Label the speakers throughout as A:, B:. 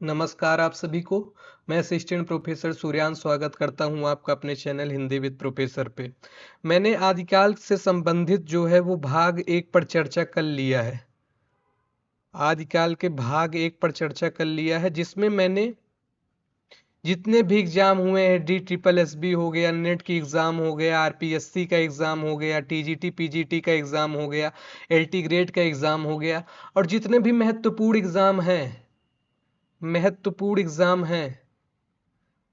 A: नमस्कार आप सभी को। मैं असिस्टेंट प्रोफेसर सूर्यांश स्वागत करता हूं आपका अपने चैनल हिंदी विद प्रोफेसर पे। मैंने आदिकाल से संबंधित जो है वो भाग 1 पर चर्चा कर लिया है। आदिकाल के भाग 1 पर चर्चा कर लिया है, जिसमें मैंने जितने भी एग्जाम हुए हैं, डी ट्रिपल एस बी हो गया, नेट की एग्जाम हो गया, आरपीएससी का एग्जाम हो गया, टीजीटी पीजीटी का एग्जाम हो गया, एलटी ग्रेड का एग्जाम हो गया, और जितने भी महत्वपूर्ण एग्जाम हैं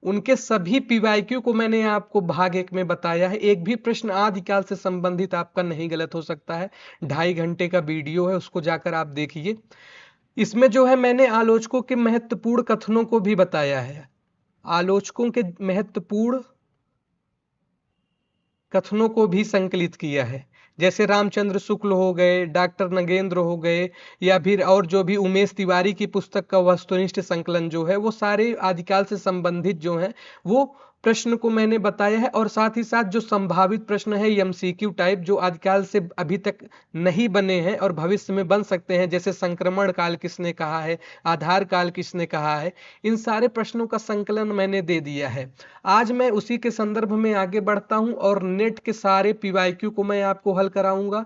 A: उनके सभी पीवाईक्यू को मैंने आपको भाग 1 में बताया है। एक भी प्रश्न आदिकाल से संबंधित आपका नहीं गलत हो सकता है। 2.5 घंटे का वीडियो है, उसको जाकर आप देखिए। इसमें जो है मैंने आलोचकों के महत्वपूर्ण कथनों को भी बताया है। आलोचकों के महत्वपूर्ण कथनों को भी संकलित किया है, जैसे रामचंद्र शुक्ल हो गए, डॉक्टर नगेंद्र हो गए, या फिर और जो भी उमेश तिवारी की पुस्तक का वस्तुनिष्ठ संकलन जो है, वो सारे आदिकाल से संबंधित जो है वो प्रश्न को मैंने बताया है। और साथ ही साथ जो संभावित प्रश्न है एमसीक्यू टाइप, जो आदिकाल से अभी तक नहीं बने हैं और भविष्य में बन सकते हैं, जैसे संक्रमण काल किसने कहा है, आधार काल किसने कहा है, इन सारे प्रश्नों का संकलन मैंने दे दिया है। आज मैं उसी के संदर्भ में आगे बढ़ता हूं और नेट के सारे पीवाईक्यू को मैं आपको हल कराऊंगा।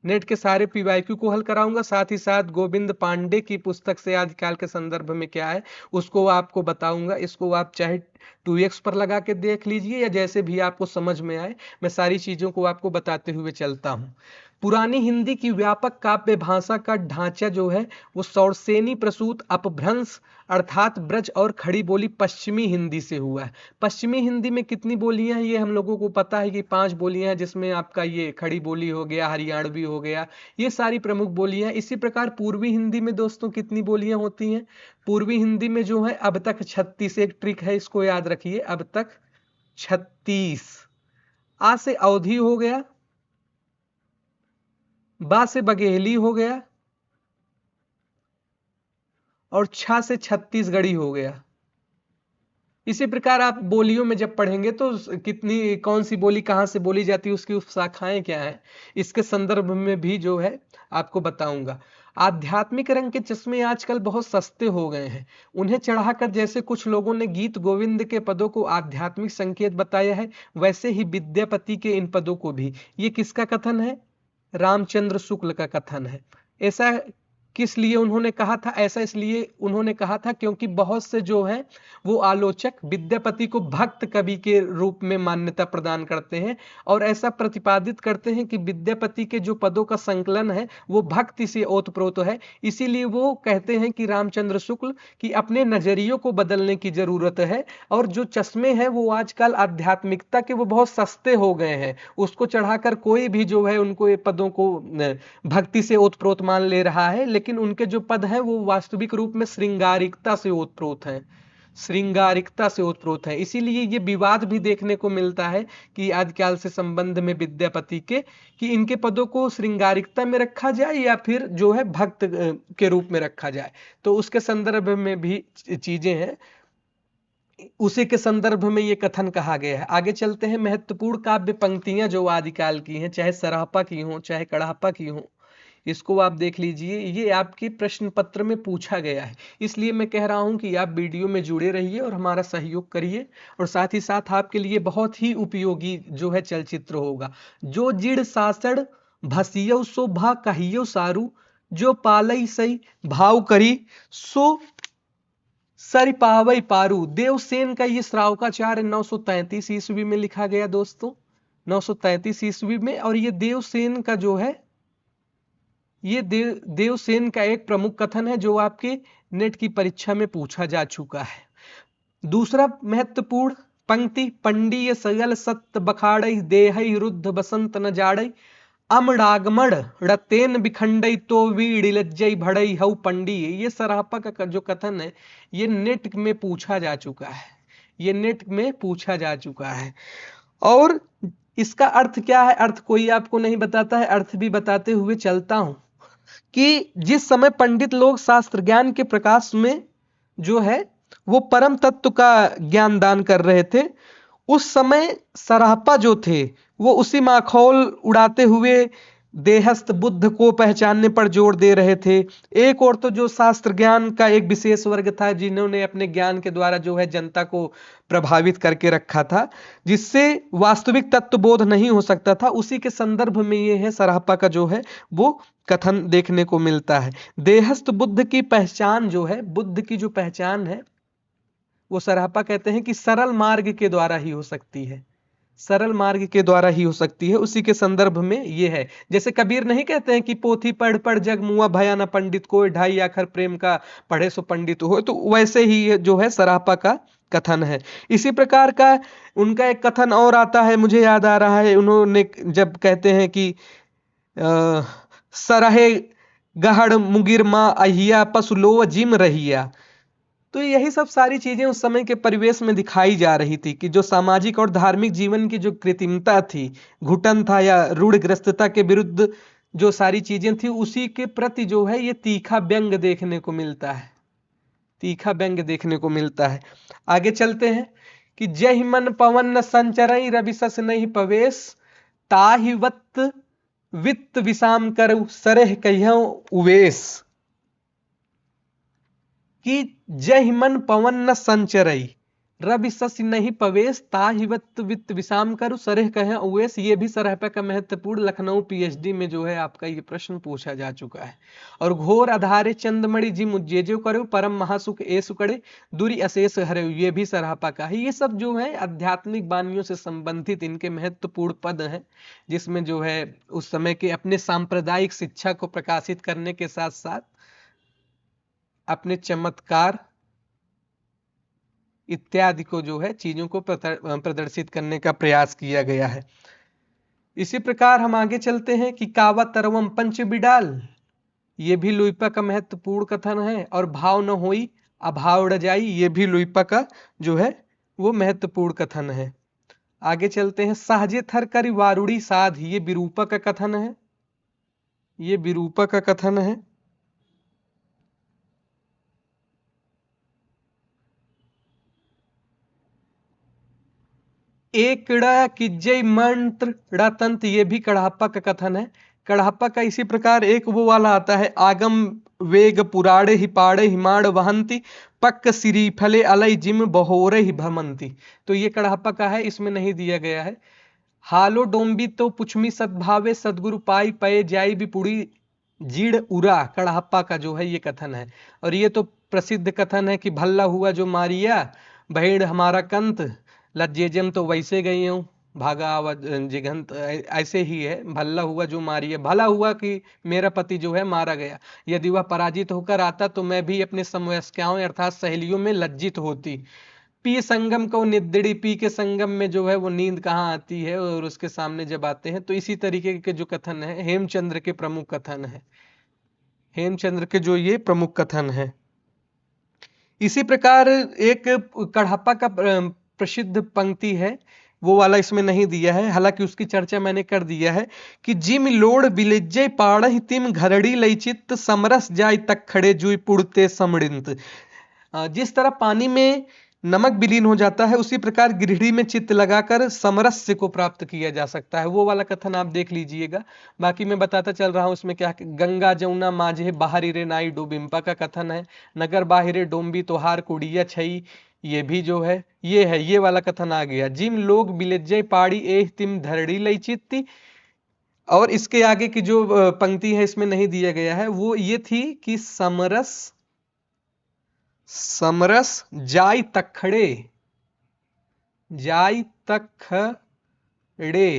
A: नेट के सारे पीवाईक्यू को हल कराऊंगा, साथ ही साथ गोविंद पांडे की पुस्तक से आदिकाल के संदर्भ में क्या है उसको आपको बताऊंगा। इसको आप चाहे 2x पर लगा के देख लीजिए या जैसे भी आपको समझ में आए, मैं सारी चीजों को आपको बताते हुए चलता हूं। पुरानी हिंदी की व्यापक काव्य भाषा का ढांचा जो है वो सौरसेनी प्रसूत अपभ्रंश अर्थात ब्रज और खड़ी बोली पश्चिमी हिंदी से हुआ है। पश्चिमी हिंदी में कितनी बोलियां हैं ये हम लोगों को पता है कि 5 बोलियां हैं, जिसमें आपका ये खड़ी बोली हो गया, हरियाणवी हो गया, ये सारी प्रमुख बोलियां हैं। इसी प्रकार पूर्वी हिंदी में दोस्तों कितनी बोलियां होती हैं? पूर्वी हिंदी में जो है अब तक 36, एक ट्रिक है इसको याद रखिए, अब तक 36। आ से अवधी हो गया, बा से बघेली हो गया, और छा से छत्तीसगढ़ी हो गया। इसी प्रकार आप बोलियों में जब पढ़ेंगे तो कितनी कौन सी बोली कहाँ से बोली जाती है, उसकी उपशाखाएं क्या हैं, इसके संदर्भ में भी जो है आपको बताऊंगा। आध्यात्मिक रंग के चश्मे आजकल बहुत सस्ते हो गए हैं, उन्हें चढ़ाकर जैसे कुछ लोगों ने गीत गोविंद के पदों को आध्यात्मिक संकेत बताया है, वैसे ही विद्यापति के इन पदों को भी। ये किसका कथन है? रामचंद्र शुक्ल का कथन है। ऐसा किस लिए उन्होंने कहा था? ऐसा इसलिए उन्होंने कहा था क्योंकि बहुत से जो है वो आलोचक विद्यापति को भक्त कवि के रूप में मान्यता प्रदान करते हैं और ऐसा प्रतिपादित करते हैं कि विद्यापति के जो पदों का संकलन है वो भक्ति से ओतप्रोत है। इसीलिए वो कहते हैं कि रामचंद्र शुक्ल की अपने नजरियों को बदलने की जरूरत है, और जो चश्मे हैं वो आजकल आध्यात्मिकता के वो बहुत सस्ते हो गए हैं, उसको चढ़ाकर कोई भी जो है उनको ये पदों को भक्ति से ओतप्रोत मान ले रहा है, लेकिन उनके जो पद हैं वो वास्तविक रूप में श्रृंगारिकता से ओतप्रोत हैं, श्रृंगारिकता से ओतप्रोत है। इसीलिए ये विवाद भी देखने को मिलता है कि आदिकाल से संबंध में विद्यापति के, कि इनके पदों को श्रृंगारिकता में रखा जाए या फिर जो है भक्त के रूप में रखा जाए। तो उसके संदर्भ में भी चीजें हैं, उसी के संदर्भ में ये कथन कहा गया है। आगे चलते हैं। महत्वपूर्ण काव्य पंक्तियां जो आदिकाल की हैं, चाहे सराहपा की हो चाहे कड़ाहपा की हो, इसको आप देख लीजिए। ये आपके प्रश्न पत्र में पूछा गया है, इसलिए मैं कह रहा हूं कि आप वीडियो में जुड़े रहिए और हमारा सहयोग करिए, और साथ ही साथ आपके लिए बहुत ही उपयोगी जो है चलचित्र होगा। जो जिड़ सासड़ भसियो शोभा कहियो सारू, जो पालई सई भाव करी सो सर पावई पारू। देवसेन का ये श्रावकाचार्य 933 ईस्वी में लिखा गया दोस्तों, 933 ईस्वी में। और ये देवसेन का जो है ये देवसेन का एक प्रमुख कथन है जो आपके नेट की परीक्षा में पूछा जा चुका है। दूसरा महत्वपूर्ण पंक्ति, पंडीय सगल सत्य बखाड़ई देहई रुद्ध बसंत न जाड़ई, अमडागमड़ रतेन बिखंडई तो वीड़ लज्जई भड़ई हऊ पंडी। ये सराहपा का जो कथन है ये नेट में पूछा जा चुका है, ये नेट में पूछा जा चुका है। और इसका अर्थ क्या है? अर्थ कोई आपको नहीं बताता है, अर्थ भी बताते हुए चलता हूं कि जिस समय पंडित लोग शास्त्र ज्ञान के प्रकाश में जो है वो परम तत्व का ज्ञान दान कर रहे थे, उस समय सराहपा जो थे वो उसी माखौल उड़ाते हुए देहस्थ बुद्ध को पहचानने पर जोर दे रहे थे। एक और तो जो शास्त्र ज्ञान का एक विशेष वर्ग था जिन्होंने अपने ज्ञान के द्वारा जो है जनता को प्रभावित करके रखा था, जिससे वास्तविक तत्वबोध नहीं हो सकता था, उसी के संदर्भ में ये है सराहपा का जो है वो कथन देखने को मिलता है। देहस्थ बुद्ध की पहचान जो है, बुद्ध की जो पहचान है वो सराहपा कहते हैं कि सरल मार्ग के द्वारा ही हो सकती है, सरल मार्ग के द्वारा ही हो सकती है। उसी के संदर्भ में ये है, जैसे कबीर नहीं कहते हैं कि पोथी पढ़ पढ़ जग मुआ भया न पंडित को, ढाई आखर प्रेम का पढ़े सो पंडित हो, तो वैसे ही ये जो है सराहपा का कथन है। इसी प्रकार का उनका एक कथन और आता है, मुझे याद आ रहा है, उन्होंने जब कहते हैं कि सरहे गहड़ मुगिर माँ अहिया पसुलो जिम रहिया, तो यही सब सारी चीजें उस समय के परिवेश में दिखाई जा रही थी कि जो सामाजिक और धार्मिक जीवन की जो कृत्रिमता थी, घुटन था या रूढ़ग्रस्तता के विरुद्ध जो सारी चीजें थी, उसी के प्रति जो है ये तीखा व्यंग देखने को मिलता है, तीखा व्यंग देखने को मिलता है। आगे चलते हैं कि जय मन पवन न संचरई रवि सस नहीं पवेश, ताहि वत वित्त विषाम कर सरह कहियो उवेश, कि जय मन पवन न संचरई रवि सस्य नहीं पवेश, ताहि वत वित्त विषाम करु सरह कहें उवेश। ये भी सराहपा का महत्वपूर्ण लखनऊ पीएचडी में जो है आपका ये प्रश्न पूछा जा चुका है। और घोर आधारे चंदमणि जिम उज्जेजो करो परम महासुख ए सुकड़े दूरी अशेष हरे, ये भी सराहपा का है। ये सब जो है आध्यात्मिक वानियों से संबंधित इनके महत्वपूर्ण पद हैं, जिसमें जो है उस समय के अपने सांप्रदायिक शिक्षा को प्रकाशित करने के साथ साथ अपने चमत्कार इत्यादि को जो है चीजों को प्रदर्शित करने का प्रयास किया गया है। इसी प्रकार हम आगे चलते हैं कि कावा तरवम पंच बिडाल, ये भी लुइपा का महत्वपूर्ण कथन है। और भाव न होई अभाव उड़ जाई, ये भी लुइपा का जो है वो महत्वपूर्ण कथन है। आगे चलते हैं सहजे थर करि वारुड़ी साध, ये विरूपा का कथन है, ये विरूपा का कथन है। एक किज्जय मंत्र ड़तंत्र, ये भी कड़हप्पा का कथन है। कड़हप्पा का इसी प्रकार एक वो वाला आता है, आगम वेग पुराड़े ही पाड़े हिमाड़ वहंती पक्क सिरी फले अलई जिम बहोरे ही भमंती, तो ये कड़हप्पा का है, इसमें नहीं दिया गया है। हालो डोंबी तो पुछमी सद्भावे सदगुरु पाई पये जाई भी पुड़ी जीड़ उरा, कड़हप्पा का जो है ये कथन है। और ये तो प्रसिद्ध कथन है कि भल्ला हुआ जो मारिया भेड़ हमारा कंत, लज्जेजम तो वैसे गई हूँ भागा आवा जिगंत, ऐसे ही है, भल्ला हुआ जो मारिया, भला हुआ कि मेरा पति जो है मारा गया, यदि वह पराजित होकर आता तो मैं भी अपने समवयस्काओं अर्थात सहेलियों में लज्जित होती। पी संगम को निद्री, पी के संगम में जो है वो नींद कहाँ आती है और उसके सामने जब आते हैं, तो इसी तरीके के जो कथन है हेमचंद्र के प्रमुख कथन है, हेमचंद्र के जो ये प्रमुख कथन है। इसी प्रकार एक कड़हप्पा का प्रसिद्ध पंक्ति है, वो वाला इसमें नहीं दिया है, हालांकि उसकी चर्चा मैंने कर दिया है कि जिम लोड़ बिलिज्जय पाड़ तिम घरड़ी लई चित्त समरस जाय तक खड़े जुई पुड़ते समृंत। जिस तरह पानी में नमक विलीन हो जाता है, उसी प्रकार गृहिणी में चित्त लगाकर समरस्य को प्राप्त किया जा सकता है। वो वाला कथन आप देख लीजिएगा। बाकी मैं बताता चल रहा हूं उसमें क्या, गंगा जमुना माझे बाहरी रे नाई डोबिम्पा का कथन है, नगर बाहिरे डोम्बी तोहार कुड़िया छई, ये भी जो है ये वाला कथन आ गया। जिम लोग बिलेजय पाड़ी एह तिम धरड़ी लई चित्ती। और इसके आगे की जो पंक्ति है इसमें नहीं दिया गया है, वो ये थी कि समरस जाय तखड़े, जाय तखड़े,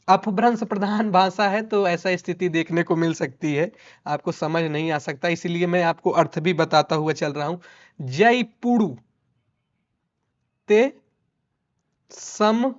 A: अपभ्रंश प्रधान भाषा है तो ऐसा स्थिति देखने को मिल सकती है, आपको समझ नहीं आ सकता, इसीलिए मैं आपको अर्थ भी बताता हुआ चल रहा हूं। जय पुड़ु ते समृंत,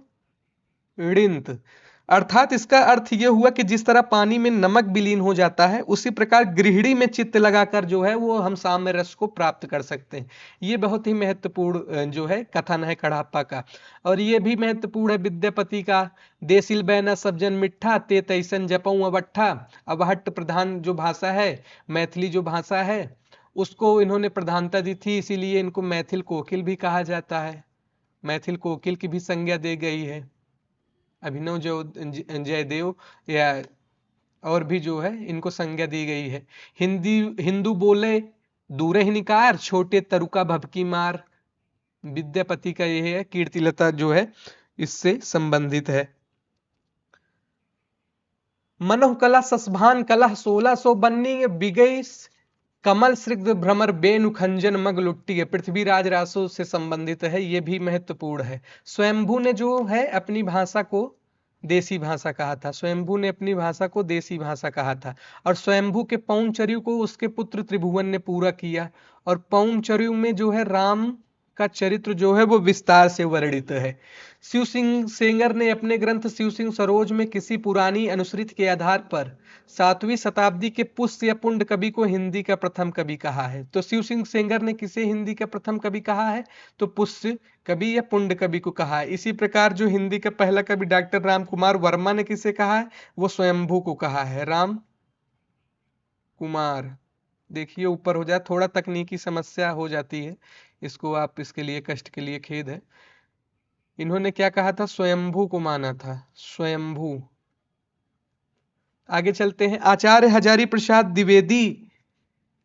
A: अर्थात इसका अर्थ यह हुआ कि जिस तरह पानी में नमक विलीन हो जाता है, उसी प्रकार गृहिणी में चित्त लगाकर जो है वो हम साम्य रस को प्राप्त कर सकते हैं। ये बहुत ही महत्वपूर्ण जो है कथन है कड़हप्पा का। और ये भी महत्वपूर्ण है विद्यापति का, देसिल बैना सब्जन मिठा ते तैसन जपऊ अवट्ठा। अवहट्ट प्रधान जो भाषा है, मैथिली जो भाषा है, उसको इन्होंने प्रधानता दी थी, इसीलिए इनको मैथिल कोकिल भी कहा जाता है, मैथिल कोकिल की भी संज्ञा दी गई है। अभिनव जयदेव या और भी जो है इनको संज्ञा दी गई है। हिंदू बोले दूरे ही निकार, छोटे तरुका भभकी मार। विद्यापति का ये है, कीर्तिलता जो है इससे संबंधित है। मनोह कला सस्भान कलह 1600 बन्नी बिगई, कमल स्निग्ध भ्रमर बेनु खंजन मग लुट्टी है। पृथ्वीराज रासो से संबंधित है, ये भी महत्वपूर्ण है। स्वयंभू ने जो है अपनी भाषा को देसी भाषा कहा था, स्वयंभू ने अपनी भाषा को देसी भाषा कहा था। और स्वयंभू के पौंचर्यु को उसके पुत्र त्रिभुवन ने पूरा किया। और पौंचर्यु में जो है राम का चरित्र जो है वो विस्तार से वर्णित है। शिव सिंह सेंगर ने अपने ग्रंथ शिव सिंह सरोज में किसी पुरानी अनुश्रित के आधार पर 7वीं शताब्दी के पुष्य या पुंड कवि को हिंदी का प्रथम कवि कहा है। तो शिव सिंह सेंगर ने किसे हिंदी का प्रथम कवि कहा है? तो पुष्य कवि या पुंड कवि को कहा है। इसी प्रकार जो हिंदी का पहला कवि डॉक्टर राम कुमार वर्मा ने किसे कहा है? वो स्वयंभू को कहा है, राम कुमार। देखिए ऊपर हो जाए, थोड़ा तकनीकी समस्या हो जाती है, इसको आप इसके लिए कष्ट के लिए खेद है। इन्होंने क्या कहा था? स्वयंभू को माना था, स्वयंभू। आगे चलते हैं। आचार्य हजारी प्रसाद द्विवेदी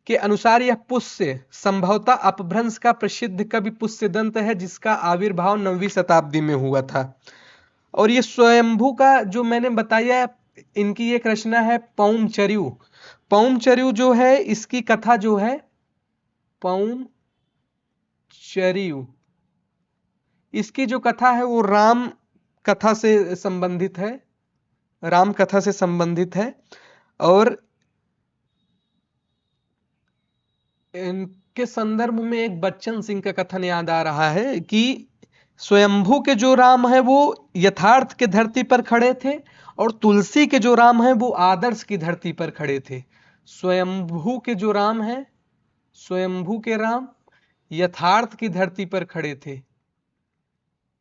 A: के अनुसार यह पुष्य संभवतः अपभ्रंश का प्रसिद्ध कवि पुष्यदंत है, जिसका आविर्भाव 9वीं शताब्दी में हुआ था। और ये स्वयंभू का जो मैंने बताया, इनकी एक रचना है पौंचर्यु। पौंचर्यु जो है इसकी कथा जो है पौंचर्यु, इसकी जो कथा है वो राम कथा से संबंधित है, राम कथा से संबंधित है। और इनके संदर्भ में एक बच्चन सिंह का कथन याद आ रहा है कि स्वयंभू के जो राम है वो यथार्थ के धरती पर खड़े थे, और तुलसी के जो राम है वो आदर्श की धरती पर खड़े थे। स्वयंभू के जो राम है, स्वयंभू के राम यथार्थ की धरती पर खड़े थे।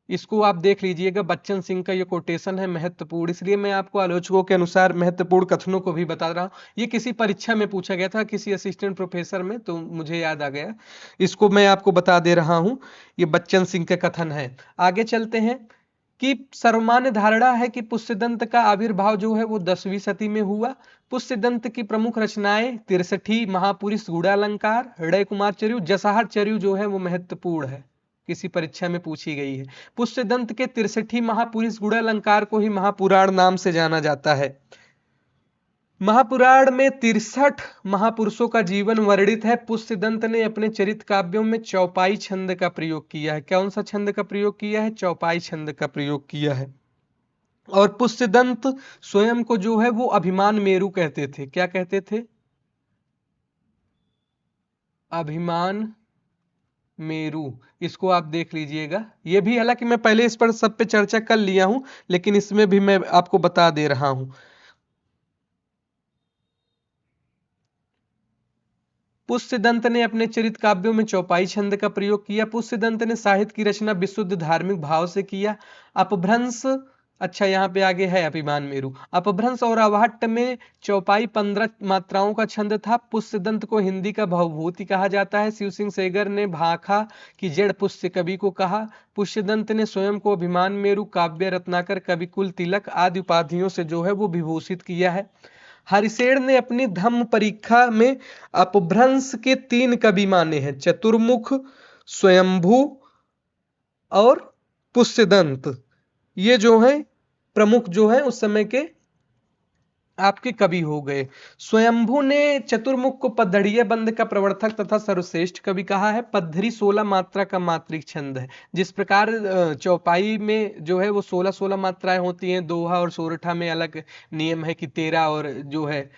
A: इसको आप देख लीजिएगा, बच्चन सिंह का ये कोटेशन है महत्वपूर्ण, इसलिए मैं आपको आलोचकों के अनुसार महत्वपूर्ण कथनों को भी बता रहा हूं। ये किसी परीक्षा में पूछा गया था, किसी असिस्टेंट प्रोफेसर में, तो मुझे याद आ गया, इसको मैं आपको बता दे रहा हूं। ये बच्चन सिंह का कथन है। आगे चलते हैं कि सर्वमान्य धारणा है कि पुष्यदंत का आविर्भाव जो है वो 10वीं सदी में हुआ। पुष्यदंत की प्रमुख रचनाएं 63 महापुरुष गूढ़ालंकार, हृदय कुमार चर्यु, जसाहर चर्यु जो है वो महत्वपूर्ण है, किसी परीक्षा में पूछी गई है। पुष्यदंत के 63 महापुरुष गूढ़ालंकार को ही महापुराण नाम से जाना जाता है। महापुराण में 63 महापुरुषों का जीवन वर्णित है। पुष्यदंत ने अपने चरित काव्यों में चौपाई छंद का प्रयोग किया है। कौन सा छंद का प्रयोग किया है? चौपाई छंद का प्रयोग किया है। और पुष्यदंत स्वयं को जो है वो अभिमान मेरु कहते थे। क्या कहते थे? अभिमान मेरु। इसको आप देख लीजिएगा, ये भी हालांकि मैं पहले इस पर सब पे चर्चा कर लिया हूं, लेकिन इसमें भी मैं आपको बता दे रहा हूं। पुष्यदंत ने अपने चरित काव्यों में चौपाई छंद का प्रयोग किया। पुष्यदंत ने साहित्य की रचना विशुद्ध धार्मिक भाव से किया। अपभ्रंश, अच्छा यहाँ पे आगे है अभिमान मेरु। अपभ्रंश और अवाहट्ट में चौपाई 15 मात्राओं का छंद था। पुष्यदंत को हिंदी का भवभूति कहा जाता है। शिव सिंह सेगर ने भाखा की जड़ पुष्य कवि को कहा। पुष्यदंत ने स्वयं को अभिमान मेरु, काव्य रत्नाकर, कविकुल तिलक आदि उपाधियों से जो है वो विभूषित किया है। हरिसेन ने अपनी धम्म परीक्षा में अपभ्रंश के 3 कवि माने हैं, चतुर्मुख, स्वयंभू और पुष्यदंत। ये जो है प्रमुख जो है उस समय के आपके कवि हो गए। स्वयंभू ने चतुर्मुख को पद्धड़िया बंद का प्रवर्तक तथा सर्वश्रेष्ठ कवि कहा है। पद्धरी 16 मात्रा का मात्रिक छंद है। जिस प्रकार चौपाई में जो है वो 16 मात्राएं होती हैं, दोहा और सोरठा में अलग नियम है कि 13 और जो है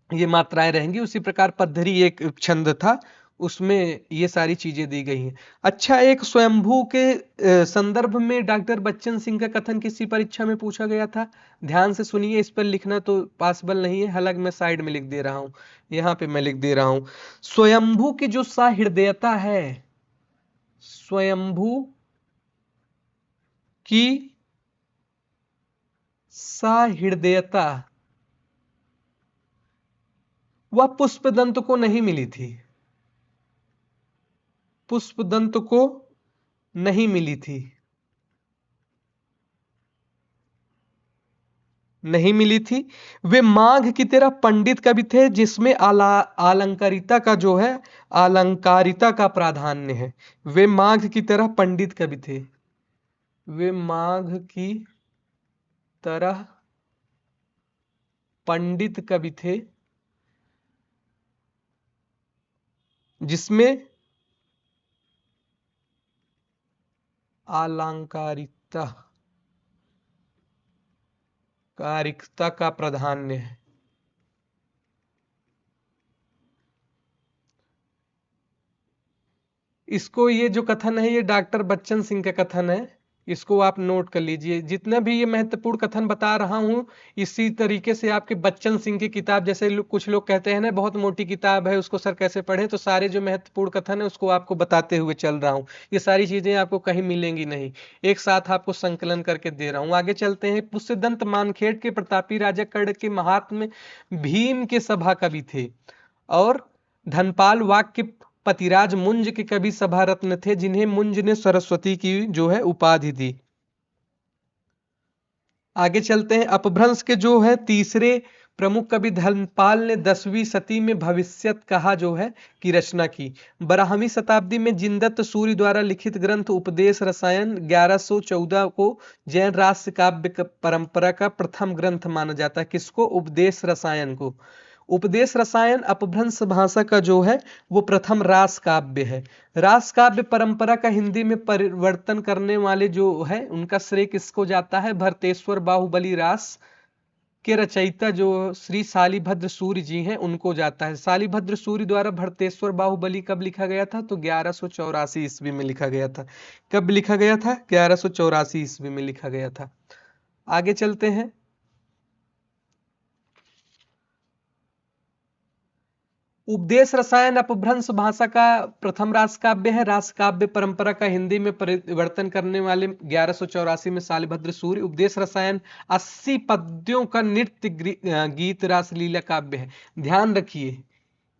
A: ये मात्राएं रहेंगी, उसी प्रकार पद्धरी एक छंद था, उसमें ये सारी चीजें दी गई हैं। अच्छा, एक स्वयंभू के संदर्भ में डॉक्टर बच्चन सिंह का कथन किसी परीक्षा में पूछा गया था। ध्यान से सुनिए, इस पर लिखना तो पॉसिबल नहीं है, हालांकि मैं साइड में लिख दे रहा हूं, यहाँ पे मैं लिख दे रहा हूं। स्वयंभू की जो सहृदयता है, स्वयंभू की सहृदयता वह पुष्पदंत को नहीं मिली थी, पुष्पदंत को नहीं मिली थी, नहीं मिली थी। वे माघ की तरह पंडित कवि थे जिसमें अलंकारिता का जो है, अलंकारिता का प्राधान्य है। वे माघ की तरह पंडित कवि थे। वे माघ की तरह पंडित कवि थे जिसमें अलंकारिता कारिकता का प्राधान्य है। इसको, ये जो कथन है ये डॉक्टर बच्चन सिंह का कथन है, इसको आप नोट कर लीजिए। जितना भी ये महत्वपूर्ण कथन बता रहा हूं इसी तरीके से आपके बच्चन सिंह की किताब, जैसे कुछ लोग कहते हैं ना बहुत मोटी किताब है उसको सर कैसे पढ़े, तो सारे जो महत्वपूर्ण कथन है उसको आपको बताते हुए चल रहा हूं। ये सारी चीजें आपको कहीं मिलेंगी नहीं, एक साथ आपको संकलन करके दे रहा हूं। आगे चलते हैं। पुष्यदंत मानखेड़ के प्रतापी राजा कर्ण के महात्म भीम के सभा कवि थे और धनपाल वाक के पतिराज मुंज के कवि सभा रत्न थे जिन्हें मुंज ने सरस्वती की जो है उपाधि दी। आगे चलते हैं। अपभ्रंश के जो है तीसरे प्रमुख कवि धनपाल ने 10वीं शती में भविष्यत कहा जो है की रचना की। 12वीं शताब्दी में जिनदत्त सूर्य द्वारा लिखित ग्रंथ उपदेश रसायन 1114 को जैन राष्ट्र काव्य परंपरा का प्रथम ग्रंथ माना जाता है। किसको? उपदेश रसायन को। उपदेश रसायन अपभ्रंश भाषा का जो है वो प्रथम रास काव्य है। रास काव्य परंपरा का हिंदी में परिवर्तन करने वाले जो है उनका श्रेय किसको जाता है? भरतेश्वर बाहुबली रास के रचयिता जो श्री शालिभद्र सूर्य जी हैं उनको जाता है। शालिभद्र सूर्य द्वारा भरतेश्वर बाहुबली कब लिखा गया था? तो 1184 ईस्वी में लिखा गया था। कब लिखा गया था? 1184 ईस्वी में लिखा गया था। आगे चलते हैं। उपदेश रसायन अपभ्रंश भाषा का प्रथम रास काव्य है। रास काव्य परंपरा का हिंदी में परिवर्तन करने वाले 1184 में शालिभद्र सूर्य। उपदेश रसायन 80 पद्यों का नृत्य गीत रास लीला काव्य है। ध्यान रखिए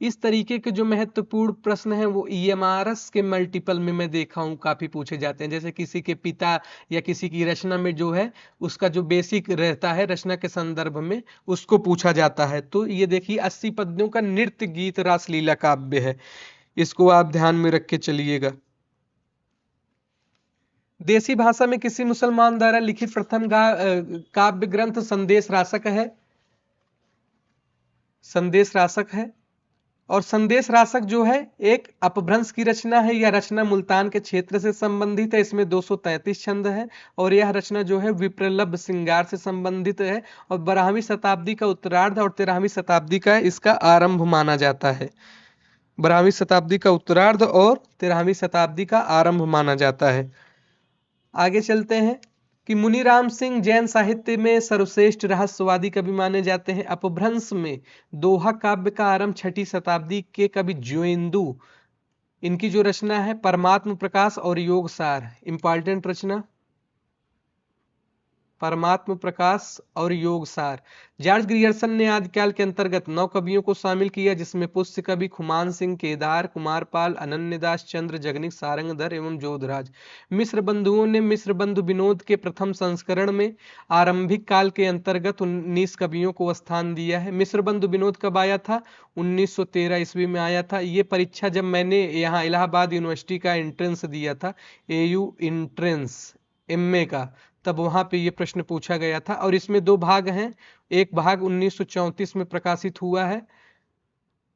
A: इस तरीके के जो महत्वपूर्ण प्रश्न हैं वो ईएमआरएस के मल्टीपल में मैं देखा हूं काफी पूछे जाते हैं। जैसे किसी के पिता या किसी की रचना में जो है उसका जो बेसिक रहता है रचना के संदर्भ में उसको पूछा जाता है। तो ये देखिए 80 पद्यों का नृत्य गीत रासलीला काव्य है, इसको आप ध्यान में रख के चलिएगा। देसी भाषा में किसी मुसलमान द्वारा लिखित प्रथम काव्य ग्रंथ संदेश रासक है। संदेश रासक है। और संदेश रासक जो है एक अपभ्रंश की रचना है। यह रचना मुल्तान के क्षेत्र से संबंधित है। इसमें 233 छंद है और यह रचना जो है विप्रलभ श्रृंगार से संबंधित है और 12वीं शताब्दी का उत्तरार्ध और 13वीं शताब्दी का इसका आरंभ माना जाता है। 12वीं शताब्दी का उत्तरार्ध और 13वीं शताब्दी का आरंभ माना जाता है। आगे चलते हैं कि मुनिराम सिंह जैन साहित्य में सर्वश्रेष्ठ रहस्यवादी कवि माने जाते हैं। अपभ्रंश में दोहा काव्य का आरंभ 6वीं शताब्दी के कवि ज्वेंदु, इनकी जो रचना है परमात्म प्रकाश और योगसार, इंपॉर्टेंट रचना परमात्म प्रकाश और योगसार। जॉर्ज ग्रियर्सन ने आदिकाल के अंतर्गत 9 कवियों को शामिल किया जिसमें पुष्य कवि खुमान सिंह, केदार, कुमारपाल, अनन्यदास, चंद्र, जगनिक, सारंगधर एवं जोधराज। मिश्र बंधुओं ने मिश्र बंधु विनोद के प्रथम संस्करण में आरंभिक काल के अंतर्गत 19 कवियों को स्थान दिया है। मिश्र बंधु विनोद कब आया था? 1913 ईस्वी में आया था। ये परीक्षा जब मैंने यहाँ इलाहाबाद यूनिवर्सिटी का एंट्रेंस दिया था, AU एंट्रेंस MA का, तब वहां पे ये प्रश्न पूछा गया था। और इसमें 2 भाग हैं। एक भाग 1934 में प्रकाशित हुआ है,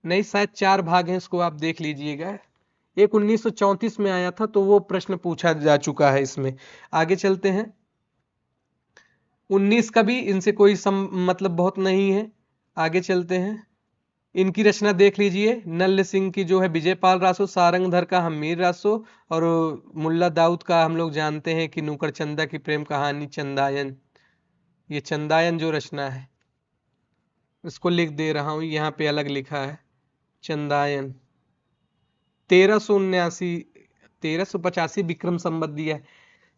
A: नहीं शायद 4 भाग हैं, इसको आप देख लीजिएगा। एक 1934 में आया था तो वो प्रश्न पूछा जा चुका है इसमें। आगे चलते हैं। 19 का भी इनसे कोई मतलब बहुत नहीं है। आगे चलते हैं। इनकी रचना देख लीजिए। नल्ल सिंह की जो है विजयपाल रासो, सारंगधर का हमीर रासो और मुल्ला दाऊद का हम लोग जानते हैं कि नूकर चंदा की प्रेम कहानी चंदायन। ये चंदायन जो रचना है इसको लिख दे रहा हूं, यहाँ पे अलग लिखा है चंदायन। 1385 विक्रम संवत दिया है।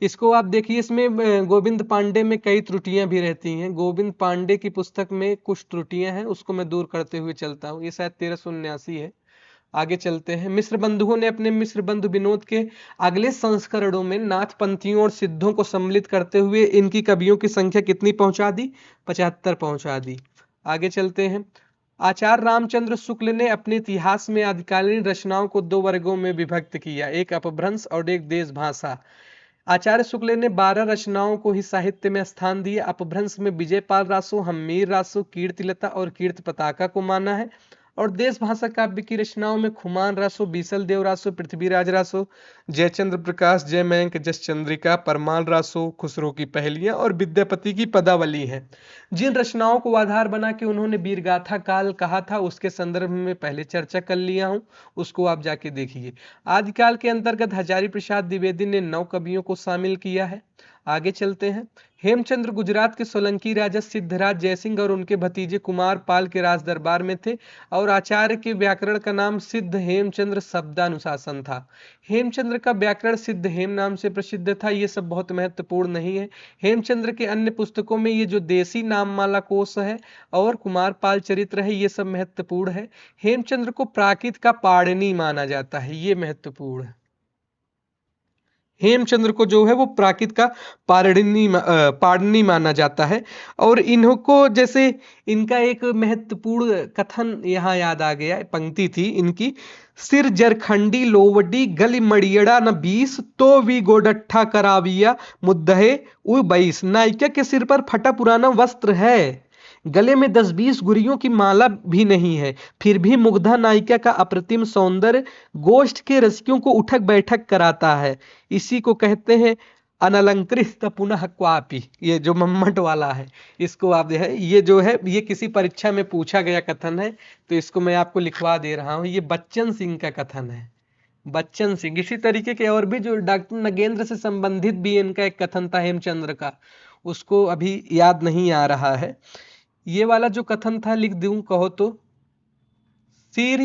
A: इसको आप देखिए, इसमें गोविंद पांडे में कई त्रुटियां भी रहती हैं। गोविंद पांडे की पुस्तक में कुछ त्रुटियां हैं, उसको मैं दूर करते हुए चलता हूँ। ये शायद 1379 है। आगे चलते हैं। मिश्र बंधुओं ने अपने मिश्र बंधु विनोद के अगले संस्करणों में नाथ पंथियों और सिद्धों को सम्मिलित करते हुए इनकी कवियों की संख्या कितनी पहुंचा दी? 75 पहुंचा दी। आगे चलते हैं। आचार्य रामचंद्र शुक्ल ने अपने इतिहास में आदिकालीन रचनाओं को 2 वर्गों में विभक्त किया, एक अपभ्रंश और एक देश भाषा। आचार्य शुक्ल ने 12 रचनाओं को ही साहित्य में स्थान दिया। अपभ्रंश में विजयपाल रासो, हम्मीर रासो, कीर्तिलता और कीर्ति पताका को माना है, और देश भाषा काव्य की रचनाओं में खुमान रासो, बीसल देव रासो, पृथ्वीराज रासो, जयचंद्र प्रकाश, जय मयंक, जस चंद्रिका, परमाल रासो, खुसरो की पहेलियां और विद्यापति की पदावली हैं। जिन रचनाओं को आधार बना के उन्होंने वीरगाथा काल कहा था उसके संदर्भ में पहले चर्चा कर लिया हूं, उसको आप जाके देखिए। आदिकाल के अंतर्गत हजारी प्रसाद द्विवेदी ने 9 कवियों को शामिल किया है। आगे चलते हैं। हेमचंद्र गुजरात के सोलंकी राजा सिद्धराज जयसिंह और उनके भतीजे कुमार पाल के राज दरबार में थे, और आचार्य के व्याकरण का नाम सिद्ध हेमचंद्र शब्दानुशासन था। हेमचंद्र का व्याकरण सिद्ध हेम नाम से प्रसिद्ध था। ये सब बहुत महत्वपूर्ण नहीं है। हेमचंद्र के अन्य पुस्तकों में ये जो देसी नाममाला कोश है और कुमार पाल चरित्र है, ये सब महत्वपूर्ण है। हेमचंद्र को प्राकृत का पाणिनि माना जाता है, ये महत्वपूर्ण है। हेमचंद्र को जो है वो प्राकृत का पाणिनि माना जाता है। और इनको जैसे इनका एक महत्वपूर्ण कथन यहाँ याद आ गया, पंक्ति थी इनकी, सिर जरखंडी लोवडी गली मड़ियड़ा न 20 तो वी गोडट्ठा कराविया मुद्दहे उ 22। नायिका के सिर पर फटा पुराना वस्त्र है, गले में 10-20 गुरियों की माला भी नहीं है, फिर भी मुग्धा नायिका का अप्रतिम सौंदर्य गोष्ठ के रसिकों को उठक बैठक कराता है। इसी को कहते हैं अनलंकृत पुनः क्वापी। ये जो मम्मट वाला है, इसको आप ये जो है ये किसी परीक्षा में पूछा गया कथन है, तो इसको मैं आपको लिखवा दे रहा हूं। ये बच्चन सिंह का कथन है, बच्चन सिंह। इसी तरीके के और भी जो डॉक्टर नगेंद्र से संबंधित भी इनका एक कथन था हेमचंद्र का, उसको अभी याद नहीं आ रहा है। ये वाला जो कथन था लिख दूं कहो तो, सिर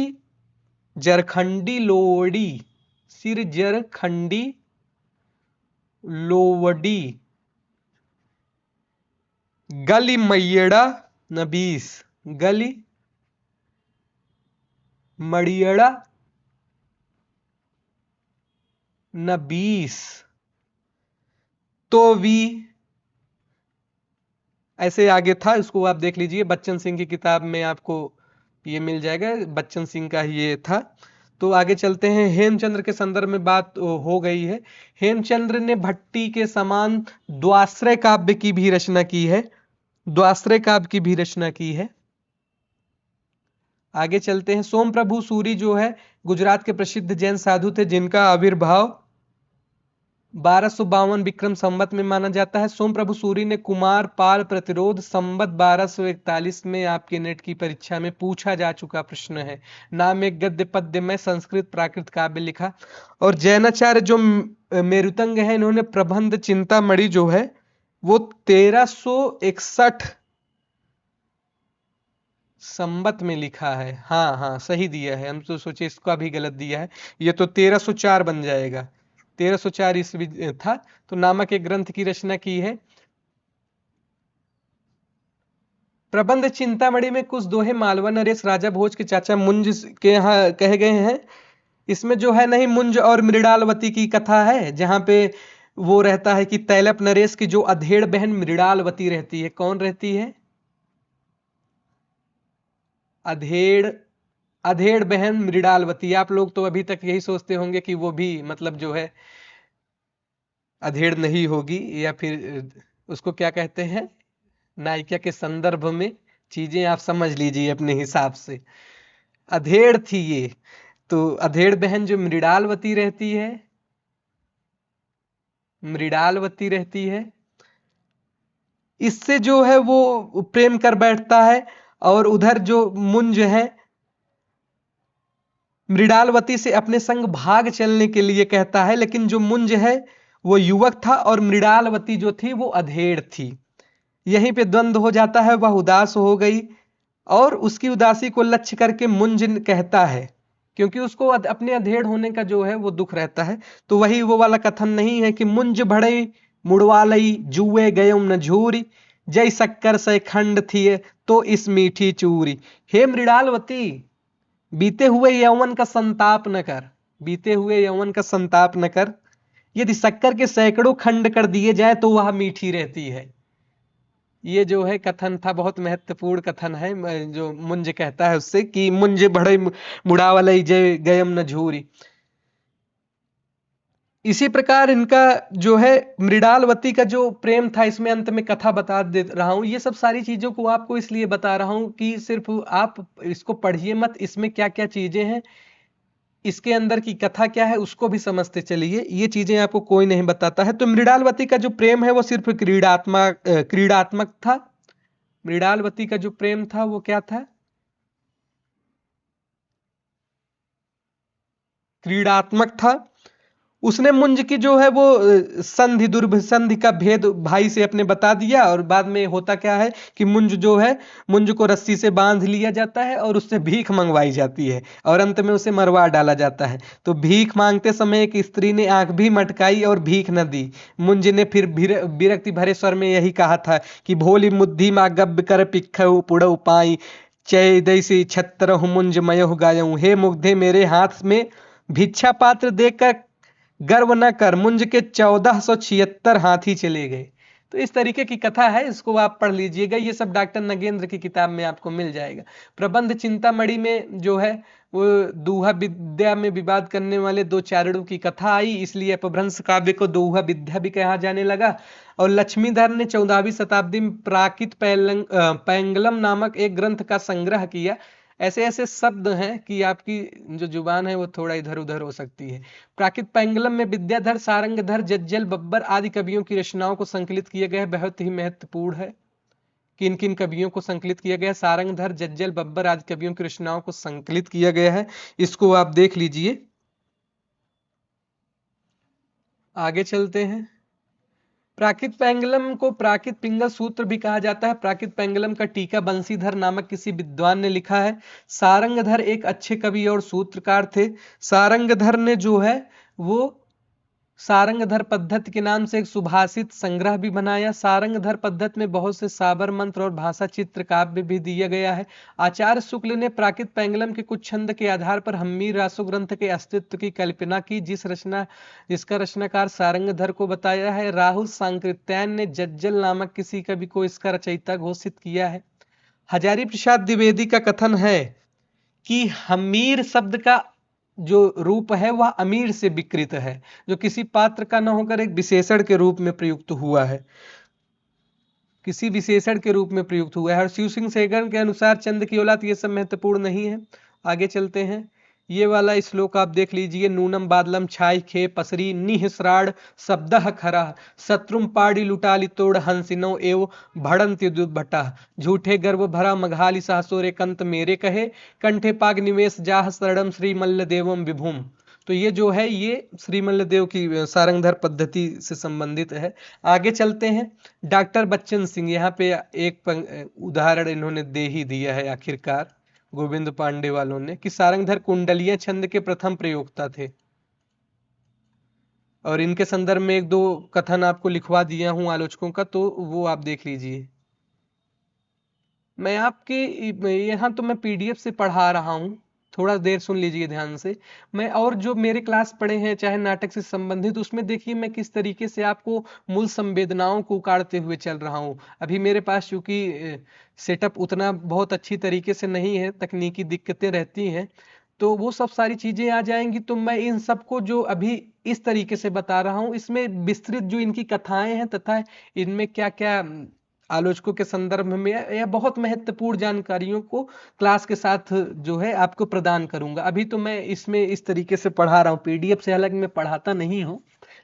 A: जरखंडी लोवड़ी, सिर जरखंडी लोवड़ी गली मैयड़ा न 20, गली मड़ियड़ा न 20 तो वी, ऐसे आगे था, इसको आप देख लीजिए। बच्चन सिंह की किताब में आपको ये मिल जाएगा, बच्चन सिंह का ये था। तो आगे चलते हैं। हेमचंद्र के संदर्भ में बात हो गई है। हेमचंद्र ने भट्टी के समान द्वाश्रय काव्य की भी रचना की है, द्वाश्रय काव्य की भी रचना की है। आगे चलते हैं। सोम प्रभु सूरी जो है गुजरात के प्रसिद्ध जैन साधु थे, जिनका आविर्भाव 1252 विक्रम संवत में माना जाता है। सोम प्रभु सूरी ने कुमार पाल प्रतिरोध संवत 1241 में आपके नेट की परीक्षा में पूछा जा चुका प्रश्न है, नाम एक गद्य पद्य में संस्कृत प्राकृत काव्य लिखा। और जैनाचार्य जो मेरुतंग है, इन्होंने प्रबंध चिंतामणि जो है वो 1361 संवत में लिखा है। हाँ सही दिया है, हम तो सोचे इसका भी गलत दिया है, ये तो 1304 बन जाएगा। 1304 ईस्वी था। तो नामक एक ग्रंथ की रचना की है। प्रबंध चिंतामणि में कुछ दोहे मालवा नरेश राजा भोज के चाचा मुंज के यहाँ कहे गए हैं। इसमें जो है नहीं मुंज और मृणालवती की कथा है, जहां पे वो रहता है कि तैलप नरेश की जो अधेड़ बहन मृणालवती रहती है। कौन रहती है? अधेड़ बहन मृणालवती। आप लोग तो अभी तक यही सोचते होंगे कि वो भी मतलब जो है अधेड़ नहीं होगी, या फिर उसको क्या कहते हैं, नायिका के संदर्भ में चीजें आप समझ लीजिए अपने हिसाब से। अधेड़ थी ये। तो अधेड़ बहन जो मृणालवती रहती है, इससे जो है वो प्रेम कर बैठता है। और उधर जो मुंज है मृणालवती से अपने संग भाग चलने के लिए कहता है, लेकिन जो मुंज है वो युवक था और मृणालवती जो थी वो अधेड़ थी। यहीं पे द्वंद्व हो जाता है, वह उदास हो गई और उसकी उदासी को लक्ष्य करके मुंज कहता है, क्योंकि उसको अपने अधेड़ होने का जो है वो दुख रहता है। तो वही वो वाला कथन नहीं है कि मुंज भड़े मुड़वालई जुए गयम न झूरी, जय शक्कर से खंड थी तो इस मीठी चूरी। हे मृणालवती, बीते हुए यौवन का संताप न कर, बीते हुए यौवन का संताप न कर, यदि शक्कर के सैकड़ों खंड कर दिए जाए तो वह मीठी रहती है। ये जो है कथन था, बहुत महत्वपूर्ण कथन है, जो मुंज कहता है उससे कि मुंज बड़े मुड़ावलई जय गयम न झूरी। इसी प्रकार इनका जो है मृडालवती का जो प्रेम था, इसमें अंत में कथा बता दे रहा हूं। ये सब सारी चीजों को आपको इसलिए बता रहा हूं कि सिर्फ आप इसको पढ़िए मत, इसमें क्या क्या चीजें हैं, इसके अंदर की कथा क्या है उसको भी समझते चलिए, ये चीजें आपको कोई नहीं बताता है। तो मृडालवती का जो प्रेम है वो सिर्फ क्रीडात्मक था। मृडालवती का जो प्रेम था वो क्या था? क्रीडात्मक था। उसने मुंज की जो है वो संधि दुर्भिसंधि का भेद भाई से अपने बता दिया, और बाद में होता क्या है कि मुंज जो है, मुंज को रस्सी से बांध लिया जाता है और उससे भीख मंगवाई जाती है और अंत में उसे मरवा डाला जाता है। तो भीख मांगते समय एक स्त्री ने आंख भी मटकाई और भीख न दी। मुंज ने फिर विरक्ति भरे स्वर में यही कहा था कि भोली मुद्दी मा गब्ब कर पिख पुड़ पाई, चय दैसी छत्र मुंज मयहु गायऊ। हे मुग्धे, मेरे हाथ में भिक्षा पात्र देकर गर्व न कर, मुंज के 1476 हाथी चले गए। तो इस तरीके की कथा है, इसको आप पढ़ लीजिएगा, ये सब डॉक्टर नगेंद्र की किताब में आपको मिल जाएगा। प्रबंध चिंतामणि में जो है वो दोहा विद्या में विवाद करने वाले दो चारणों की कथा आई, इसलिए अपभ्रंश काव्य को दोहा विद्या भी कहा जाने लगा। और लक्ष्मीधर ने 14वीं शताब्दी में प्राकृत पैंगलम नामक एक ग्रंथ का संग्रह किया। ऐसे ऐसे शब्द हैं कि आपकी जो जुबान है वो थोड़ा इधर उधर हो सकती है। प्राकृत पैंगलम में विद्याधर, सारंगधर, जज्जल, बब्बर आदि कवियों की रचनाओं को संकलित किया गया है। बहुत ही महत्वपूर्ण है। किन किन कवियों को संकलित किया गया? सारंगधर, जज्जल, बब्बर आदि कवियों की रचनाओं को संकलित किया गया है। इसको आप देख लीजिए। आगे चलते हैं। प्राकृत पैंगलम को प्राकृत पिंगल सूत्र भी कहा जाता है। प्राकृत पैंगलम का टीका बंशीधर नामक किसी विद्वान ने लिखा है। सारंगधर एक अच्छे कवि और सूत्रकार थे। सारंगधर ने जो है वो सारंगधर पद्धति के नाम से एक सुभाषित संग्रह भी बनाया। सारंगधर पद्धति में बहुत से साबर मंत्र और भाषा चित्र काव्य भी दिया गया है। आचार्य शुक्ल ने प्राकृत पैंगलम के कुछ छंद के आधार पर हम्मीर रासो ग्रंथ के अस्तित्व की कल्पना की, जिसका रचनाकार सारंगधर को बताया है। राहुल सांकृत्यायन ने जज्जल नामक किसी कवि को इसका रचयिता घोषित किया है। हजारी प्रसाद द्विवेदी का कथन है कि हम्मीर शब्द का जो रूप है वह अमीर से विकृत है, जो किसी पात्र का न होकर एक विशेषण के रूप में प्रयुक्त हुआ है, किसी विशेषण के रूप में प्रयुक्त हुआ है। और शिव सिंह सेगन के अनुसार चंद की औलाद, ये सब महत्वपूर्ण नहीं है। आगे चलते हैं। ये वाला श्लोक आप देख लीजिए। नूनम बादलम छाई खे पसरी निहसराड़ शब्दः खरा, शत्रुम पाड़ी लुटाली तोड़ हंसिनो एव भड़ंति दुर्भटा। झूठे गर्व भरा मघाली सासोरे कंत मेरे कहे, कंठे पाग निवेश जाह शरणम श्री मल्ल देवम विभुम। तो ये जो है ये श्री मल्लदेव की सारंगधर पद्धति से संबंधित है। आगे चलते हैं। डॉक्टर बच्चन सिंह, यहाँ पे एक उदाहरण इन्होंने दे ही दिया है आखिरकार गोविंद पांडे वालों ने, कि सारंगधर कुंडलिया छंद के प्रथम प्रयोक्ता थे। और इनके संदर्भ में एक दो कथन आपको लिखवा दिया हूं आलोचकों का, तो वो आप देख लीजिए। मैं आपके यहाँ तो मैं पीडीएफ से पढ़ा रहा हूँ, थोड़ा देर सुन लीजिए ध्यान से। मैं और जो मेरे क्लास पढ़े हैं चाहे नाटक से संबंधित, उसमें देखिए मैं किस तरीके से आपको मूल संवेदनाओं को उकाड़ते हुए चल रहा हूँ। अभी मेरे पास चूंकि सेटअप उतना बहुत अच्छी तरीके से नहीं है, तकनीकी दिक्कतें रहती हैं, तो वो सब सारी चीजें आ जाएंगी। तो मैं इन सबको जो अभी इस तरीके से बता रहा हूँ, इसमें विस्तृत जो इनकी कथाएं हैं तथा इनमें क्या क्या आलोचकों के संदर्भ में यह बहुत महत्वपूर्ण जानकारियों को क्लास के साथ जो है आपको प्रदान करूंगा। अभी तो मैं इसमें इस तरीके से पढ़ा रहा हूँ, पीडीएफ से अलग मैं पढ़ाता नहीं हूँ,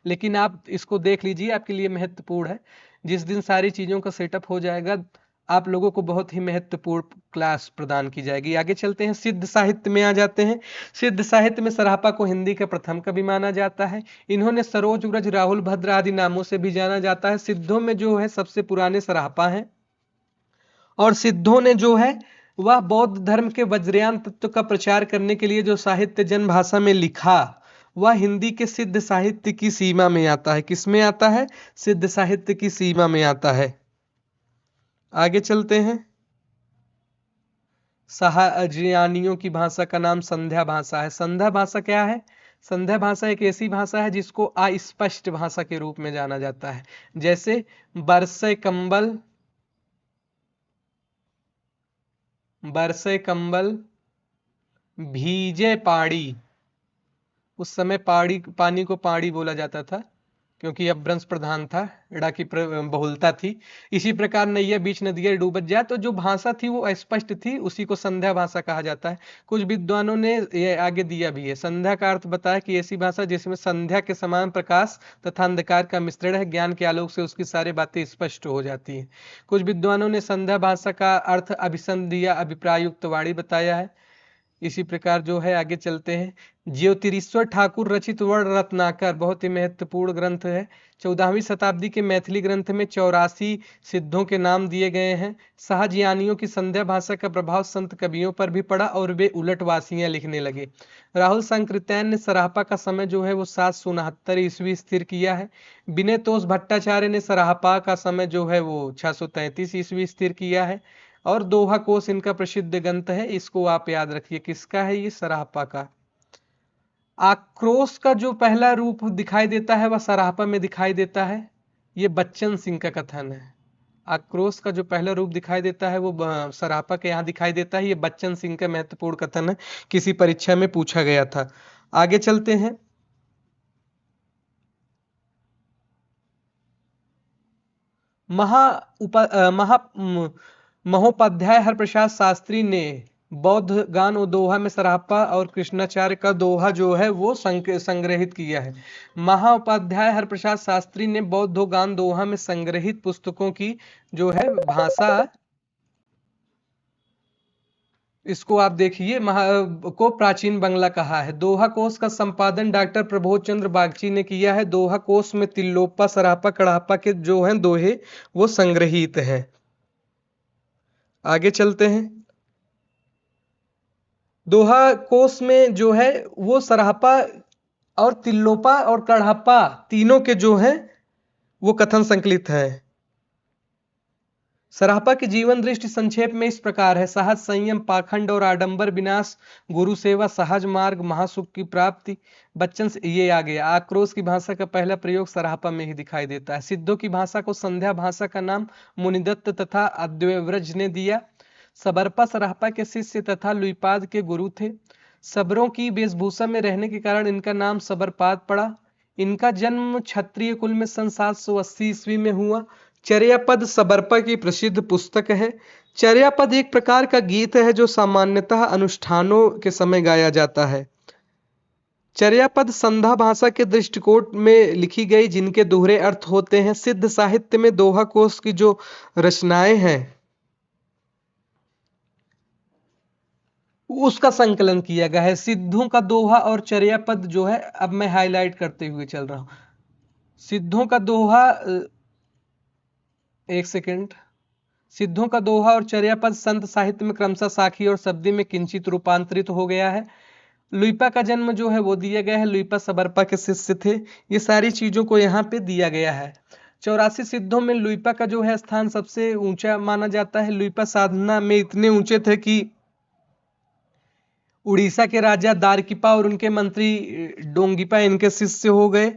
A: लेकिन आप इसको देख लीजिए, आपके लिए महत्वपूर्ण है। जिस दिन सारी चीजों का सेटअप हो जाएगा, आप लोगों को बहुत ही महत्वपूर्ण क्लास प्रदान की जाएगी। आगे चलते हैं, सिद्ध साहित्य में आ जाते हैं। सिद्ध साहित्य में सरापा को हिंदी का प्रथम कवि माना जाता है। इन्होंने सरोज, व्रज, राहुल भद्र आदि नामों से भी जाना जाता है। सिद्धों में जो है सबसे पुराने सरापा हैं, और सिद्धों ने जो है वह बौद्ध धर्म के वज्रयान तत्व का प्रचार करने के लिए जो साहित्य जन भाषा में लिखा, वह हिंदी के सिद्ध साहित्य की सीमा में आता है। किसमें आता है? सिद्ध साहित्य की सीमा में आता है। आगे चलते हैं। शाहजहानियों की भाषा का नाम संध्या भाषा है। संध्या भाषा क्या है? संध्या भाषा एक ऐसी भाषा है जिसको अस्पष्ट भाषा के रूप में जाना जाता है। जैसे बरसे कंबल, बरसे कंबल, भीजे पाड़ी। उस समय पाड़ी, पानी को पाड़ी बोला जाता था क्योंकि अपभ्रंश प्रधान था, ड़ा की बहुलता थी। इसी प्रकार नैया बीच नदिया डूबत जाए, तो जो भाषा थी वो अस्पष्ट थी, उसी को संध्या भाषा कहा जाता है। कुछ विद्वानों ने ये आगे दिया भी है, संध्या का अर्थ बताया कि ऐसी भाषा जिसमें संध्या के समान प्रकाश तथा अंधकार का मिश्रण है, ज्ञान के आलोक से उसकी सारी बातें स्पष्ट हो जाती हैं। कुछ विद्वानों ने संध्या भाषा का अर्थ अभिसंध या अभिप्रायुक्त वाणी बताया है। इसी प्रकार जो है आगे चलते हैं। ज्योतिरीश्वर ठाकुर रचित वर्ण रत्नाकर बहुत ही महत्वपूर्ण ग्रंथ है। 14वीं शताब्दी के मैथिली ग्रंथ में 84 सिद्धों के नाम दिए गए हैं। शाहजहानियों की संध्या भाषा का प्रभाव संत कवियों पर भी पड़ा और वे उलटवासियां लिखने लगे। राहुल सांकृत्यायन ने सराहपा का समय जो है वो 769 ईस्वी स्थिर किया है। विनय तोष भट्टाचार्य ने सराहपा का समय जो है वो 633 ईस्वी स्थिर किया है। और दोहा कोश इनका प्रसिद्ध ग्रंथ है, इसको आप याद रखिए। किसका है ये? सराहपा का। आक्रोश का जो पहला रूप दिखाई देता है वह सराहपा में दिखाई देता है। ये बच्चन सिंह का कथन है। आक्रोश का जो पहला रूप दिखाई देता है वो सराहपा के यहाँ दिखाई देता है। ये बच्चन सिंह का महत्वपूर्ण कथन है, किसी परीक्षा में पूछा गया था। आगे चलते हैं। महोपाध्याय हरप्रसाद शास्त्री ने बौद्ध गान और दोहा में सराहपा और कृष्णाचार्य का दोहा जो है वो संग्रहित किया है। महाउपाध्याय हरप्रसाद शास्त्री ने बौद्ध गान दोहा में संग्रहित पुस्तकों की जो है भाषा, इसको आप देखिए, को प्राचीन बांग्ला कहा है। दोहा कोश का संपादन डॉक्टर प्रबोध चंद्र बागची ने किया है। दोहा कोश में तिल्लोपा, सराहपा, कड़ाहपा के जो हैं दोहे वो संग्रहित हैं। आगे चलते हैं। दोहा कोश में जो है वो सराहपा और तिल्लोपा और कड़ाहपा तीनों के जो हैं वो कथन संकलित है। सराहपा की जीवन दृष्टि संक्षेप में इस प्रकार है: सहज संयम, पाखंड और आडंबर विनाश, गुरु सेवा, सहज मार्ग, महासुख की प्राप्ति। बच्चन से ये आ गया। आक्रोश की भाषा का पहला प्रयोग सराहपा में ही दिखाई देता है। सिद्धों की भाषा को संध्या भाषा का नाम मुनिदत्त तथा अद्वैव्रज ने दिया। सबरपा सराहपा के शिष्य तथा लुईपाद के गुरु थे। सबरों की वेशभूषा में रहने के कारण इनका नाम सबरपाद पड़ा। इनका जन्म क्षत्रिय कुल में सन 780 ईस्वी में हुआ। चर्यापद सबरपा की प्रसिद्ध पुस्तक है। चर्यापद एक प्रकार का गीत है जो सामान्यतः अनुष्ठानों के समय गाया जाता है। चर्यापद संध्या भाषा के दृष्टिकोण में लिखी गई, जिनके दोहरे अर्थ होते हैं। सिद्ध साहित्य में दोहा कोश की जो रचनाएं हैं उसका संकलन किया गया है। सिद्धों का दोहा और चर्यापद जो है, अब मैं हाईलाइट करते हुए चल रहा हूं। सिद्धों का दोहा, एक सेकेंड। सिद्धों का दोहा और चर्यापद संत साहित्य में क्रमशः साखी और शब्दी में किंचित रूपांतरित हो गया है। लुईपा का जन्म जो है वो दिया गया है। लुईपा सबरपा के शिष्य थे। ये सारी चीजों को यहाँ पे दिया गया है। 84 सिद्धों में लुईपा का जो है स्थान सबसे ऊंचा माना जाता है। लुईपा साधना में इतने ऊंचे थे कि उड़ीसा के राजा दारकीपा और उनके मंत्री डोंगीपा इनके शिष्य हो गए।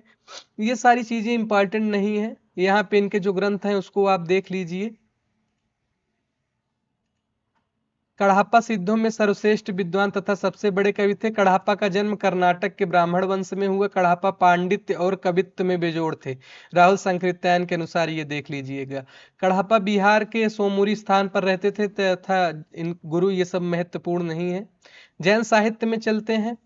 A: ये सारी चीजें इंपॉर्टेंट नहीं है। यहाँ पे इनके जो ग्रंथ हैं उसको आप देख लीजिए। कड़ाहपा सिद्धों में सर्वश्रेष्ठ विद्वान तथा सबसे बड़े कवि थे। कड़ाहपा का जन्म कर्नाटक के ब्राह्मण वंश में हुआ। कड़ाहपा पांडित्य और कवित्व में बेजोड़ थे। राहुल सांकृत्यायन के अनुसार ये देख लीजिएगा। कड़ाहपा बिहार के सोमुरी स्थान पर रहते थे तथा इन गुरु, ये सब महत्वपूर्ण नहीं है। जैन साहित्य में चलते हैं।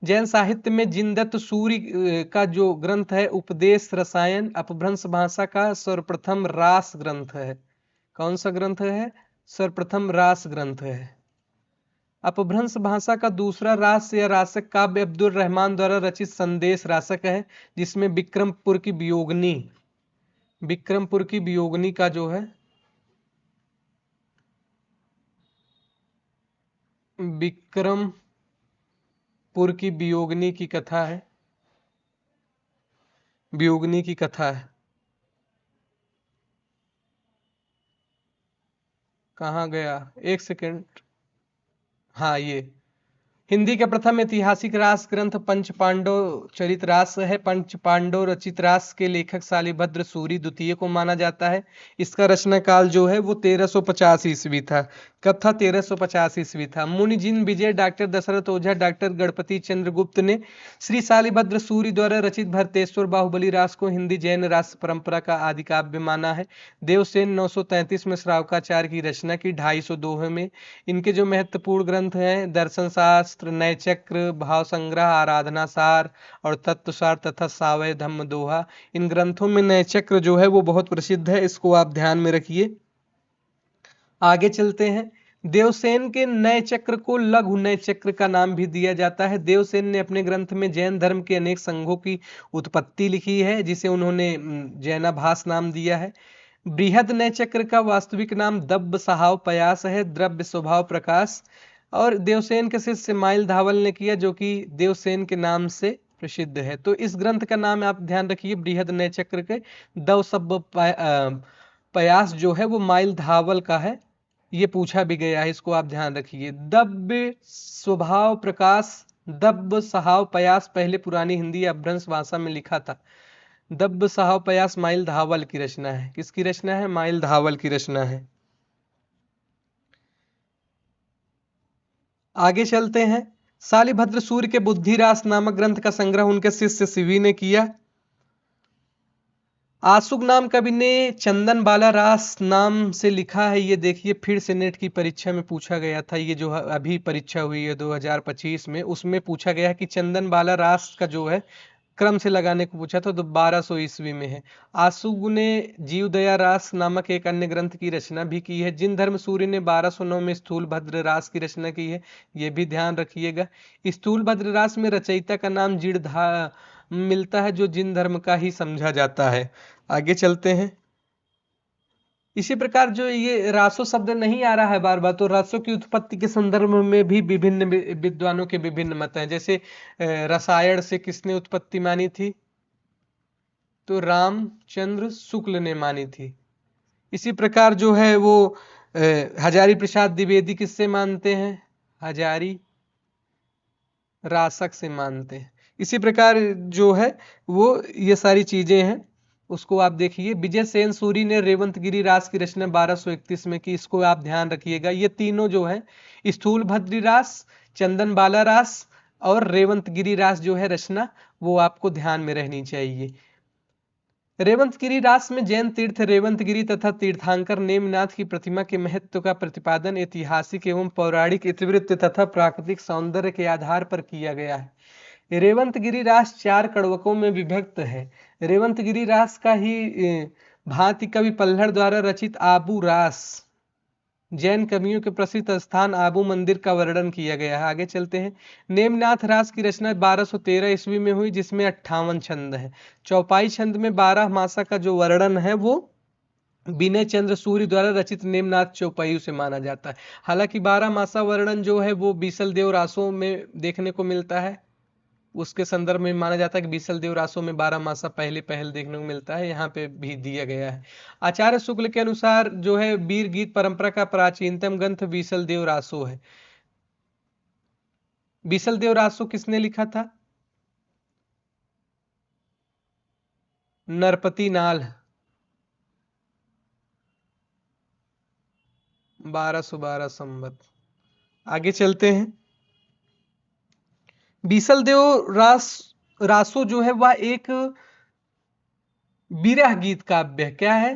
A: जैन साहित्य में जिनदत्त सूर्य का जो ग्रंथ है उपदेश रसायन अपभ्रंश भाषा का सर्वप्रथम रास ग्रंथ है। कौन सा ग्रंथ है? सर्वप्रथम रास ग्रंथ है। अपभ्रंश भाषा का दूसरा रास या रासक काव्य अब्दुल रहमान द्वारा रचित संदेश रासक है, जिसमें विक्रमपुर की वियोगिनी का जो है विक्रमपुर की वियोगिनी की कथा है। वियोगिनी की कथा है। कहाँ गया? एक सेकेंड। हाँ, ये हिंदी का प्रथम ऐतिहासिक रास ग्रंथ पंच पांडव चरित रास है। पंच पांडव रचित रास के लेखक शालिभद्र सूरी द्वितीय को माना जाता है। इसका रचना काल जो है वो 1350 ईस्वी था। कब था? 1350 ईस्वी था। मुनि जिन विजय, डॉक्टर दशरथ ओझा, डॉक्टर गणपति चंद्र गुप्त ने श्री शालिभद्र सूरी द्वारा रचित भरतेश्वर बाहुबली रास को हिंदी जैन रास परंपरा का आदि काव्य माना है। देवसेन 933 में श्रावकाचार्य की रचना की, 250 दोहे में। इनके जो महत्वपूर्ण ग्रंथ हैं दर्शन शास्त्र, नय चक्र, भाव संग्रह, आराधना सार और तत्वसार तथा सावय धम्म दोहा। इन ग्रंथों में नय चक्र जो है वो बहुत प्रसिद्ध है, इसको आप ध्यान में रखिए। आगे चलते हैं। देवसेन के नय चक्र को लघु नय चक्र का नाम भी दिया जाता है। देवसेन ने अपने ग्रंथ में जैन धर्म के अनेक संघों की उत्पत्ति लिखी है, जिसे उन्होंने जैनाभास नाम दिया है। बृहद नय चक्र का वास्तविक नाम दब्ब सहाव पयास है, द्रव्य स्वभाव प्रकाश। और देवसेन के शिष्य माइल धावल ने किया, जो कि देवसेन के नाम से प्रसिद्ध है। तो इस ग्रंथ का नाम आप ध्यान रखिए, बृहद नय चक्र के दव सब पयास जो है वो माइल धावल का है, ये पूछा भी गया है, इसको आप ध्यान रखिए। दव्य स्वभाव प्रकाश, दब्ब सहाव पयास पहले पुरानी हिंदी अपभ्रंश भाषा में लिखा था। दब्ब सहाव पयास माइल धावल की रचना है। किसकी रचना है? माइल धावल की रचना है। आगे चलते हैं। शालिभद्र सूर्य के बुद्धिरास नामक ग्रंथ का संग्रह उनके शिष्य शिवी ने किया। आशुक नाम कवि ने चंदन बाला रास नाम से लिखा है। ये देखिए, फिर से नेट की परीक्षा में पूछा गया था। ये जो अभी परीक्षा हुई है 2025 में, उसमें पूछा गया है कि चंदन बाला रास का जो है क्रम से लगाने को पूछा था, तो 1200 ईस्वी में है। आशुग ने जीवदया रास नामक एक अन्य ग्रंथ की रचना भी की है। जिन धर्म सूर्य ने 1209 में स्थूल भद्र रास की रचना की है, ये भी ध्यान रखिएगा। स्थूल भद्र रास में रचयिता का नाम जीर्धा मिलता है, जो जिन धर्म का ही समझा जाता है। आगे चलते हैं। इसी प्रकार जो ये रासो शब्द नहीं आ रहा है बार बार, तो रासों की उत्पत्ति के संदर्भ में भी विभिन्न विद्वानों के विभिन्न मत हैं। जैसे रसायन से किसने उत्पत्ति मानी थी? तो रामचंद्र शुक्ल ने मानी थी। इसी प्रकार जो है वो हजारी प्रसाद द्विवेदी किससे मानते हैं? हजारी रासक से मानते हैं। इसी प्रकार जो है वो ये सारी चीजें हैं, उसको आप देखिए। विजय सेन सूरी ने रेवंतगिरी रास की रचना 1231 में की, इसको आप ध्यान रखिएगा। ये तीनों जो है, स्थूल भद्री रास, चंदन बाला रास और रेवंतगिरी रास जो है रचना, वो आपको ध्यान में रहनी चाहिए। रेवंतगिरी रास में जैन तीर्थ रेवंतगिरी तथा तीर्थांकर नेमिनाथ की प्रतिमा के महत्व का प्रतिपादन ऐतिहासिक एवं पौराणिक इतिवृत्त तथा प्राकृतिक सौंदर्य के आधार पर किया गया है। रेवंतगिरी रास 4 कड़वकों में विभक्त है। रेवंतगिरी रास का ही भांति कवि पल्हड़ द्वारा रचित आबू रास, जैन कवियों के प्रसिद्ध स्थान आबू मंदिर का वर्णन किया गया है। आगे चलते हैं। नेमिनाथ रास की रचना 1213 ईस्वी में हुई, जिसमें 58 छंद है। चौपाई छंद में 12 मासा का जो वर्णन है वो विनय चंद्र सूर्य द्वारा रचित नेमिनाथ चौपाई से माना जाता है। हालांकि 12 मासा वर्णन जो है वो बीसल देव रासों में देखने को मिलता है, उसके संदर्भ में माना जाता है कि बीसल देव रासों में 12 मासा पहले देखने को मिलता है, यहाँ पे भी दिया गया है। आचार्य शुक्ल के अनुसार जो है वीर गीत परंपरा का प्राचीनतम ग्रंथ बीसल देव रासो है। बीसल देव रासो किसने लिखा था? नरपति नाल, 1212 संवत। आगे चलते हैं। बीसल देव रासो जो है वह एक विरह गीत काव्य है। क्या है?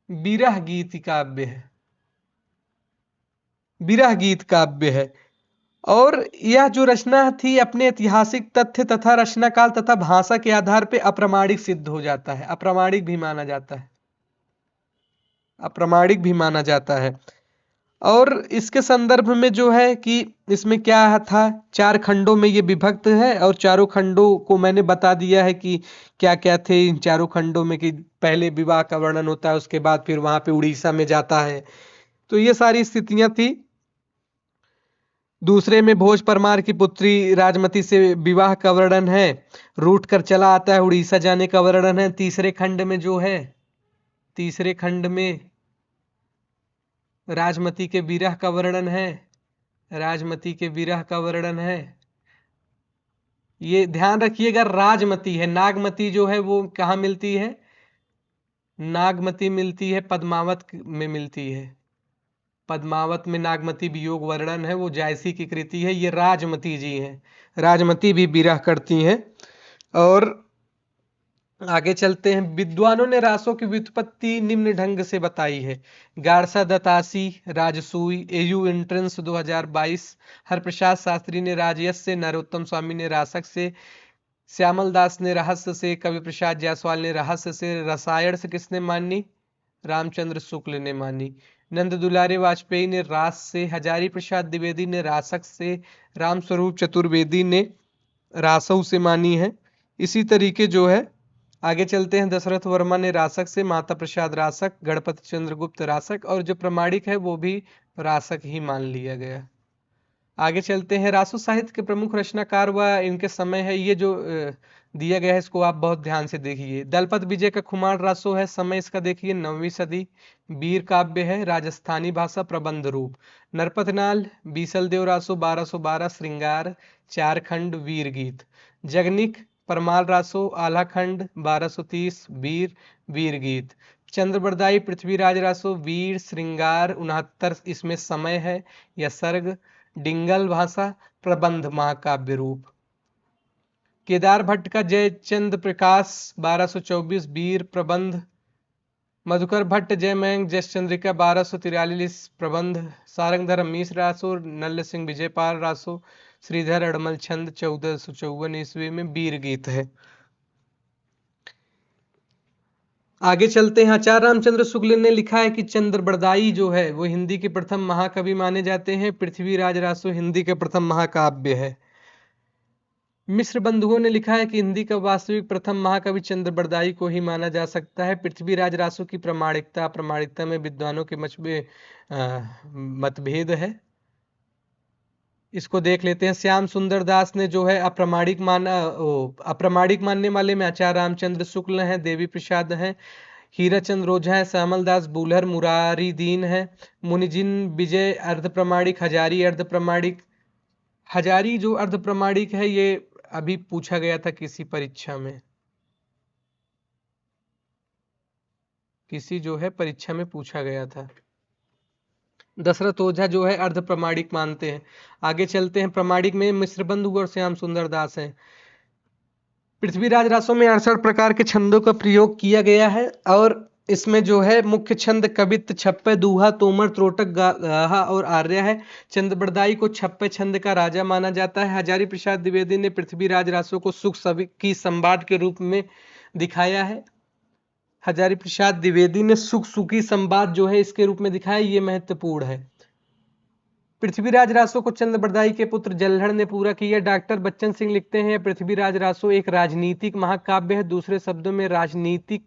A: विरह गीत काव्य है, विरह गीत काव्य है। और यह जो रचना थी अपने ऐतिहासिक तथ्य तथा रचना काल तथा भाषा के आधार पर अप्रामाणिक सिद्ध हो जाता है, अप्रामाणिक भी माना जाता है, अप्रामाणिक भी माना जाता है। और इसके संदर्भ में जो है कि इसमें क्या था, 4 खंडों में ये विभक्त है, और चारों खंडों को मैंने बता दिया है कि क्या क्या थे इन चारों खंडों में। कि पहले विवाह का वर्णन होता है, उसके बाद फिर वहां पे उड़ीसा में जाता है, तो ये सारी स्थितियां थी। दूसरे में भोज परमार की पुत्री राजमती से विवाह का वर्णन है, रूठ कर चला आता है, उड़ीसा जाने का वर्णन है। तीसरे खंड में जो है, तीसरे खंड में राजमती के विरह का वर्णन है, राजमती के विरह का वर्णन है। ये ध्यान रखिएगा, राजमती है, नागमती जो है वो कहाँ मिलती है, नागमती मिलती है पद्मावत में मिलती है, पद्मावत में नागमती वियोग वर्णन है, वो जायसी की कृति है। ये राजमती जी हैं, राजमती भी विरह करती हैं। और आगे चलते हैं, विद्वानों ने रासों की व्युत्पत्ति निम्न ढंग से बताई है। गारसा दत्तासी, राजसूय, एयू एंट्रेंस 2022। हरप्रसाद शास्त्री ने राजयस से, नरोत्तम स्वामी ने रासक से, श्यामल दास ने रहस्य से, कवि प्रसाद जायसवाल ने रहस्य से, रसायन से किसने मानी, रामचंद्र शुक्ल ने मानी। नंद दुलारे वाजपेयी ने रास से, हजारी प्रसाद द्विवेदी ने रासक से, रामस्वरूप चतुर्वेदी ने रासव से मानी है। इसी तरीके जो है आगे चलते हैं, दशरथ वर्मा ने रासक से, माता प्रसाद रासक, गणपति चंद्रगुप्त रासक, और जो प्रमाणिक है वो भी रासक ही मान लिया गया। आगे चलते हैं, रासो साहित्य के प्रमुख रचनाकार व इनके समय है, ये जो दिया गया है इसको आप बहुत ध्यान से देखिए। दलपत विजय का खुमार रासो है, समय इसका देखिए 9वीं सदी, वीर काव्य है, राजस्थानी भाषा, प्रबंध रूप। नरपतनाल बीसल देव रासो 1212, श्रृंगार, 4 खंड, वीर गीत। जगनिक परमाल रासो, आला खंड, 1230, वीर, वीर गीत। चंद्रबरदाई पृथ्वीराज रासो, वीर, श्रृंगार, 69 इसमें समय है या सर्ग। डिंगल भाषा, प्रबंध महाकाव्य रूप। केदार भट्ट का जयचंद प्रकाश 1224, वीर, प्रबंध। मधुकर भट्ट जयमयंक जयचंद्रिका 1243, प्रबंध। सारंगधर मिश्र रासो, नल्ल सिंह विजयपाल रासो, श्रीधर अड़मल छंद 1454 ईस्वी में, वीर गीत है। आगे चलते हैं, आचार्य रामचंद्र शुक्ल ने लिखा है कि चंद्रबरदाई जो है वो हिंदी के प्रथम महाकवि माने जाते हैं। पृथ्वीराज रासो हिंदी के प्रथम महाकाव्य है। मिश्र बंधुओं ने लिखा है कि हिंदी का वास्तविक प्रथम महाकवि चंद्रबरदाई को ही माना जा सकता है। पृथ्वीराज रासो की प्रामाणिकता अप्रामाणिकता में विद्वानों के मतभेद है। इसको देख लेते हैं। श्याम सुंदर दास ने जो है अप्रामाणिक मानने वाले में आचार्य रामचंद्र शुक्ल हैं, देवी प्रसाद हैं, हीराचंद रोझा है, श्यामल दास बूलहर, मुरारी दीन है, मुनिजिन विजय अर्ध प्रमाणिक, हजारी अर्ध प्रमाणिक। हजारी जो अर्ध प्रमाणिक है ये अभी पूछा गया था किसी परीक्षा में, किसी जो है परीक्षा में पूछा गया था। दशरथ ओझा जो है अर्ध प्रमाणिक मानते हैं। आगे चलते हैं, प्रमाणिक में मिश्र बंधु और श्याम सुंदर दास हैं। पृथ्वीराज रासो में 68 प्रकार के छंदों का प्रयोग किया गया है और इसमें जो है मुख्य छंद कवित्त, छप्पे, दूहा, तोमर, त्रोटक, गाहा और आर्या है। चंद्रबरदाई को छप्पे छंद का राजा माना जाता है। हजारी प्रसाद द्विवेदी ने पृथ्वीराज रासो को सुख की संवाद के रूप में दिखाया है। हजारी प्रसाद द्विवेदी ने सुखी संवाद जो है इसके रूप में दिखाया, ये महत्वपूर्ण है। पृथ्वीराज रासो को चंद्रबरदाई के पुत्र जल्हड़ ने पूरा किया। डॉक्टर बच्चन सिंह लिखते हैं, पृथ्वीराज रासो एक राजनीतिक महाकाव्य है। दूसरे शब्दों में राजनीतिक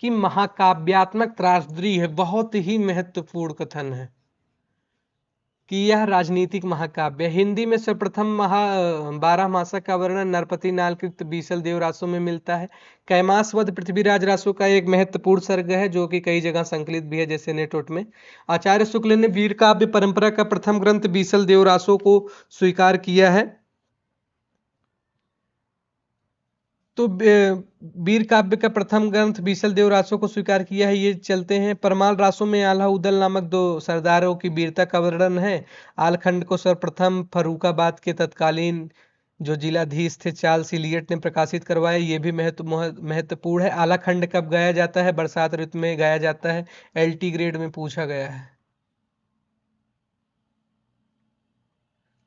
A: की महाकाव्यात्मक त्रासदी है। बहुत ही महत्वपूर्ण कथन है कि यह राजनीतिक महाकाव्य। हिंदी में सर्वप्रथम 12 मासा का वर्णन नरपति नालकृत बीसल देव रासो में मिलता है। कैमासवध पृथ्वीराज रासो का एक महत्वपूर्ण सर्ग है जो कि कई जगह संकलित भी है, जैसे नेटोट में। आचार्य शुक्ल ने वीर काव्य परंपरा का प्रथम ग्रंथ बीसल देव रासो को स्वीकार किया है। तो वीर काव्य का प्रथम ग्रंथ बीसल देव रासो को स्वीकार किया है। ये चलते हैं, परमाल रासो में आल्हा उदल नामक 2 सरदारों की वीरता का वर्णन है। आलखंड को सर्वप्रथम फर्रुखाबाद के तत्कालीन जो जिलाधीश थे चार्ल्स इलियट ने प्रकाशित करवाया। ये भी महत्वपूर्ण है। आला खंड कब गाया जाता है? बरसात ऋतु में गाया जाता है। LT ग्रेड में पूछा गया है।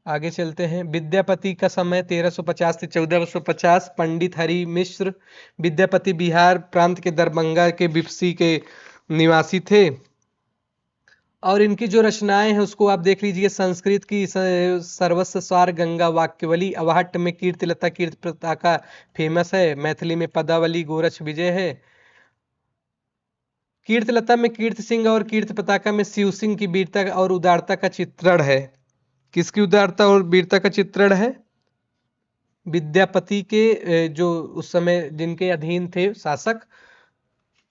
A: आगे चलते हैं, विद्यापति का समय 1350 से 1450। पंडित हरि मिश्र विद्यापति बिहार प्रांत के दरभंगा के बिपसी के निवासी थे और इनकी जो रचनाएं हैं उसको आप देख लीजिए। संस्कृत की सर्वस्व सार गंगा वाक्यवली, अवाहट में कीर्तिलता कीर्ति पताका फेमस है। मैथिली में पदावली गोरक्ष विजय है। कीर्तिलता में कीर्ति सिंह और कीर्ति पताका में शिव सिंह की वीरता और उदारता का चित्रण है। किसकी उदारता और वीरता का चित्रण है? विद्यापति के, जो उस समय जिनके अधीन थे शासक,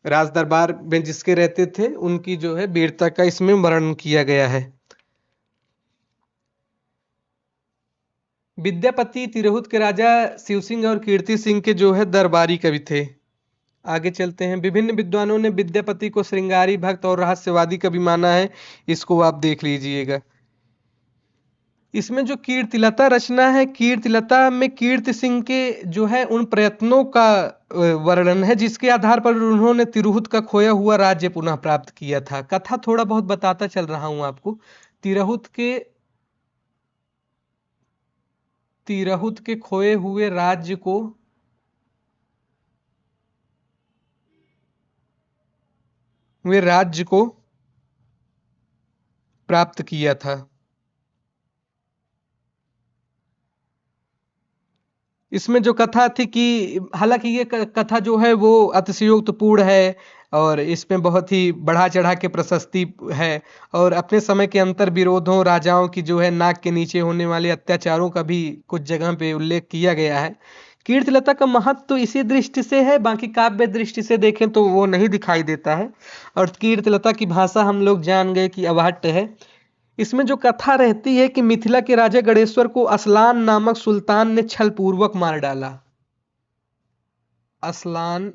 A: राज दरबार में जिसके रहते थे उनकी जो है वीरता का इसमें वर्णन किया गया है। विद्यापति तिरहुत के राजा शिव सिंह और कीर्ति सिंह के जो है दरबारी कवि थे। आगे चलते हैं। विभिन्न विद्वानों ने विद्यापति को श्रृंगारी भक्त और रहस्यवादी कवि माना है, इसको आप देख लीजिएगा। इसमें जो कीर्तिलता रचना है, कीर्तिलता में कीर्ति सिंह के जो है उन प्रयत्नों का वर्णन है जिसके आधार पर उन्होंने तिरहुत का खोया हुआ राज्य पुनः प्राप्त किया था। कथा थोड़ा बहुत बताता चल रहा हूं आपको। तिरहुत के खोए हुए राज्य को प्राप्त किया था। इसमें जो कथा थी कि हालांकि ये कथा जो है वो अतिशयोक्तिपूर्ण है और इसमें बहुत ही बढ़ा चढ़ा के प्रशस्ति है और अपने समय के अंतर विरोधों, राजाओं की जो है नाक के नीचे होने वाले अत्याचारों का भी कुछ जगह पे उल्लेख किया गया है। कीर्तिलता का महत्व तो इसी दृष्टि से है, बाकी काव्य दृष्टि से देखें तो वो नहीं दिखाई देता है। और कीर्तिलता की भाषा हम लोग जान गए कि अवाट्य है। इसमें जो कथा रहती है कि मिथिला के राजा गणेश्वर को असलान नामक सुल्तान ने छल पूर्वक मार डाला। असलान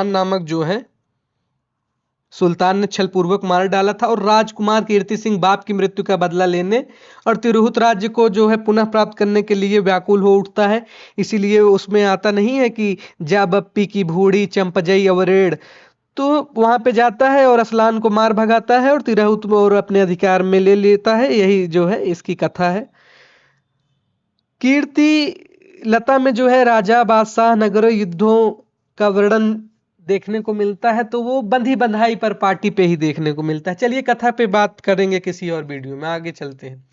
A: नामक जो है सुल्तान ने छल पूर्वक मार डाला था और राजकुमार कीर्ति सिंह बाप की मृत्यु का बदला लेने और तिरहुत राज्य को जो है पुनः प्राप्त करने के लिए व्याकुल हो उठता है। इसीलिए उसमें आता नहीं है कि जा बप्पी की भूड़ी चंपजई अवरेड़, तो वहां पे जाता है और असलान को मार भगाता है और तिरहुत और अपने अधिकार में ले लेता है। यही जो है इसकी कथा है। कीर्ति लता में जो है राजा बादशाह नगरों युद्धों का वर्णन देखने को मिलता है, तो वो बंधी बंधाई पर पार्टी पे ही देखने को मिलता है। चलिए कथा पे बात करेंगे किसी और वीडियो में। आगे चलते हैं।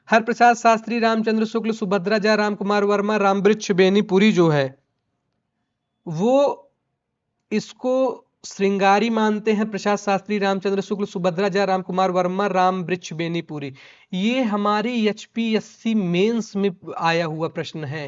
A: हरप्रसाद शास्त्री, रामचंद्र शुक्ल, सुभद्रा जा, राम कुमार वर्मा, रामवृक्ष बेनीपुरी जो है वो इसको श्रृंगारी मानते हैं। प्रसाद शास्त्री, रामचंद्र शुक्ल, सुभद्रा जा, राम कुमार वर्मा, रामवृक्ष बेनीपुरी। ये हमारी एचपीएससी मेंस में आया हुआ प्रश्न है।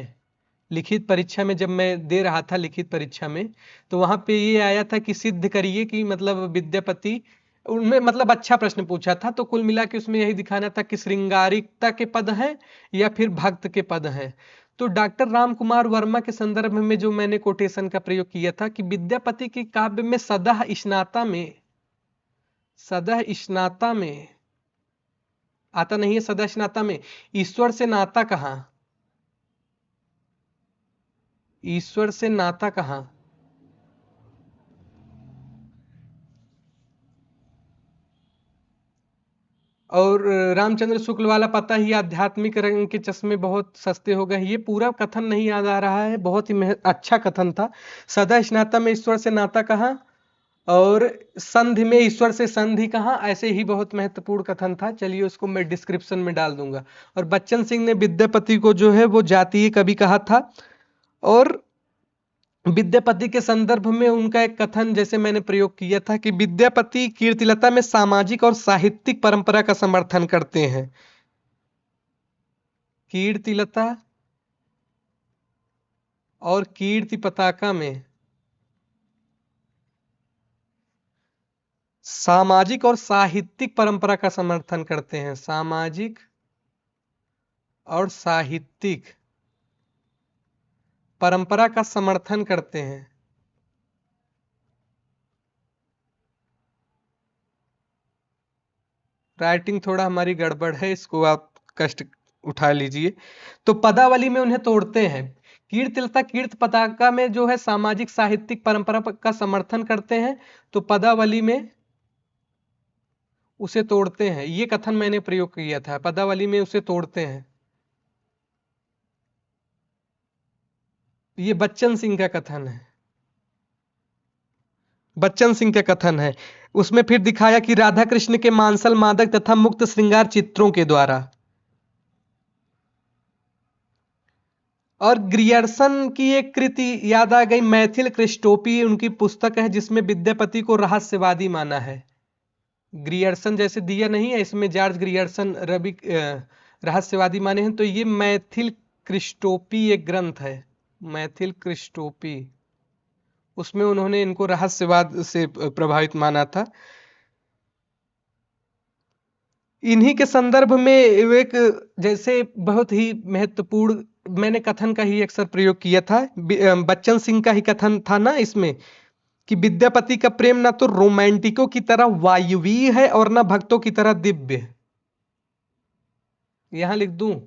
A: लिखित परीक्षा में जब मैं दे रहा था लिखित परीक्षा में, तो वहां पे ये आया था कि सिद्ध करिए कि मतलब विद्यापति उनमें मतलब अच्छा प्रश्न पूछा था। तो कुल मिला के उसमें यही दिखाना था कि श्रृंगारिकता के पद हैं या फिर भक्त के पद हैं। तो डॉक्टर राम कुमार वर्मा के संदर्भ में जो मैंने कोटेशन का प्रयोग किया था कि विद्यापति के काव्य में सदा स्नाता में आता नहीं है। सदा स्नाता में ईश्वर से नाता कहां, ईश्वर से नाता कहां। और रामचंद्र शुक्ल वाला पता ही, आध्यात्मिक रंग के चश्मे बहुत सस्ते हो गए। ये पूरा कथन नहीं याद आ रहा है, बहुत ही अच्छा कथन था। सदा स्नाता में ईश्वर से नाता कहां और संधि में ईश्वर से संधि कहां, ऐसे ही बहुत महत्वपूर्ण कथन था। चलिए उसको मैं डिस्क्रिप्शन में डाल दूंगा। और बच्चन सिंह ने विद्यापति को जो है वो जातीय कवि कहा था। और विद्यापति के संदर्भ में उनका एक कथन जैसे मैंने प्रयोग किया था कि विद्यापति कीर्तिलता में सामाजिक और साहित्यिक परंपरा का समर्थन करते हैं। कीर्तिलता और कीर्ति पताका में सामाजिक और साहित्यिक परंपरा का समर्थन करते हैं। सामाजिक और साहित्यिक परंपरा का समर्थन करते हैं। राइटिंग थोड़ा हमारी गड़बड़ है, इसको आप कष्ट उठा लीजिए। तो पदावली में उन्हें तोड़ते हैं। कीर्तिलता कीर्ति पताका में जो है सामाजिक साहित्यिक परंपरा का समर्थन करते हैं, तो पदावली में उसे तोड़ते हैं। ये कथन मैंने प्रयोग किया था, पदावली में उसे तोड़ते हैं। ये बच्चन सिंह का कथन है, बच्चन सिंह का कथन है। उसमें फिर दिखाया कि राधा कृष्ण के मांसल मादक तथा मुक्त श्रृंगार चित्रों के द्वारा। और ग्रियर्सन की एक कृति याद आ गई, मैथिल क्रिस्टोपी उनकी पुस्तक है जिसमें विद्यापति को रहस्यवादी माना है। ग्रियर्सन जैसे दिया नहीं है, इसमें जॉर्ज ग्रियर्सन रहस्यवादी माने हैं। तो ये मैथिल क्रिस्टोपी एक ग्रंथ है, मैथिल क्रिस्टोपी, उसमें उन्होंने इनको रहस्यवाद से प्रभावित माना था। इन्हीं के संदर्भ में एक जैसे बहुत ही महत्वपूर्ण मैंने कथन का ही अक्सर प्रयोग किया था, बच्चन सिंह का ही कथन था ना इसमें, कि विद्यापति का प्रेम ना तो रोमांटिकों की तरह वायवीय है और ना भक्तों की तरह दिव्य। यहां लिख दूं,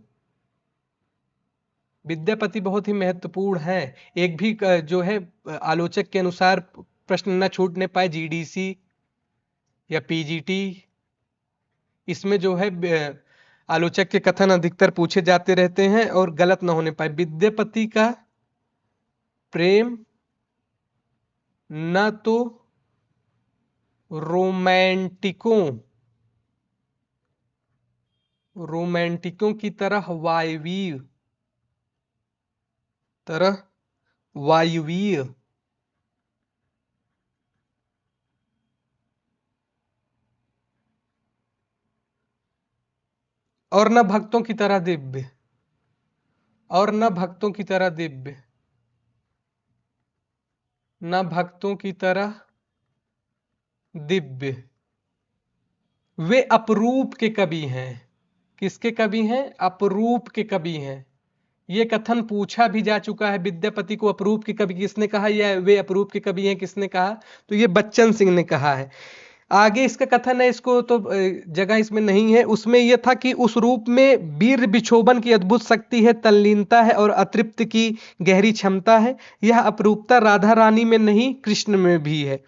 A: विद्यापति बहुत ही महत्वपूर्ण है। एक भी जो है आलोचक के अनुसार प्रश्न न छूटने पाए, जीडीसी या पीजीटी, इसमें जो है आलोचक के कथन अधिकतर पूछे जाते रहते हैं और गलत न होने पाए। विद्यापति का प्रेम न तो रोमांटिकों की तरह वायवीय और न भक्तों की तरह दिव्य, और न भक्तों की तरह दिव्य, न भक्तों की तरह दिव्य। वे अपरूप के कवि हैं। किसके कवि हैं? अपरूप के कवि हैं। ये कथन पूछा भी जा चुका है, विद्यापति को अपरूप के कवि किसने कहा, या वे अपरूप के कवि हैं किसने कहा? तो ये बच्चन सिंह ने कहा है। आगे इसका कथन है, इसको तो जगह इसमें नहीं है, उसमें यह था कि उस रूप में वीर विक्षोभन की अद्भुत शक्ति है, तल्लीनता है और अतृप्त की गहरी क्षमता है। यह अपरूपता राधा रानी में नहीं, कृष्ण में भी है।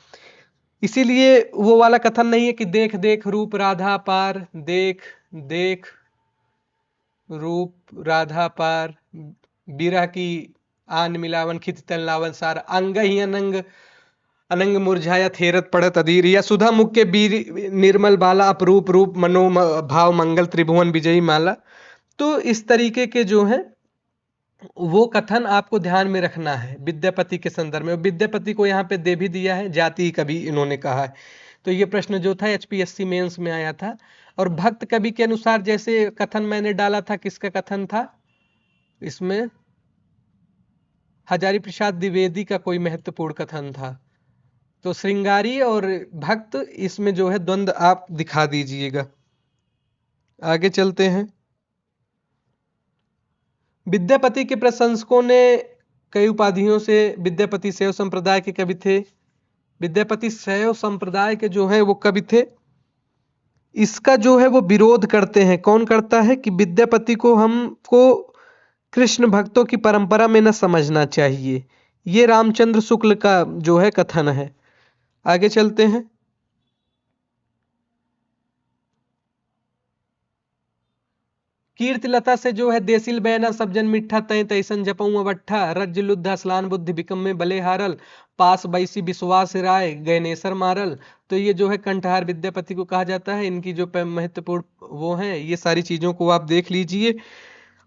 A: इसीलिए वो वाला कथन नहीं है कि देख देख रूप राधा पार, देख देख रूप राधा पार, बिरह की आन मिलावन खित तन लावन सार, अंग ही अनंग अनंग मुरझाया थेरत पड़त अधीर, या सुधा मुख के बीर निर्मल बाला, अपरूप रूप मनो भाव मंगल त्रिभुवन विजयी माला। तो इस तरीके के जो है वो कथन आपको ध्यान में रखना है विद्यापति के संदर्भ में। विद्यापति को यहाँ पे दे भी दिया है, जाति कवि इन्होंने कहा है। तो ये प्रश्न जो था एचपीएससी मेंस में आया था। और भक्त कवि के अनुसार जैसे कथन मैंने डाला था, किसका कथन था इसमें? हजारी प्रसाद द्विवेदी का कोई महत्वपूर्ण कथन था। तो श्रृंगारी और भक्त, इसमें जो है द्वंद्व आप दिखा दीजिएगा। आगे चलते हैं। विद्यापति के प्रशंसकों ने कई उपाधियों से, विद्यापति शैव संप्रदाय के कवि थे, विद्यापति शैव संप्रदाय के जो है वो कवि थे। इसका जो है वो विरोध करते हैं। कौन करता है? कि विद्यापति को हमको कृष्ण भक्तों की परंपरा में न समझना चाहिए। ये रामचंद्र शुक्ल का जो है कथन है। आगे चलते हैं। कीर्तिलता से जो है देसिल बैना सब जन मिठा तय तैसन जपऊं अवट्ठा, रज लुद्ध असलान बुद्धि बिकम में बले हारल, पास बैसी विश्वास राय गैनेसर मारल। तो ये जो है कंठहार विद्यापति को कहा जाता है। इनकी जो महत्वपूर्ण वो है, ये सारी चीजों को आप देख लीजिए।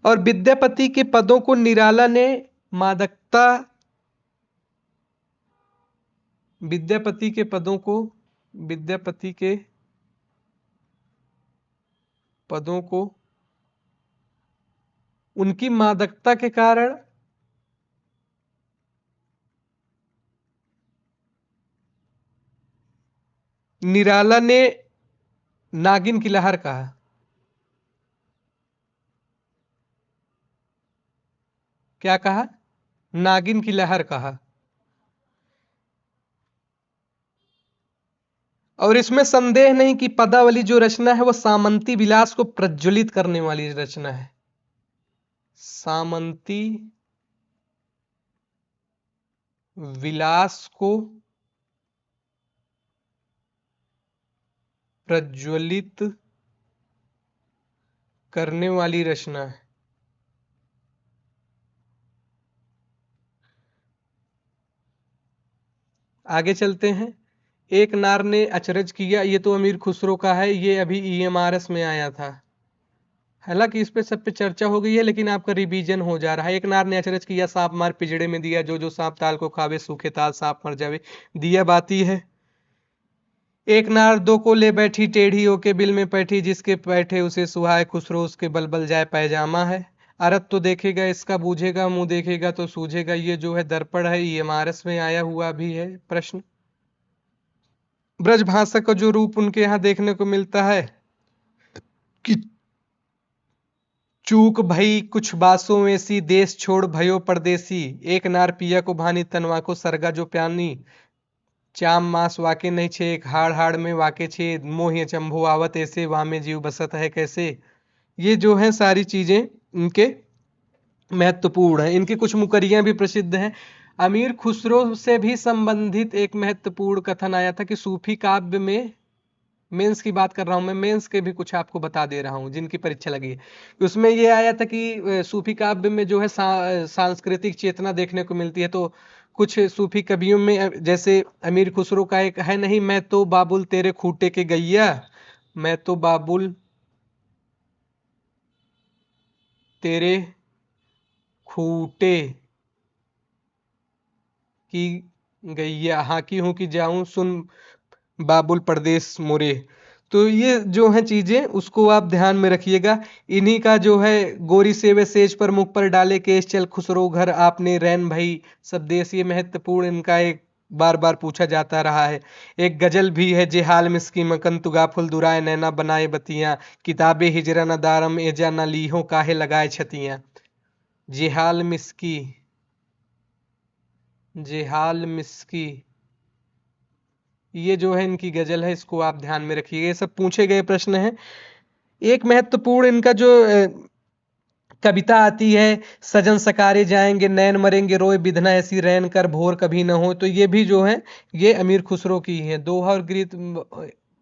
A: और विद्यापति के पदों को निराला ने मादकता, विद्यापति के पदों को, विद्यापति के पदों को उनकी मादकता के कारण निराला ने नागिन की लहर कहा। क्या कहा? नागिन की लहर कहा। और इसमें संदेह नहीं कि पदावली जो रचना है वो सामंती विलास को प्रज्वलित करने वाली रचना है। सामंती विलास को प्रज्वलित करने वाली रचना है। आगे चलते हैं। एक नार ने अचरज किया, ये तो अमीर खुसरो का है, ये अभी ईएमआरएस में आया था। हालांकि इस पे सब पे चर्चा हो गई है, लेकिन आपका रिवीजन हो जा रहा है। एक नार ने अचरज किया, सांप मार पिजड़े में दिया, जो जो सांप ताल को खावे सूखे ताल सांप मर जावे। दिया बाती है। एक नार दो को ले बैठी, टेढ़ी होके बिल में बैठी, जिसके बैठे उसे सुहाए खुसरो उसके बल बल जाए पैजामा है। अरत तो देखेगा इसका बूझेगा, मुंह देखेगा तो सूझेगा, ये जो है दर्पण है, ईएमआरएस में आया हुआ भी है प्रश्न। ब्रजभाषा का जो रूप उनके यहाँ देखने को मिलता है कि चूक भई कुछ बासों में सी, देश छोड़ भयो परदेसी, एक नार पिया को भानी तनवा को सरगा जो प्यानी, चाम मास वाके नहीं छे, एक हाड़ हाड़ में वाके छे, मोह चंभो आवत ऐसे, वामे जीव बसत है कैसे। ये जो है सारी चीजें इनके महत्वपूर्ण है। इनकी कुछ मुकरियां भी प्रसिद्ध हैं। अमीर खुसरो से भी संबंधित एक महत्वपूर्ण कथन आया था कि सूफी काव्य में, मेंस की बात कर रहा हूं मैं, मेंस के भी कुछ आपको बता दे रहा हूं जिनकी परीक्षा लगी है। उसमें ये आया था कि सूफी काव्य में जो है सांस्कृतिक चेतना देखने को मिलती है। तो कुछ सूफी कवियों में जैसे अमीर खुसरो का एक है नहीं, मैं तो बाबुल तेरे खूटे के गैया, मैं तो बाबुल तेरे खूटे की गैया, हाँ की हूं कि जाऊं सुन बाबुल परदेस मोरे। तो ये जो है चीजें उसको आप ध्यान में रखिएगा। इन्हीं का जो है गोरी सेवे सेज पर मुख पर डाले केश, चल खुसरो घर आपने रैन भई सब देश, ये महत्वपूर्ण इनका एक बार बार पूछा जाता रहा है। एक गजल भी है, जे हाल मिसकी मकन तुगा फुल दुराए नैना बनाए बतियां, किताबे हिजरा न दारम एजा न लीहो काहे लगाए छतियां। जेहाल मिसकी, जेहाल मिसकी, ये जो है इनकी गजल है, इसको आप ध्यान में रखिए। ये सब पूछे गए प्रश्न हैं। एक महत्वपूर्ण इनका जो कविता आती है, सजन सकारे जाएंगे नैन मरेंगे रोए, बिधना ऐसी रैन कर भोर कभी न हो, तो ये भी जो है ये अमीर खुसरो की है। दोहा और गीत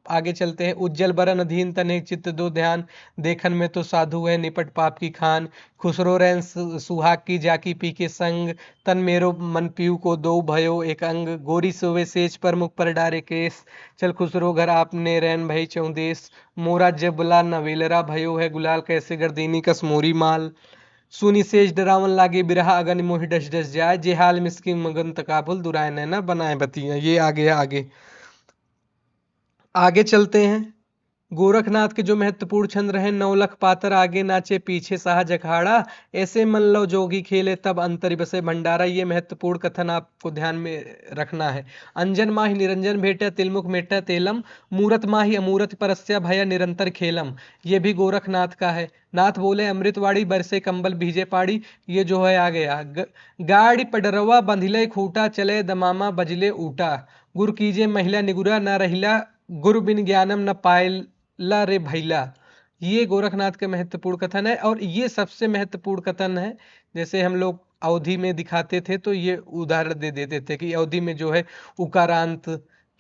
A: आगे चलते हैं। उज्जवल बरन अधीन तन एक चित्त दो ध्यान, देखन में तो साधु है निपट पाप की खान, खुसरो रैन सुहाग की जाकी पी के संग, तन मेरो मन पीऊ को दो भयो एक अंग, गोरी सोवे सेज पर मुख पर डारे केस, चल खुसरो घर आपने रैन भई चौदेस, मोरा जबला नवेलरा भयो है गुलाल, कैसे गर्दीनी कस मोरी माल, सुनी सेज डरावन लागे बिरहा अगन मोहि डस डस जाए, जे हाल मिसकिन मगन तकाबुल दुराए नैना बनाए बतियां। ये आगे आगे आगे चलते हैं। गोरखनाथ के जो महत्वपूर्ण छंद रहे, नौलख पातर आगे नाचे पीछे साहज अखाड़ा, ऐसे मन लो जोगी खेले तब अंतरि बसे भंडारा, ये महत्वपूर्ण कथन आपको ध्यान में रखना है। अंजन माहि निरंजन भेटा तिलमुख मेटा तेलम, मूरत माहि अमूरत परस्या भया निरंतर खेलम, ये भी गोरखनाथ का है। नाथ बोले अमृतवाड़ी बरसे कंबल भीजे पाड़ी, ये जो है आ गया। गाड़ी पडरवा बंधिले खूटा, चले दमामा बजले ऊटा, गुर कीजे महिला निगुरा न रहिला, गुरु बिन ज्ञानम न पायला रे भैला, ये गोरखनाथ का महत्वपूर्ण कथन है। और ये सबसे महत्वपूर्ण कथन है। जैसे हम लोग अवधि में दिखाते थे तो ये उदाहरण दे देते थे कि अवधि में जो है उकारांत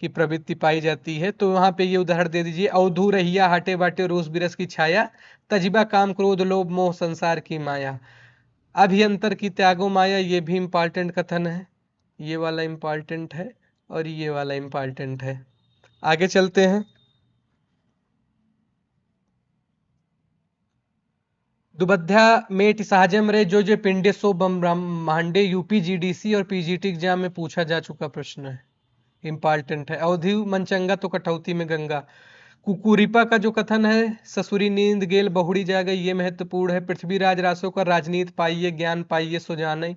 A: की प्रवृत्ति पाई जाती है, तो वहां पे ये उदाहरण दे दीजिए। अवधू रहिया हाटे बाटे रोज बिरस की छाया, तजिबा काम क्रोध लोभ मोह संसार की माया, अभियंतर की त्यागो माया, ये भी इम्पॉर्टेंट कथन है। ये वाला इम्पॉर्टेंट है और ये वाला इम्पॉर्टेंट है। आगे चलते हैं। दुबध्या मेट सहजम रे जो पिंडे सो ब्रह्मांडे, यूपीजीडीसी और पीजीटी एग्जाम में पूछा जा चुका प्रश्न है, इंपॉर्टेंट है। अवधि मनचंगा तो कटौती में गंगा। कुकुरिपा का जो कथन है, ससुरी नींद गेल बहुड़ी जा गई, ये महत्वपूर्ण है। पृथ्वीराज रासो का राजनीति पाइये ज्ञान पाइये सो जाने,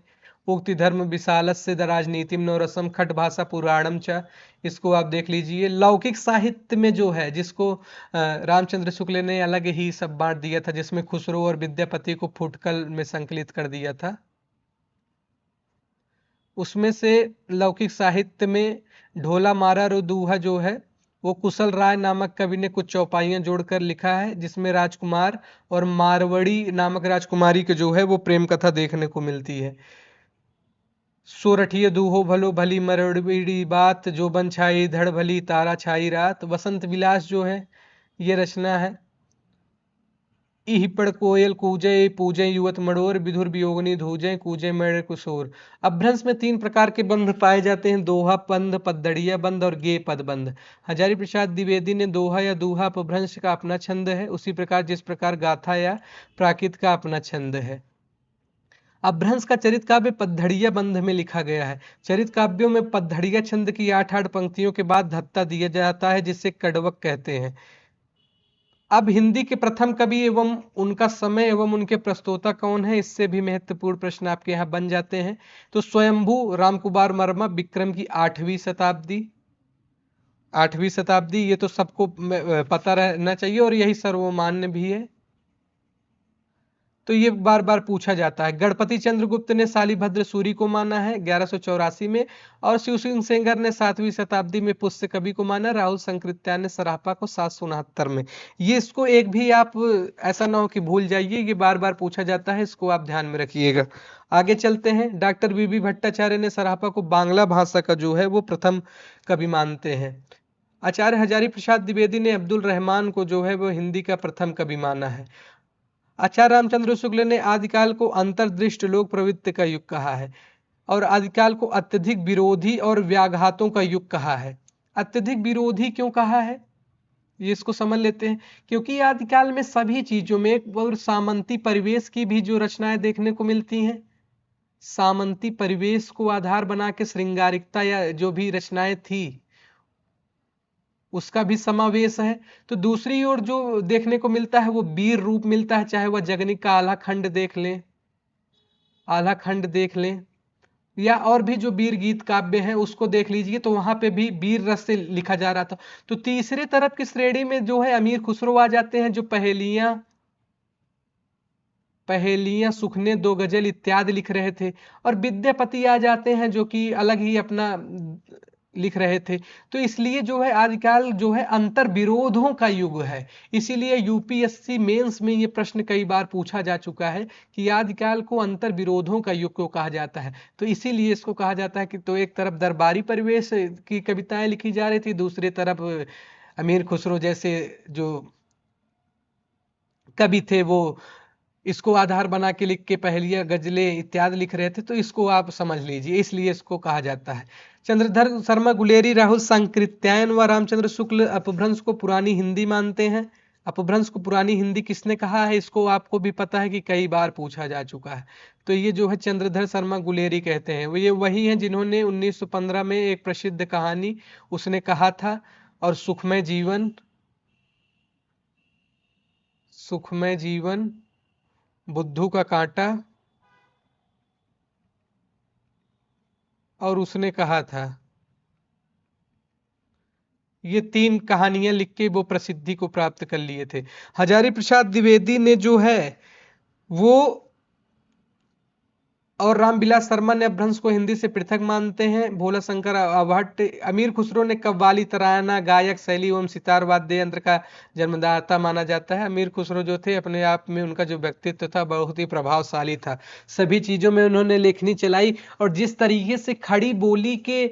A: उक्ति धर्म विशालस्य राजनीतिम नवरसम, खट भाषा पुराणम च, इसको आप देख लीजिए। लौकिक साहित्य में जो है, जिसको रामचंद्र शुक्ल ने अलग ही सब बांट दिया था, जिसमें खुसरो और विद्यापति को फुटकल में संकलित कर दिया था, उसमें से लौकिक साहित्य में ढोला मारा रो दूहा जो है वो कुशल राय नामक कवि ने कुछ चौपाइयां जोड़कर लिखा है, जिसमें राजकुमार और मारवड़ी नामक राजकुमारी के जो है वो प्रेम कथा देखने को मिलती है। सोरठिय दूहो भलो भली मरड़ी बात, जो बन छाई धड़ भली तारा छाई रात। वसंत विलास जो है ये रचना है। इह पड़ कोयल कूजय पूजय युवत मड़ोर, विधुर वियोगनी धूजय कूजय मर कुशोर। अपभ्रंश में 3 प्रकार के बंध पाए जाते हैं, दोहा बंध, पद्दड़िया बंध और गे पद बंध। हजारी प्रसाद द्विवेदी ने दोहा या दूहा अपभ्रंश का अपना छंद है, उसी प्रकार जिस प्रकार गाथा या प्राकृत का अपना छंद है। अपभ्रंश का चरित काव्य पद्दड़िया बंध में लिखा गया है। चरित काव्यों में पद्दड़िया छंद की 8-8 पंक्तियों के बाद धत्ता दिया जाता है, जिसे कड़वक कहते हैं। अब हिंदी के प्रथम कवि एवं उनका समय एवं उनके प्रस्तोता कौन है, इससे भी महत्वपूर्ण प्रश्न आपके यहाँ बन जाते हैं। तो स्वयंभू रामकुमार वर्मा, विक्रम की 8वीं शताब्दी, 8वीं शताब्दी, ये तो सबको पता रहना चाहिए और यही सर्वमान्य भी है, तो ये बार बार पूछा जाता है। गणपति चंद्रगुप्त ने शालिभद्र सूरी को माना है 1184 में, और शिव सिंह सेंगर ने 7वीं शताब्दी में पुष्य कवि को माना, राहुल संकृत्यान ने सरापा को 769 में। ये इसको एक भी आप ऐसा ना हो कि भूल जाइए, ये बार बार पूछा जाता है, इसको आप ध्यान में रखिएगा। आगे चलते हैं। डॉक्टर बीबी भट्टाचार्य ने सरापा को बांग्ला भाषा का जो है वो प्रथम कवि मानते हैं। आचार्य हजारी प्रसाद द्विवेदी ने अब्दुल रहमान को जो है वो हिंदी का प्रथम कवि माना है। आचार्य रामचंद्र शुक्ल ने आदिकाल को अंतर्दृष्ट लोक प्रवृत्ति का युग कहा है, और आदिकाल को अत्यधिक विरोधी और व्याघातों का युग कहा है। अत्यधिक विरोधी क्यों कहा है, ये इसको समझ लेते हैं। क्योंकि आदिकाल में सभी चीजों में और सामंती परिवेश की भी जो रचनाएं देखने को मिलती हैं, सामंती परिवेश को आधार बना के श्रृंगारिकता या जो भी रचनाएं थी उसका भी समावेश है। तो दूसरी ओर जो देखने को मिलता है वो वीर रूप मिलता है, चाहे वह जगनिक का आल्हा खंड देख लें, आल्हा खंड देख लें, या और भी जो वीर गीत काव्य हैं उसको देख लीजिए, तो वहां पे भी वीर रस से लिखा जा रहा था। तो तीसरे तरफ की श्रेणी में जो है अमीर खुसरो आ जाते हैं, जो पहेलियां सुखने, दो गजल इत्यादि लिख रहे थे, और विद्यापति आ जाते हैं जो कि अलग ही अपना लिख रहे थे। तो इसलिए जो है आदिकाल जो है अंतर विरोधों का युग है। इसीलिए यूपीएससी मेंस में ये प्रश्न कई बार पूछा जा चुका है कि आदिकाल को अंतर विरोधों का युग क्यों कहा जाता है। तो इसीलिए इसको कहा जाता है कि तो एक तरफ दरबारी परिवेश की कविताएं लिखी जा रही थी, दूसरी तरफ अमीर खुसरो जैसे जो कवि थे वो इसको आधार बना के लिख के पहेलियां गजलें इत्यादि लिख रहे थे। तो इसको आप समझ लीजिए, इसलिए इसको कहा जाता है। चंद्रधर शर्मा गुलेरी, राहुल संकृत्यायन व रामचंद्र शुक्ल अपभ्रंश को पुरानी हिंदी मानते हैं। अपभ्रंश को पुरानी हिंदी किसने कहा है, इसको आपको भी पता है कि कई बार पूछा जा चुका है। तो ये जो है चंद्रधर शर्मा गुलेरी कहते हैं, वो ये वही हैं जिन्होंने 1915 में एक प्रसिद्ध कहानी उसने कहा था, और सुखमय जीवन, बुद्धू का कांटा, और उसने कहा था, ये 3 कहानियां लिख के वो प्रसिद्धि को प्राप्त कर लिए थे। हजारी प्रसाद द्विवेदी ने जो है वो और रामविलास शर्मा ने अपभ्रंश को हिंदी से पृथक मानते हैं। भोला शंकर भट्ट, अमीर खुसरो ने कव्वाली, तराना, गायक शैली एवं सितार वाद्य यंत्र का जन्मदाता माना जाता है। अमीर खुसरो जो थे अपने आप में उनका जो व्यक्तित्व था बहुत ही प्रभावशाली था, सभी चीजों में उन्होंने लेखनी चलाई, और जिस तरीके से खड़ी बोली के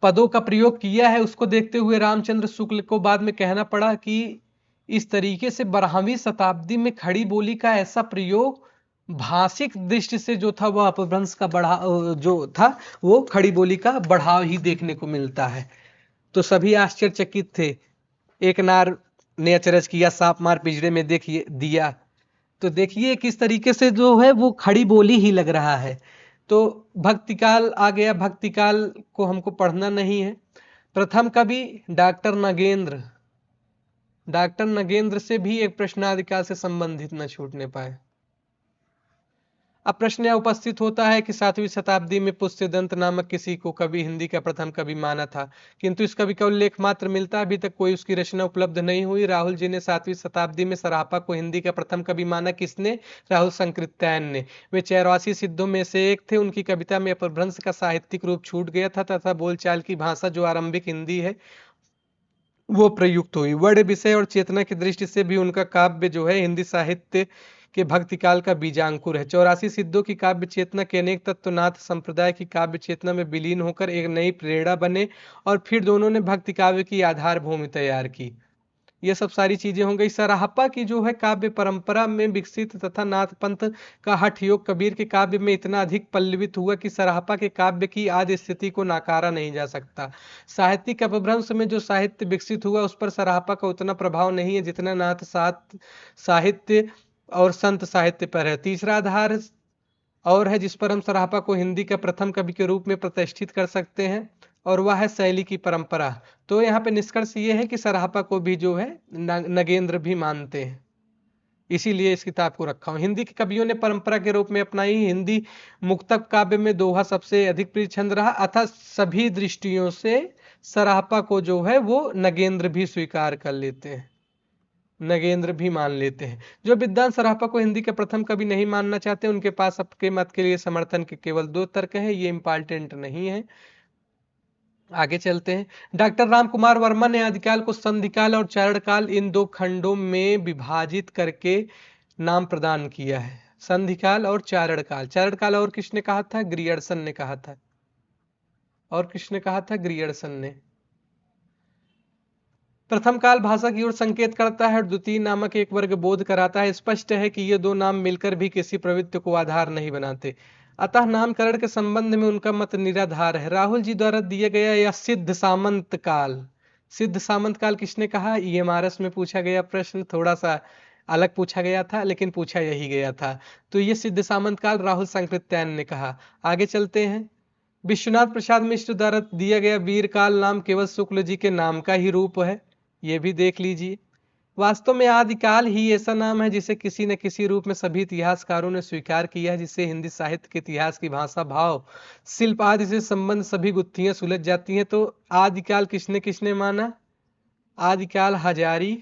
A: पदों का प्रयोग किया है उसको देखते हुए रामचंद्र शुक्ल को बाद में कहना पड़ा कि इस तरीके से 12वीं शताब्दी में खड़ी बोली का ऐसा प्रयोग भाषिक दृष्टि से जो था वह अपभ्रंश का जो था वो खड़ी बोली का बढ़ाव ही देखने को मिलता है। तो सभी आश्चर्यचकित थे। एक नार ने अचरज किया, सांप मार पिंजरे में देखिए दिया। तो देखिए किस तरीके से जो है वो खड़ी बोली ही लग रहा है। तो भक्तिकाल आ गया, भक्तिकाल को हमको पढ़ना नहीं है। प्रथम कवि डॉक्टर नगेंद्र से भी एक प्रश्न आदिकाल से संबंधित न छूटने पाए। अब प्रश्न यह उपस्थित होता है कि 7वीं शताब्दी में पुष्यदंत नामक किसी को कवि हिंदी का प्रथम कवि माना था, किंतु इस कवि का उल्लेख मात्र मिलता है, अभी तक कोई उसकी रचना उपलब्ध नहीं हुई। राहुल जी ने 7वीं शताब्दी में सरापा को हिंदी का प्रथम कवि माना। किसने? राहुल संकृत्यायन ने। वे 84 सिद्धों में से एक थे। उनकी कविता में अपभ्रंश का साहित्यिक रूप छूट गया था तथा बोलचाल की भाषा जो आरंभिक हिंदी है वो प्रयुक्त हुई। वर्ण, विषय और चेतना की दृष्टि से भी उनका काव्य जो है हिंदी साहित्य के भक्तिकाल का बीजांकुर है। 84 सिद्धों की काव्य चेतना के अनेक तत्व नाथ संप्रदाय की काव्य चेतना में विलीन होकर एक नई प्रेरणा बने, और फिर दोनों ने भक्ति काव्य की आधार भूमि तैयार की। ये सब सारी चीजें हो गई। सराहपा की जो है काव्य परंपरा में विकसित तथा नाथ पंथ का हठ योग कबीर के काव्य में इतना अधिक पल्लवित हुआ कि सराहपा के काव्य की आदि स्थिति को नकारा नहीं जा सकता। साहित्यिक अपभ्रंश में जो साहित्य विकसित हुआ उस पर सराहपा का उतना प्रभाव नहीं है जितना नाथ साहित्य और संत साहित्य पर है। तीसरा आधार और है जिस पर हम सराहपा को हिंदी का प्रथम कवि के रूप में प्रतिष्ठित कर सकते हैं, और वह है शैली की परंपरा। तो यहाँ पे निष्कर्ष ये है कि सराहपा को भी जो है नगेंद्र भी मानते हैं, इसीलिए इस किताब को रखा हूं। हिंदी के कवियों ने परंपरा के रूप में अपनाई हिंदी मुक्तक काव्य में दोहा सबसे अधिक प्रिय छंद रहा, अतः सभी दृष्टियों से सराहपा को जो है वो नगेंद्र भी स्वीकार कर लेते हैं, नगेंद्र भी मान लेते हैं। जो विद्वान सराहपा को हिंदी के प्रथम कवि नहीं मानना चाहते उनके पास आपके मत के लिए समर्थन के केवल 2 तर्क हैं, ये इंपॉर्टेंट नहीं है। आगे चलते हैं। डॉक्टर राम कुमार वर्मा ने आदिकाल को संधिकाल और चारणकाल इन 2 खंडों में विभाजित करके नाम प्रदान किया है, संधिकाल और चारणकाल। चारणकाल और किसने कहा था? ग्रियर्सन ने कहा था। और किसने कहा था? ग्रियर्सन ने। प्रथम काल भाषा की ओर संकेत करता है और द्वितीय नामक एक वर्ग बोध कराता है। स्पष्ट है कि ये 2 नाम मिलकर भी किसी प्रवृत्ति को आधार नहीं बनाते, अतः नामकरण के संबंध में उनका मत निराधार है। राहुल जी द्वारा दिया गया यह सिद्ध सामंत काल, सिद्ध सामंत काल किसने कहा? ईएमआरएस में पूछा गया प्रश्न, थोड़ा सा अलग पूछा गया था लेकिन पूछा यही गया था। तो ये सिद्ध सामंत काल राहुल संकृत्यायन ने कहा। आगे चलते हैं। विश्वनाथ प्रसाद मिश्र द्वारा दिया गया वीर काल नाम केवल शुक्ल जी के नाम का ही रूप है, ये भी देख लीजिए। वास्तव में आदिकाल ही ऐसा नाम है जिसे किसी न किसी रूप में सभी इतिहासकारों ने स्वीकार किया है, जिससे हिंदी साहित्य के इतिहास की भाषा, भाव, शिल्प आदि से संबंध सभी गुत्थियां सुलझ जाती हैं। तो आदिकाल किसने किसने माना? आदिकाल हजारी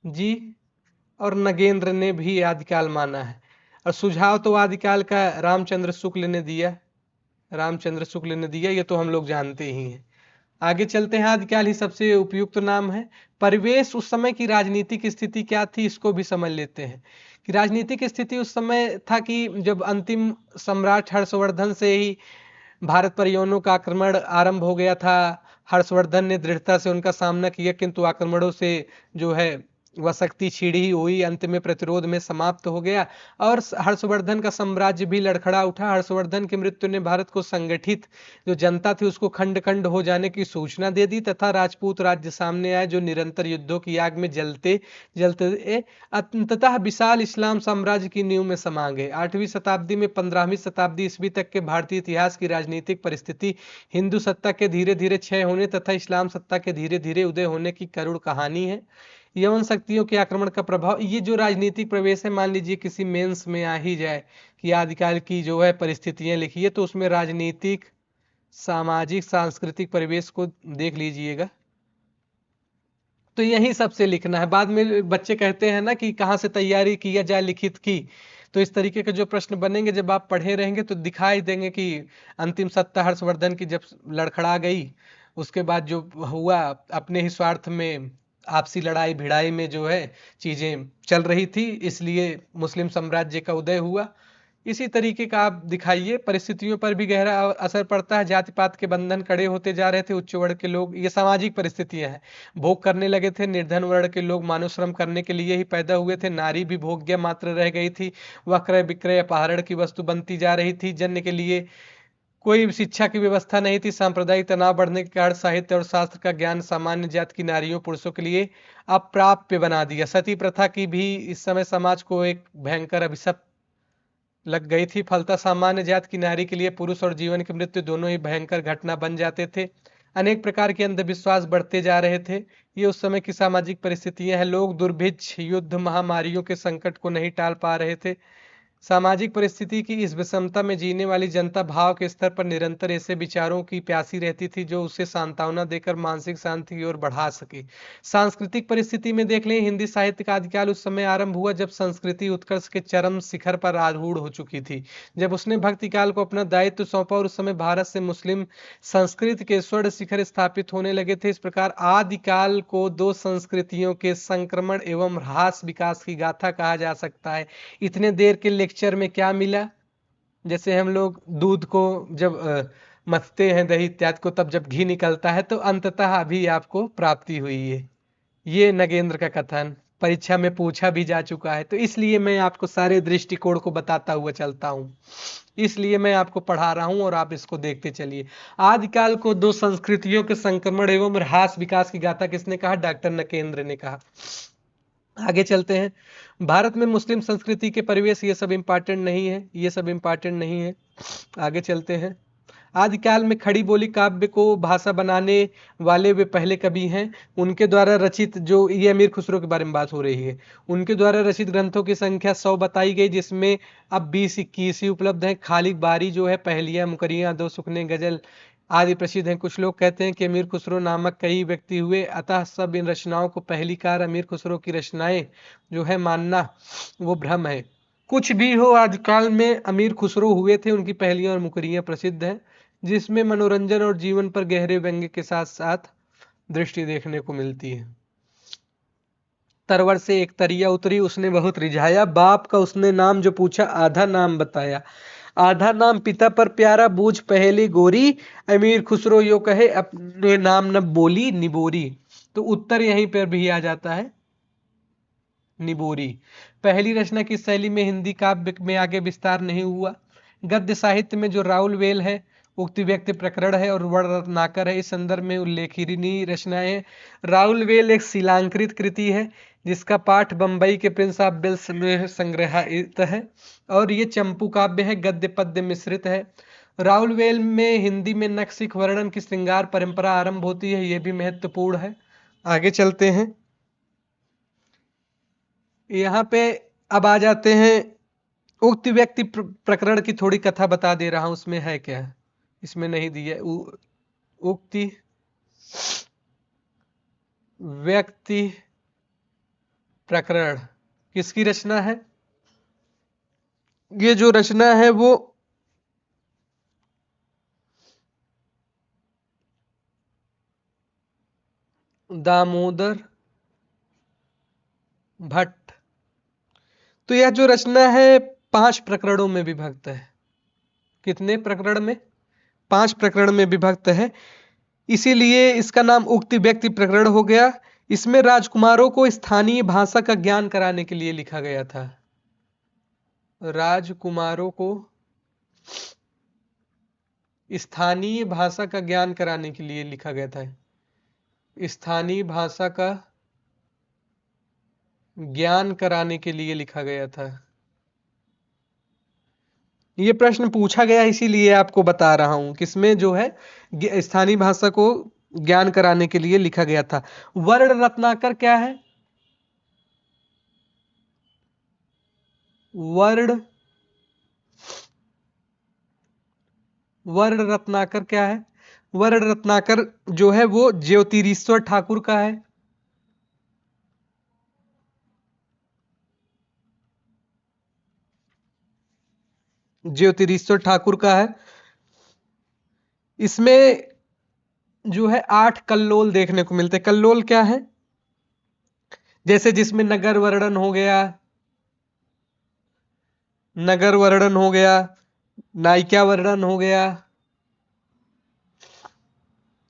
A: जी और नगेंद्र ने भी आदिकाल माना है। और सुझाव तो आदिकाल का रामचंद्र शुक्ल ने दिया, रामचंद्र शुक्ल ने दिया, ये तो हम लोग जानते ही हैं। आगे चलते हैं। आदिकाल ही सबसे उपयुक्त नाम है। परिवेश, उस समय की राजनीतिक स्थिति क्या थी इसको भी समझ लेते हैं कि राजनीतिक स्थिति उस समय था कि जब अंतिम सम्राट हर्षवर्धन से ही भारत पर यौनों का आक्रमण आरंभ हो गया था। हर्षवर्धन ने दृढ़ता से उनका सामना किया, किंतु आक्रमणों से जो है वह शक्ति छिड़ी हुई, अंत में प्रतिरोध में समाप्त हो गया और हर्षवर्धन का साम्राज्य भी लड़खड़ा उठा। हर्षवर्धन की मृत्यु ने भारत को संगठित जो जनता थी उसको खंड खंड हो जाने की सूचना दे दी तथा राजपूत राज्य सामने आए जो निरंतर युद्धों की आग में जलते जलते अंततः विशाल इस्लाम साम्राज्य की नींव में समा गए। 8वीं शताब्दी में 15वीं शताब्दी ईस्वी तक के भारतीय इतिहास की राजनीतिक परिस्थिति हिंदू सत्ता के धीरे धीरे क्षय होने तथा इस्लाम सत्ता के धीरे धीरे उदय होने की करुण कहानी है। यौन शक्तियों के आक्रमण का प्रभाव, ये जो राजनीतिक प्रवेश है, मान लीजिए किसी मेंस में आ ही जाए कि आदिकाल की जो है परिस्थितियां लिखी है, तो उसमें राजनीतिक, सामाजिक, सांस्कृतिक परिवेश को देख लीजिएगा। तो यही सबसे लिखना है। बाद में बच्चे कहते हैं ना कि कहाँ से तैयारी किया जाए लिखित की, तो इस तरीके के जो प्रश्न बनेंगे जब आप पढ़े रहेंगे तो दिखाई देंगे कि अंतिम सत्ता हर्षवर्धन की जब लड़खड़ा गई, उसके बाद जो हुआ अपने ही स्वार्थ में आपसी लड़ाई भिड़ाई में जो है चीजें चल रही थी, इसलिए मुस्लिम साम्राज्य का उदय हुआ। इसी तरीके का आप दिखाइए। परिस्थितियों पर भी गहरा असर पड़ता है। जाति पात के बंधन कड़े होते जा रहे थे, उच्च वर्ग के लोग, ये सामाजिक परिस्थितियां हैं, भोग करने लगे थे। निर्धन वर्ग के लोग मानव श्रम करने के लिए ही पैदा हुए थे। नारी भी भोग्य मात्र रह गई थी, वह क्रय विक्रय अपहरण की वस्तु बनती जा रही थी। जन्य के लिए कोई शिक्षा की व्यवस्था नहीं थी। सांप्रदायिक तनाव बढ़ने के कारण साहित्य और शास्त्र का ज्ञान सामान्य जात की नारियों पुरुषों के लिए अप्राप्य बना दिया। सती प्रथा की भी इस समय समाज को एक भयंकर अभिशाप लग गई थी। फलता सामान्य जात की नारी के लिए पुरुष और जीवन की मृत्यु दोनों ही भयंकर घटना बन जाते थे। अनेक प्रकार के अंधविश्वास बढ़ते जा रहे थे। ये उस समय की सामाजिक परिस्थितियां हैं। लोग दुर्भिक्ष, युद्ध, महामारियों के संकट को नहीं टाल पा रहे थे। सामाजिक परिस्थिति की इस विषमता में जीने वाली जनता भाव के स्तर पर निरंतर ऐसे विचारों की प्यासी रहती थी जो उसे सांत्वना देकर मानसिक शांति की ओर बढ़ा सके। सांस्कृतिक परिस्थिति में देख लें, हिंदी साहित्य का आदिकाल उस समय आरंभ हुआ जब संस्कृति उत्कर्ष के चरम शिखर पर आरूढ़ हो चुकी थी। जब उसने भक्ति काल को अपना दायित्व सौंपा और उस समय भारत से मुस्लिम संस्कृति के स्वर्ण शिखर स्थापित होने लगे थे। इस प्रकार आदिकाल को 2 संस्कृतियों के संक्रमण एवं ह्रास विकास की गाथा कहा जा सकता है। इतने देर के लेक्चर में क्या मिला? जैसे हम लोग दूध को जब मथते हैं, दही इत्यादि को, तब जब घी निकलता है, तो अंततः अभी आपको प्राप्ति हुई है। ये नगेंद्र का कथन परीक्षा में पूछा भी जा चुका है। तो इसलिए मैं आपको सारे दृष्टिकोण को बताता हुआ चलता हूं, इसलिए मैं आपको पढ़ा रहा हूं और आप इसको देखते चलिए। आदिकाल को 2 संस्कृतियों के संक्रमण एवं ह्रास विकास की गाथा किसने कहा? डॉक्टर नगेंद्र ने कहा। आगे चलते हैं। भारत में मुस्लिम संस्कृति के परिवेश, ये सब इंपॉर्टेंट नहीं है, ये सब इंपॉर्टेंट नहीं है। आगे चलते हैं। आदिकाल में खड़ी बोली काव्य को भाषा बनाने वाले वे पहले कवि हैं। उनके द्वारा रचित, जो ये अमीर खुसरो के बारे में बात हो रही है, उनके द्वारा रचित ग्रंथों की संख्या 100 बताई गई, जिसमें अब 20-21 ही उपलब्ध हैं। खालिक बारी जो है, पहलिया, मुकरियां, दो सुखने, गजल आदि प्रसिद्ध हैं। कुछ लोग कहते हैं कि अमीर खुसरो नामक कई व्यक्ति हुए, अतः सब इन रचनाओं को पहली कार अमीर खुसरो की रचनाएं जो है मानना वो भ्रम है। कुछ भी हो, आदिकाल में अमीर खुसरो हुए थे, उनकी पहलियां और मुकरियां प्रसिद्ध हैं, जिसमें मनोरंजन और जीवन पर गहरे व्यंग्य के साथ साथ दृष्टि देखने को मिलती है। तरवर से एक तरिया उतरी, उसने बहुत रिझाया, बाप का उसने नाम जो पूछा, आधा नाम बताया। आधा नाम पिता पर प्यारा, बूझ पहली गोरी, अमीर खुसरो यो कहे अपने नाम न बोली निबोरी। तो उत्तर यहीं पर भी आ जाता है, निबोरी। पहली रचना की शैली में हिंदी काव्य में आगे विस्तार नहीं हुआ। गद्य साहित्य में जो राउल वेल है, उक्ति व्यक्ति प्रकरण है और वर्ण रत्नाकर है, इस संदर्भ में उल्लेखनीय रचनाएं हैं। राउल वेल एक शिलांकृत कृति है, जिसका पाठ बंबई के प्रिंस ऑफ वेल्स में संग्रहित है, और ये चंपू काव्य है, गद्य पद्य मिश्रित है। राउल वेल में हिंदी में नक्सिक वर्णन की श्रृंगार परंपरा आरंभ होती है, ये भी महत्वपूर्ण है। आगे चलते हैं, यहाँ पे अब आ जाते हैं, उक्त व्यक्ति प्रकरण की थोड़ी कथा बता दे रहा हूं, उसमें है क्या, इसमें नहीं दी है। उक्ति व्यक्ति प्रकरण किसकी रचना है? ये जो रचना है वो दामोदर भट्ट। तो यह जो रचना है 5 प्रकरणों में विभक्त है। कितने प्रकरण में? 5 प्रकरण में विभक्त है, इसीलिए इसका नाम उक्ति व्यक्ति प्रकरण हो गया। इसमें राजकुमारों को स्थानीय भाषा का ज्ञान कराने के लिए लिखा गया था। राजकुमारों को स्थानीय भाषा का ज्ञान कराने के लिए लिखा गया था। स्थानीय भाषा का ज्ञान कराने के लिए लिखा गया था। ये प्रश्न पूछा गया, इसीलिए आपको बता रहा हूं, किसमें जो है स्थानीय भाषा को ज्ञान कराने के लिए लिखा गया था। वर्ण रत्नाकर क्या है? वर्ण रत्नाकर क्या है? वर्ण रत्नाकर जो है वो ज्योतिरीश्वर ठाकुर का है। ज्योतिरीश्वर ठाकुर का है। इसमें जो है 8 कल्लोल देखने को मिलते हैं। कल्लोल क्या है? जैसे जिसमें नगर वर्णन हो गया, नगर वर्णन हो गया, नायिका वर्णन हो गया,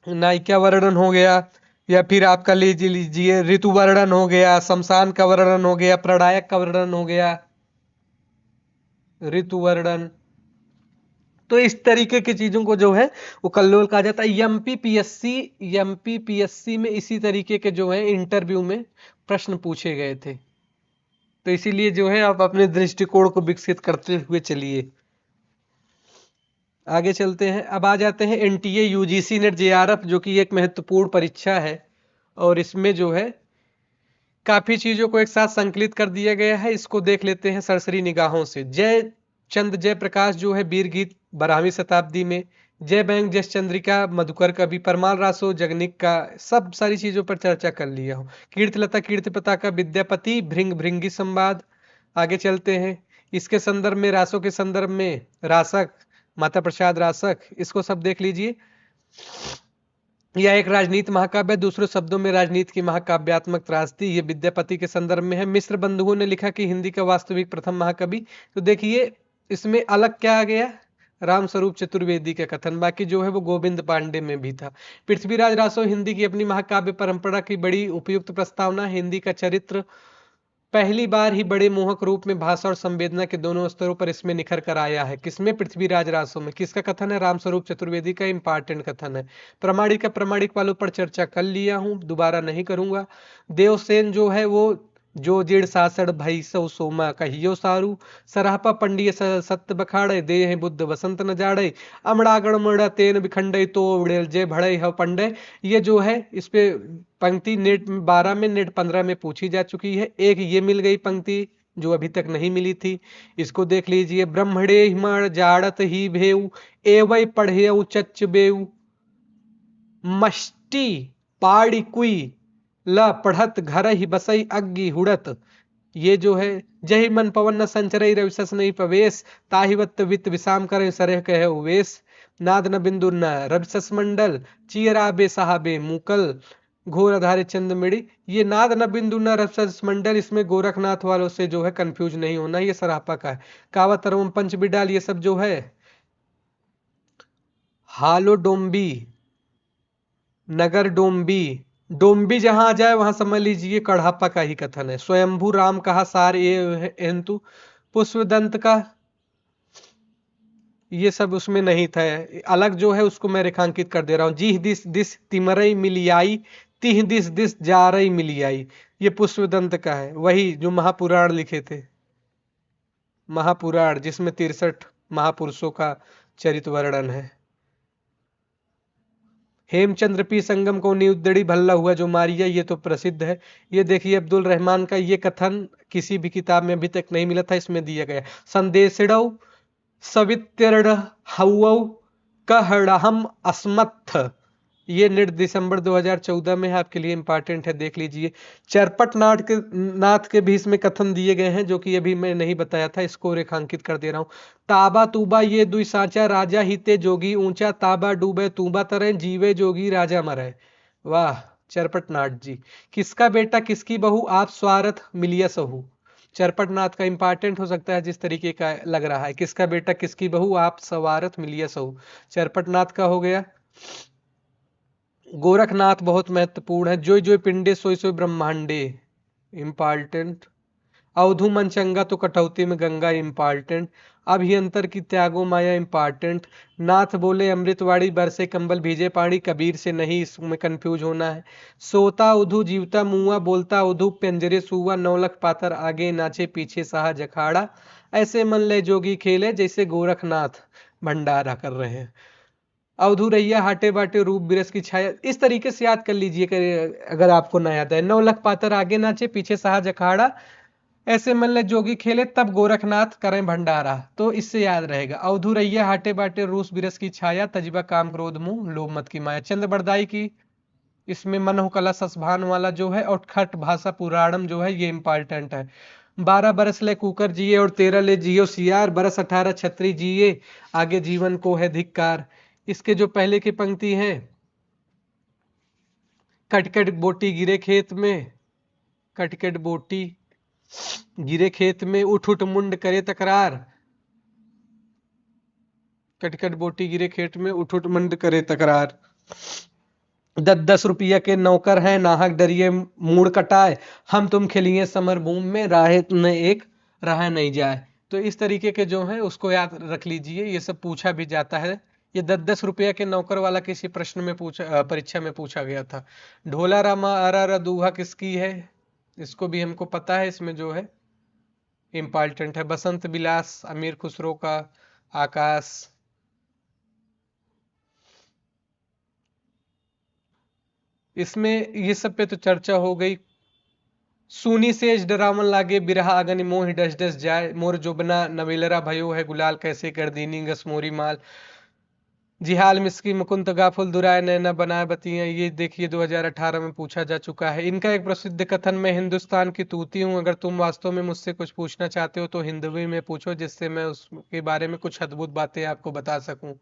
A: नायिका वर्णन हो गया, या फिर आपका लीजिए ऋतु वर्णन हो गया, शमशान का वर्णन हो गया, प्रणायक का वर्णन हो गया, ऋतु वर्णन। तो इस तरीके की चीजों को जो है वो कल्लोल कहा जाता है। एमपीपीएससी में इसी तरीके के जो है इंटरव्यू में प्रश्न पूछे गए थे, तो इसीलिए जो है आप अपने दृष्टिकोण को विकसित करते हुए चलिए। आगे चलते हैं, अब आ जाते हैं एनटीए, यूजीसी नेट, जेआरएफ, जो कि एक महत्वपूर्ण परीक्षा है, और इसमें जो है काफी चीजों को एक साथ संकलित कर दिया गया है। इसको देख लेते हैं सरसरी निगाहों से। जय चंद जयप्रकाश जो है वीर गीत 12वीं शताब्दी में, जय बैंक जस चंद्रिका मधुकर कवि, परमाल रासो जगनिक का, सब सारी चीजों पर चर्चा कर लिया हूँ। कीर्तिलता कीर्तिपता का विद्यापति, भृंग भृंगी संवाद। आगे चलते हैं, इसके संदर्भ में, रासों के संदर्भ में रासक, माता प्रसाद रासक, इसको सब देख लीजिए। यह एक राजनीति महाकाव्य है, दूसरे शब्दों में राजनीति की महाकाव्यात्मक त्रासदी। ये विद्यापति के संदर्भ में है। मिश्र बंधुओं ने लिखा कि हिंदी का वास्तविक प्रथम महाकवि। तो देखिए इसमें अलग क्या आ गया, राम स्वरूप चतुर्वेदी का कथन, बाकी जो है वो गोविंद पांडे में भी था। पृथ्वीराज रासो, हिंदी की अपनी महाकाव्य परंपरा की बड़ी उपयुक्त प्रस्तावना। हिंदी का चरित्र पहली बार ही बड़े मोहक रूप में भाषा और संवेदना के दोनों स्तरों पर इसमें निखर कर आया है। किसमें? पृथ्वीराज रासो में। किसका कथन है? रामस्वरूप चतुर्वेदी का इंपॉर्टेंट कथन है। प्रामाणिक वालों पर चर्चा कर लिया हूं, दोबारा नहीं करूंगा। देवसेन जो है वो जो जिड़ सासड़ भई सौ सोमा कहियो सारू, सराहपा पंडिय सत्य बखाड़े, दे हैं बुद्ध वसंत न जाड़े, अमड़ा गड़मड़ा तेन बिखंडे, तो उड़ेल जे भड़े ह पंडे। ये जो है इस पे पंक्ति नेट 12 में नेट 15 में पूछी जा चुकी है। एक ये मिल गई पंक्ति जो अभी तक नहीं मिली थी, इसको देख लीजिए। ब्रह्मणे हिमण जाड़त ही भेऊ, एवं पढ़े चच बेऊ, मष्टि पाड़ी कुई ल पढ़त घर ही बसई अग्गी हुड़त। ये जो है जही मन पवन न संचरई रविशस नहीं प्रवेश, ताहिवत वित्त विषाम करें सरह कहे उवेश, नाद न बिंदु न रविशस मंडल, चीरा बे साहबे मुकल, घोर आधारे चंद्रमिड़ी। ये नाद न बिंदु न रविशस मंडल, इसमें गोरखनाथ वालों से जो है कंफ्यूज नहीं होना, ये सरापा का है। कावत तरवम पंच बिडाल ये सब जो है हालो डोम्बी, नगर डोम्बी, डोम्बी जहां आ जाए वहां समझ लीजिए कढ़ापा का ही कथन है। स्वयंभू राम कहा सार ये हेतु, पुष्पदंत का ये सब उसमें नहीं था, अलग जो है उसको मैं रेखांकित कर दे रहा हूं। जी दिस दिस तिमरई मिलियाई, तिह दिस दिस जारई मिलियाई, ये पुष्पदंत का है, वही जो महापुराण लिखे थे, महापुराण जिसमें 63 महापुरुषों का चरित्र वर्णन है। हेमचंद्र पी संगम को निउद्दड़ी भल्ला हुआ जो मारिया, ये तो प्रसिद्ध है। ये देखिए अब्दुल रहमान का ये कथन किसी भी किताब में अभी तक नहीं मिला था, इसमें दिया गया। संदेशड़ौ सवित्यर्ण हौ कहड़हम अस्मत्थ, ये नेट दिसंबर 2014 में है, आपके लिए इंपॉर्टेंट है, देख लीजिए। चरपट नाथ के भी इसमें कथन दिए गए हैं जो कि अभी मैं नहीं बताया था, इसको रेखांकित कर दे रहा हूं। ताबा तूबा ये दुई साचा, राजा हिते जोगी ऊंचा, ताबा डूबे तूबा तरे, जीवे जोगी राजा मरे। वाह चरपट नाथ जी। किसका बेटा किसकी बहू, आप स्वार्थ मिलिया सहू। चरपट नाथ का इंपॉर्टेंट हो सकता है जिस तरीके का लग रहा है, किसका बेटा किसकी बहू, आप स्वार्थ मिलिया सहू, चरपट नाथ का हो गया। गोरखनाथ बहुत महत्वपूर्ण है। जोय जोय पिंडे सोई सोई ब्रह्मांडे, इंपॉर्टेंट। अवधु मनचंगा तो कटौती में गंगा, इंपॉर्टेंट। अभियंतर की त्यागो माया, इंपॉर्टेंट। नाथ बोले अमृतवाड़ी बरसे कंबल भीजे पानी, कबीर से नहीं, इसमें कंफ्यूज होना है। सोता उधु जीवता मुआ, बोलता उधु पिंजरे सुआ, 9 लख पातर आगे नाचे पीछे साहा जखाड़ा, ऐसे मन ले जोगी खेले जैसे गोरखनाथ भंडारा कर रहे हैं। अवधू रैया हाटे बाटे रूप बिरस की छाया, इस तरीके से याद कर लीजिए अगर आपको ना याद है। 9 लख पातर आगे नाचे पीछे साहा जखाड़ा, ऐसे मन ले जोगी खेले तब गोरखनाथ करें भंडारा, तो इससे याद रहेगा। अवधू रैया हाटे बाटे रूस बिरस की छाया, तजबा काम क्रोध मुंह लोभ मत की माया। चंद्र बरदाई की इसमें मनोह कला ससभान वाला जो है, और खट भाषा पुराणम जो है ये इंपॉर्टेंट है। 12 बरस ले कुकर जिए और 13 ले जियो सियार, बरस 18 छत्री जिए आगे जीवन को है धिक्कार। इसके जो पहले की पंक्ति है, कटकट बोटी गिरे खेत में, कटकट बोटी गिरे खेत में, उठ उठ मुंड करे तकरार, कटकट बोटी गिरे खेत में उठ उठ मुंड करे तकरार। 10-10 रुपया के नौकर हैं, नाहक डरिए मूड कटाए, हम तुम खेलिए समर भूमि में, राहे न एक रहा नहीं जाए। तो इस तरीके के जो है उसको याद रख लीजिए, ये सब पूछा भी जाता है। ये 10-10 रुपया के नौकर वाला किसी प्रश्न में परीक्षा में पूछा गया था। ढोला रामा आरा दूहा किसकी है, इसको भी हमको पता है, इसमें जो है इंपॉर्टेंट है। बसंत विलास अमीर खुसरो का, आकाश। इसमें ये सब पे तो चर्चा हो गई। सूनी सेज डरावन लागे बिरहा अगन मोहि डस डस जाए, मोर जोबना नवेलरा भयो है गुलाल कैसे कर दीनी गस मोरी माल, जिहाल मिस्की मुकुंद गाफुल दुराय नैना बनाए बतियां। ये देखिए 2018 में पूछा जा चुका है। इनका एक प्रसिद्ध कथन, मैं हिंदुस्तान की तूती हूँ, अगर तुम वास्तव में मुझसे कुछ पूछना चाहते हो तो हिंदवी में पूछो, जिससे मैं उसके बारे में कुछ अद्भुत बातें आपको बता सकूं।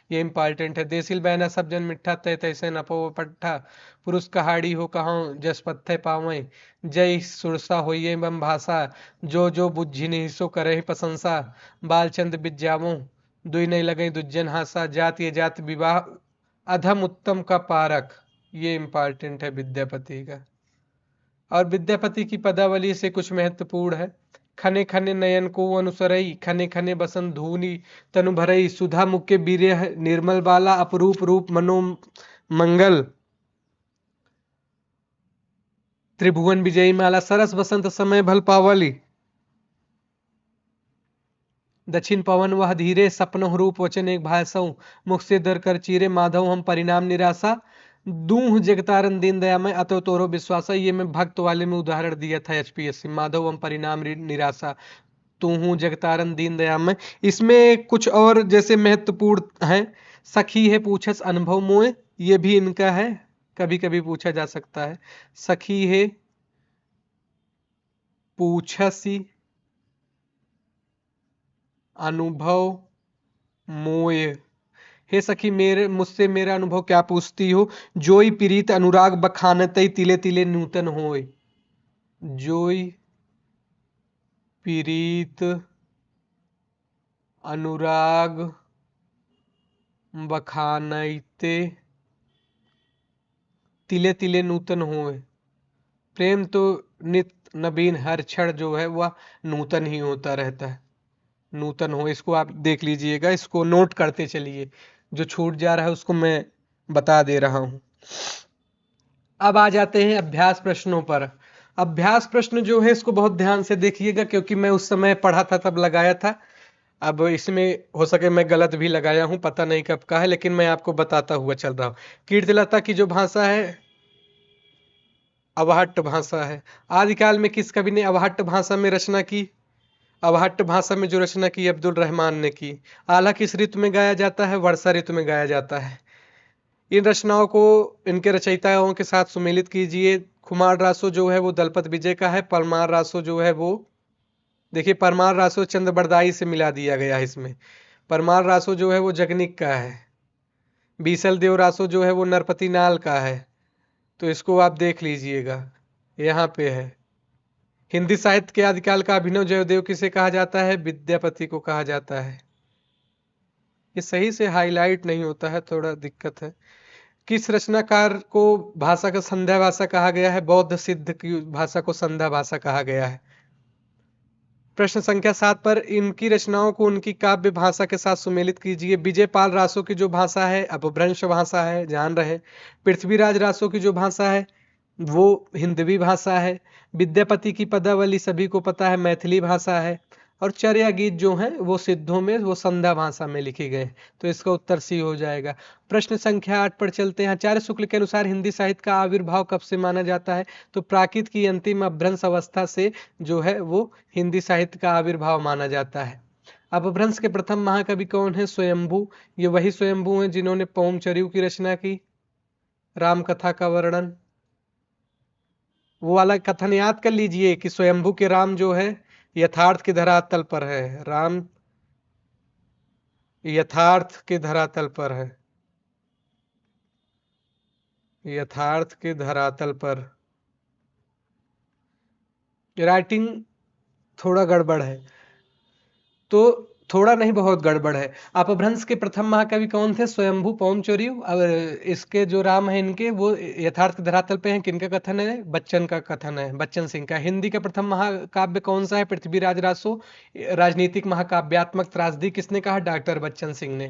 A: ये इंपॉर्टेंट है। देसिल बहना सब जन मिठा तय तैसे नपो पट्ठा, पुरुष कहाड़ी हो कहाँ जस पत्थे पावे, जय सुरसा होइए बम भाषा, जो बुझी नहीं सो करे प्रशंसा, बालचंद विद्यावों दुई नहीं लगे दुज्जन हासा, जात ये जात विवाह अधम उत्तम का पारक। ये इंपॉर्टेंट है विद्यापति का। और विद्यापति की पदावली से कुछ महत्वपूर्ण है। खने खने नयन को अनुसरई, खने खने बसंत धूनी तनु भरई, सुधा मुख बीरे निर्मल बाला, अपरूप रूप मनो मंगल, त्रिभुवन विजयी माला, सरस बसंत समय भल पावली, दक्षिण पवन वह धीरे, सपनों रूप वचन एक भाषौ, मुख से दर कर चीरे, माधव हम परिणाम निराशा, दूह जगतारन दीन दया में अतो तोरो विश्वासा। ये मैं भक्त वाले में उदाहरण दिया था एचपीएससी, माधव हम परिणाम निराशा, तू हूँ जगतारन दीन दया में। इसमें कुछ और जैसे महत्वपूर्ण है, सखी है पूछस अनुभव मोए, ये भी इनका है, कभी कभी पूछा जा सकता है। सखी है पूछसी अनुभव मोए, हे सखी मेरे मुझसे मेरा अनुभव क्या पूछती हो, जोई प्रीत अनुराग बखानतई तिले तिले नूतन होए, जोई प्रीत अनुराग बखानते तिले तिले नूतन होए। प्रेम तो नित नवीन हर क्षण जो है वह नूतन ही होता रहता है, नूतन हो। इसको आप देख लीजिएगा, इसको नोट करते चलिए, जो छूट जा रहा है उसको मैं बता दे रहा हूं। अब आ जाते हैं अभ्यास प्रश्नों पर। अभ्यास प्रश्न जो है इसको बहुत ध्यान से देखिएगा, क्योंकि मैं उस समय पढ़ा था तब लगाया था, अब इसमें हो सके मैं गलत भी लगाया हूं, पता नहीं कब का है, लेकिन मैं आपको बताता हुआ चल रहा हूं। कीर्तिलता की जो भाषा है अवहट्ट भाषा है। आदिकाल में किस कवि ने अवहट्ट भाषा में रचना की? अवहट्ट भाषा में जो रचना की अब्दुल रहमान ने की। आला किस ऋतु में गाया जाता है? वर्षा ऋतु में गाया जाता है। इन रचनाओं को इनके रचयिताओं के साथ सुमेलित कीजिए। खुमार रासो जो है वो दलपत विजय का है। परमार रासो जो है वो, देखिए परमार रासो चंद्र बरदाई से मिला दिया गया है इसमें। परमार रासो जो है वो जगनिक का है। बीसल देव रासो जो है वो नरपति नाल का है। तो इसको आप देख लीजिएगा, यहाँ पे है। हिंदी साहित्य के आदिकाल का अभिनव जयदेव किसे कहा जाता है? विद्यापति को कहा जाता है। ये सही से हाईलाइट नहीं होता है, थोड़ा दिक्कत है। किस रचनाकार को भाषा का संध्या भाषा कहा गया है? बौद्ध सिद्ध की भाषा को संध्या भाषा कहा गया है। प्रश्न संख्या 7 पर इनकी रचनाओं को उनकी काव्य भाषा के साथ सुमेलित कीजिए। विजयपाल रासो की जो भाषा है अपभ्रंश भाषा है, जान रहे। पृथ्वीराज रासो की जो भाषा है वो हिंदवी भाषा है। विद्यापति की पदावली सभी को पता है, मैथिली भाषा है। और चर्या गीत जो हैं वो सिद्धों में, वो संध्या भाषा में लिखे गए। तो इसका उत्तर सी हो जाएगा। प्रश्न संख्या 8 पर चलते हैं। आचार्य शुक्ल के अनुसार हिंदी साहित्य का आविर्भाव कब से माना जाता है? तो प्राकृत की अंतिम अपभ्रंश अवस्था से जो है वो हिंदी साहित्य का आविर्भाव माना जाता है। अपभ्रंश के प्रथम महाकवि कौन है? स्वयंभू। ये वही स्वयंभू हैं जिन्होंने पौमचरिऊ की रचना की, राम कथा का वर्णन। वो वाला कथन याद कर लीजिए कि स्वयंभू के राम जो है यथार्थ के धरातल पर है। राम यथार्थ के धरातल पर है, यथार्थ के धरातल पर। राइटिंग थोड़ा गड़बड़ है, तो थोड़ा नहीं बहुत गड़बड़ है। अपभ्रंश के प्रथम महाकवि कौन थे? स्वयंभू पौमचरिऊ। और इसके जो राम है इनके वो यथार्थ के धरातल पे हैं। किनका कथन है? बच्चन का कथन है, बच्चन सिंह का। हिंदी का प्रथम महाकाव्य कौन सा है? पृथ्वीराज रासो। राजनीतिक महाकाव्यात्मक त्रासदी किसने कहा? डॉक्टर बच्चन सिंह ने।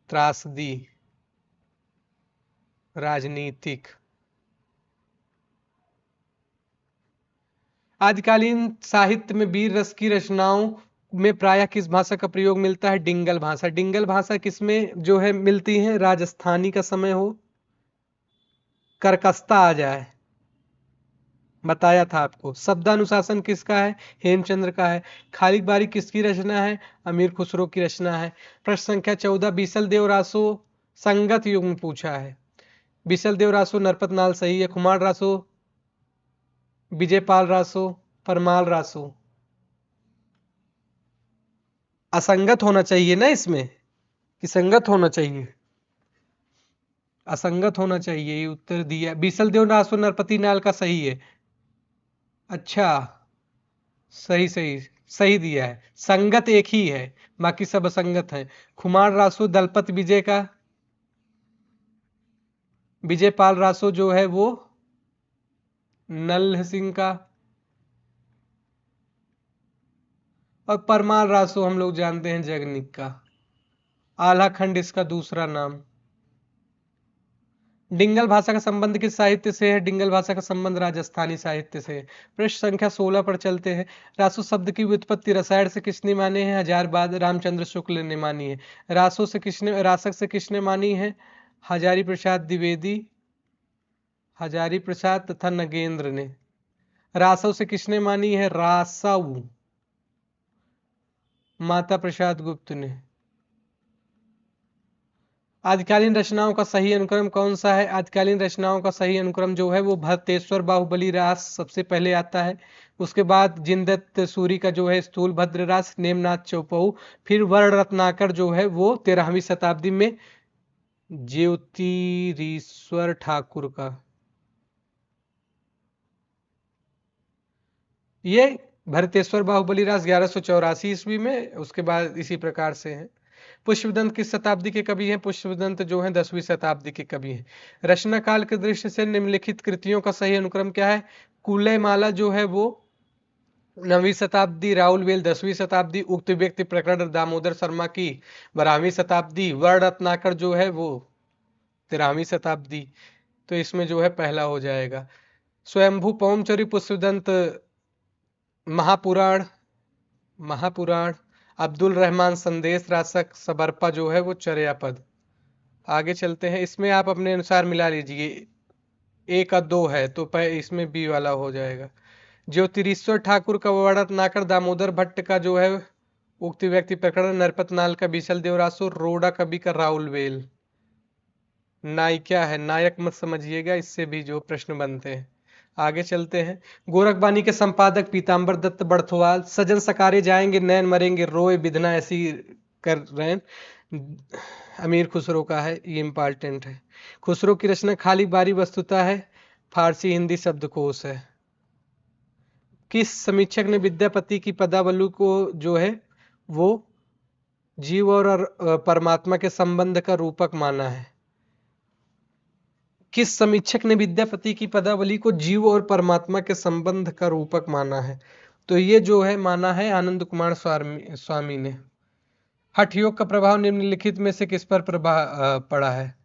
A: त्रासदी राजनीतिक। आदिकालीन साहित्य में वीर रस की रचनाओं में प्रायः किस भाषा का प्रयोग मिलता है? डिंगल भाषा। डिंगल भाषा किसमें जो है मिलती है? राजस्थानी का समय हो, कर्कशता आ जाए, बताया था आपको। शब्दानुशासन किसका है? हेमचंद्र का है। खालिक बारी किसकी रचना है? अमीर खुसरो की रचना है। प्रश्न संख्या 14, बीसल देव रासो संगत युग में पूछा है। बीसल देव रासो नरपत नाल सही है। कुमार रासो, विजयपाल रासो, परमाल रासो। असंगत होना चाहिए ना इसमें, कि संगत होना चाहिए? असंगत होना चाहिए, ये उत्तर दिया। बीसल देव रासो नरपति नाल का सही है। अच्छा, सही सही सही दिया है। संगत एक ही है, बाकी सब असंगत है। खुमार रासो दलपत विजय का। विजयपाल रासो जो है वो नल्ह सिंह का। और परमार रासो हम लोग जानते हैं जगनिक का। आल्हा खंड इसका दूसरा नाम। डिंगल भाषा का संबंध किस साहित्य से है? डिंगल भाषा का संबंध राजस्थानी साहित्य से है। पृष्ठ संख्या 16 पर चलते हैं। रासो शब्द की व्युत्पत्ति रसायन से किसने मानी है? हजारबाद रामचंद्र शुक्ल ने मानी है। रासक से किसने मानी है? हजारी प्रसाद द्विवेदी, हजारी प्रसाद तथा नगेंद्र ने। रासव से किसने मानी है? रासव माता प्रसाद गुप्त ने। आदिकालीन रचनाओं का सही अनुक्रम कौन सा है? आदिकालीन रचनाओं का सही अनुक्रम जो है वो भरतेश्वर बाहुबली रास सबसे पहले आता है, उसके बाद जिनदत्त सूरी का जो है स्थूल भद्र रास, नेमनाथ चौपऊ, फिर वर्ण रत्नाकर जो है वो 13वीं शताब्दी में ज्योतिरीश्वर ठाकुर का। ये भरतेश्वर बाहुबली रास 1184 ईस्वी में, उसके बाद इसी प्रकार से है। पुष्पदंत किस शताब्दी के कवि हैं? पुष्पदंत जो है 10वीं शताब्दी के कवि हैं। रचना काल के दृष्टि से निम्नलिखित कृतियों का सही अनुक्रम क्या है? कुलयमाला जो है वो 9वीं शताब्दी, राउलवेल 10वीं शताब्दी, उक्त व्यक्ति प्रकरण दामोदर शर्मा की 12वीं शताब्दी, वर्ण रत्नाकर जो है वो 13वीं शताब्दी। तो इसमें जो है पहला हो जाएगा। स्वयंभू पौमचरी पुष्पदंत महापुराण, महापुराण, अब्दुल रहमान संदेश रासक, सबरपा जो है वो चर्यापद। आगे चलते हैं, इसमें आप अपने अनुसार मिला लीजिए, एक और दो है तो इसमें बी वाला हो जाएगा। ज्योतिरीश्वर ठाकुर का वर्ण रत्नाकर, दामोदर भट्ट का जो है उक्त व्यक्ति प्रकरण, नरपत नाल का बीसल देवरासु, रोड़ा कवि का राउल वेल। नायिका है, नायक मत समझिएगा, इससे भी जो प्रश्न बनते हैं। आगे चलते हैं। गोरखबानी के संपादक पीताम्बर दत्त बड़थवाल, सजन सकारे जाएंगे नैन मरेंगे रोए विधना ऐसी कर रहे हैं, अमीर खुसरो का है, ये इंपॉर्टेंट है। खुसरो की रचना खाली बारी वस्तुता है, फारसी हिंदी शब्दकोश है। किस समीक्षक ने विद्यापति की पदावली को जो है वो जीव और परमात्मा के संबंध का रूपक माना है? किस समीक्षक ने विद्यापति की पदावली को जीव और परमात्मा के संबंध का रूपक माना है? तो ये जो है माना है आनंद कुमार स्वामी ने। हठ योग का प्रभाव निम्नलिखित में से किस पर प्रभाव पड़ा है?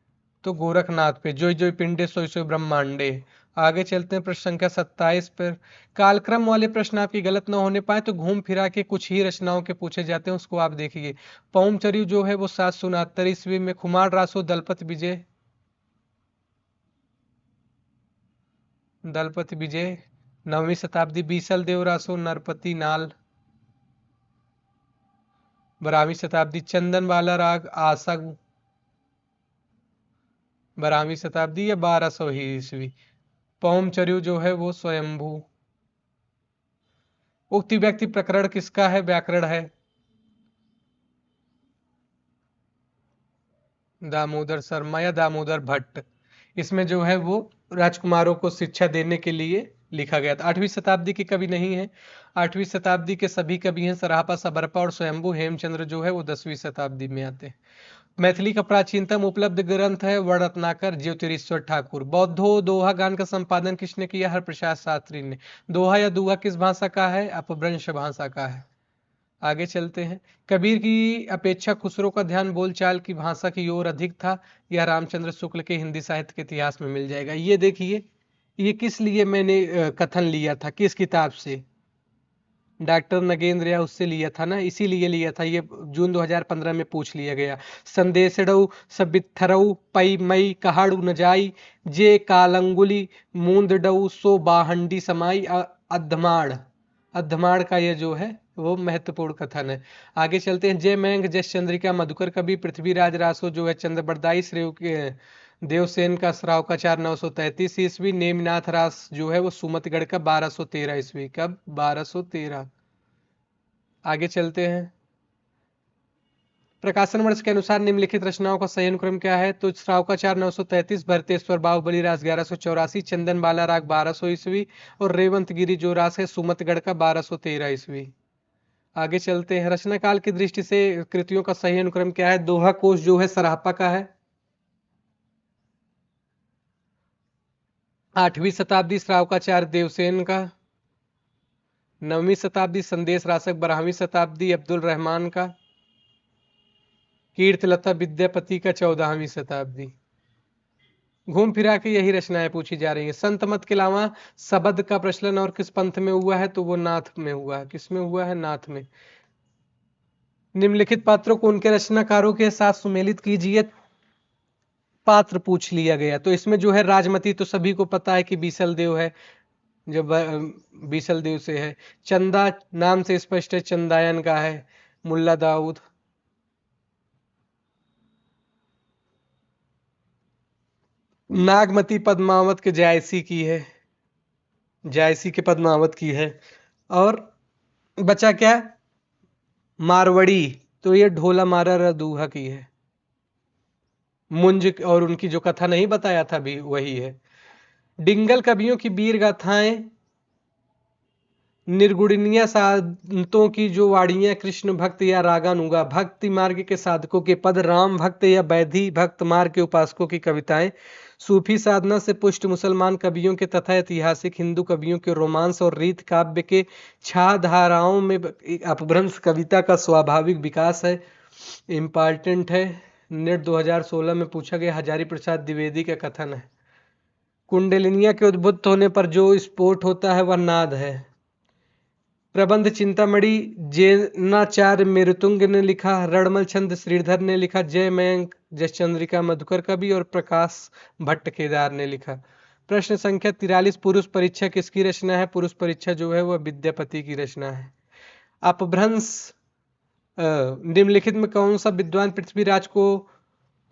A: तो गोरखनाथ पे, जोई जोई पिंडे सोई सोई ब्रह्मांडे। आगे चलते हैं प्रश्न संख्या 27 पर। कालक्रम वाले प्रश्न आपकी गलत ना होने पाए तो घूम फिरा के कुछ ही रचनाओं के पूछे जाते हैं, उसको आप देखिए। पौमचरी जो है वो 769 ईस्वी में, खुमार रासो दलपत विजय, दलपति विजय 9वीं शताब्दी, बीसल देवरासो नरपति नाल 12वीं शताब्दी, चंदन वाला राग आसग 12वीं शताब्दी या 1200 ही ईस्वी। पौमचर्यु जो है वो स्वयंभू। उक्ति व्यक्ति प्रकरण किसका है? व्याकरण है, दामोदर शर्मा या दामोदर भट्ट। इसमें जो है वो राजकुमारों को शिक्षा देने के लिए लिखा गया था। 8वीं शताब्दी के कवि नहीं है, 8वीं शताब्दी के सभी कवि हैं सराहपा, सबरपा और स्वयंभू। हेमचंद्र जो है वो 10वीं शताब्दी में आते हैं। मैथिली का प्राचीनतम उपलब्ध ग्रंथ है वर्ण रत्नाकर, ज्योतिरीश्वर ठाकुर। बौद्धो दोहा गान का संपादन किसने किया? हरप्रसाद शास्त्री ने। दोहा या दुहा किस भाषा का है? अपभ्रंश भाषा का है। आगे चलते हैं। कबीर की अपेक्षा खुसरो का ध्यान बोलचाल की भाषा की ओर अधिक था, यह रामचंद्र शुक्ल के हिंदी साहित्य के इतिहास में मिल जाएगा। ये देखिए, ये किस लिए मैंने कथन लिया था, किस किताब से? डॉक्टर नगेंद्र या उससे लिया था ना, इसीलिए लिया था, ये जून 2015 में पूछ लिया गया। संदेशड़ऊ सबिथरऊ पई मई कहाड़ू न जाई, जे कालंगुली मूंदडऊ सो बाहंडी समाई अधमाड़। अधमाड़ का ये जो है वो महत्वपूर्ण कथन है। आगे चलते हैं। जय मैंग जस चंद्रिका मधुकर कवि, पृथ्वीराज रासो जो है चंद्रबरदाई, श्रेय के देवसेन का श्रावकाचार 933 ईस्वी, नेमिनाथ रास जो है वो सुमतगढ़ का 1213 ईस्वी। कब? 1213। आगे चलते हैं। प्रकाशन वर्ष के अनुसार निम्नलिखित रचनाओं का सही अनुक्रम क्या है? तो श्रावकाचार 933, भरतेश्वर बाहुबली रास 1184, चंदन बाला राग 1200 ईस्वी और रेवंत गिरी जो रास है सुमतगढ़ का 1213 ईस्वी। आगे चलते हैं। रचना काल की दृष्टि से कृतियों का सही अनुक्रम क्या है? दोहा कोश जो है सराहपा का है, 8वीं शताब्दी श्रावकाचार्य देवसेन का, 9वीं शताब्दी संदेश रासक, 12वीं शताब्दी अब्दुल रहमान का, कीर्तलता विद्यापति का 14वीं शताब्दी। घूम फिरा के यही रचनाएं पूछी जा रही है। संत मत के अलावा शब्द का प्रचलन और किस पंथ में हुआ है, तो वो नाथ में हुआ है। किस में हुआ है? नाथ में। निम्नलिखित पात्रों को उनके रचनाकारों के साथ सुमेलित कीजिए। पात्र पूछ लिया गया, तो इसमें जो है राजमती तो सभी को पता है कि बीसल देव है, जो बीसल देव से है। चंदा नाम से स्पष्ट है, चंदायन का है। मुल्ला दाऊद। नागमती पद्मावत के जायसी की है, जायसी के पद्मावत की है। और बचा क्या? मारवड़ी, तो ये ढोला मारा रदूहा की है। मुंज और उनकी जो कथा नहीं बताया था भी वही है। डिंगल कवियों की वीर गाथाएं, निर्गुणिया संतों की जो वाड़ियां, कृष्ण भक्त या रागानुगा, भक्ति मार्ग के साधकों के पद, राम भक्त या वैधि भक्त मार्ग के उपासकों की कविताएं, सूफी साधना से पुष्ट मुसलमान कवियों के तथा ऐतिहासिक हिंदू कवियों के रोमांस और रीत काव्य के छा धाराओं में अपभ्रंश कविता का स्वाभाविक विकास है। इम्पॉर्टेंट है, नेट 2016 में पूछा गया, हजारी प्रसाद द्विवेदी का कथन है। कुंडलिनिया के उद्भुत होने पर जो स्फोट होता है वह नाद है। प्रबंध चिंतामणि जैनाचार्य मेरुतुंग ने लिखा, रणमल छंद श्रीधर ने लिखा, जय मयंक जसचंद्रिका मधुकर कवि और प्रकाश भट्ट केदार ने लिखा। प्रश्न संख्या 43, पुरुष परीक्षा किसकी रचना है? पुरुष परीक्षा जो है वह विद्यापति की रचना है। अपभ्रंश निम्नलिखित में कौन सा विद्वान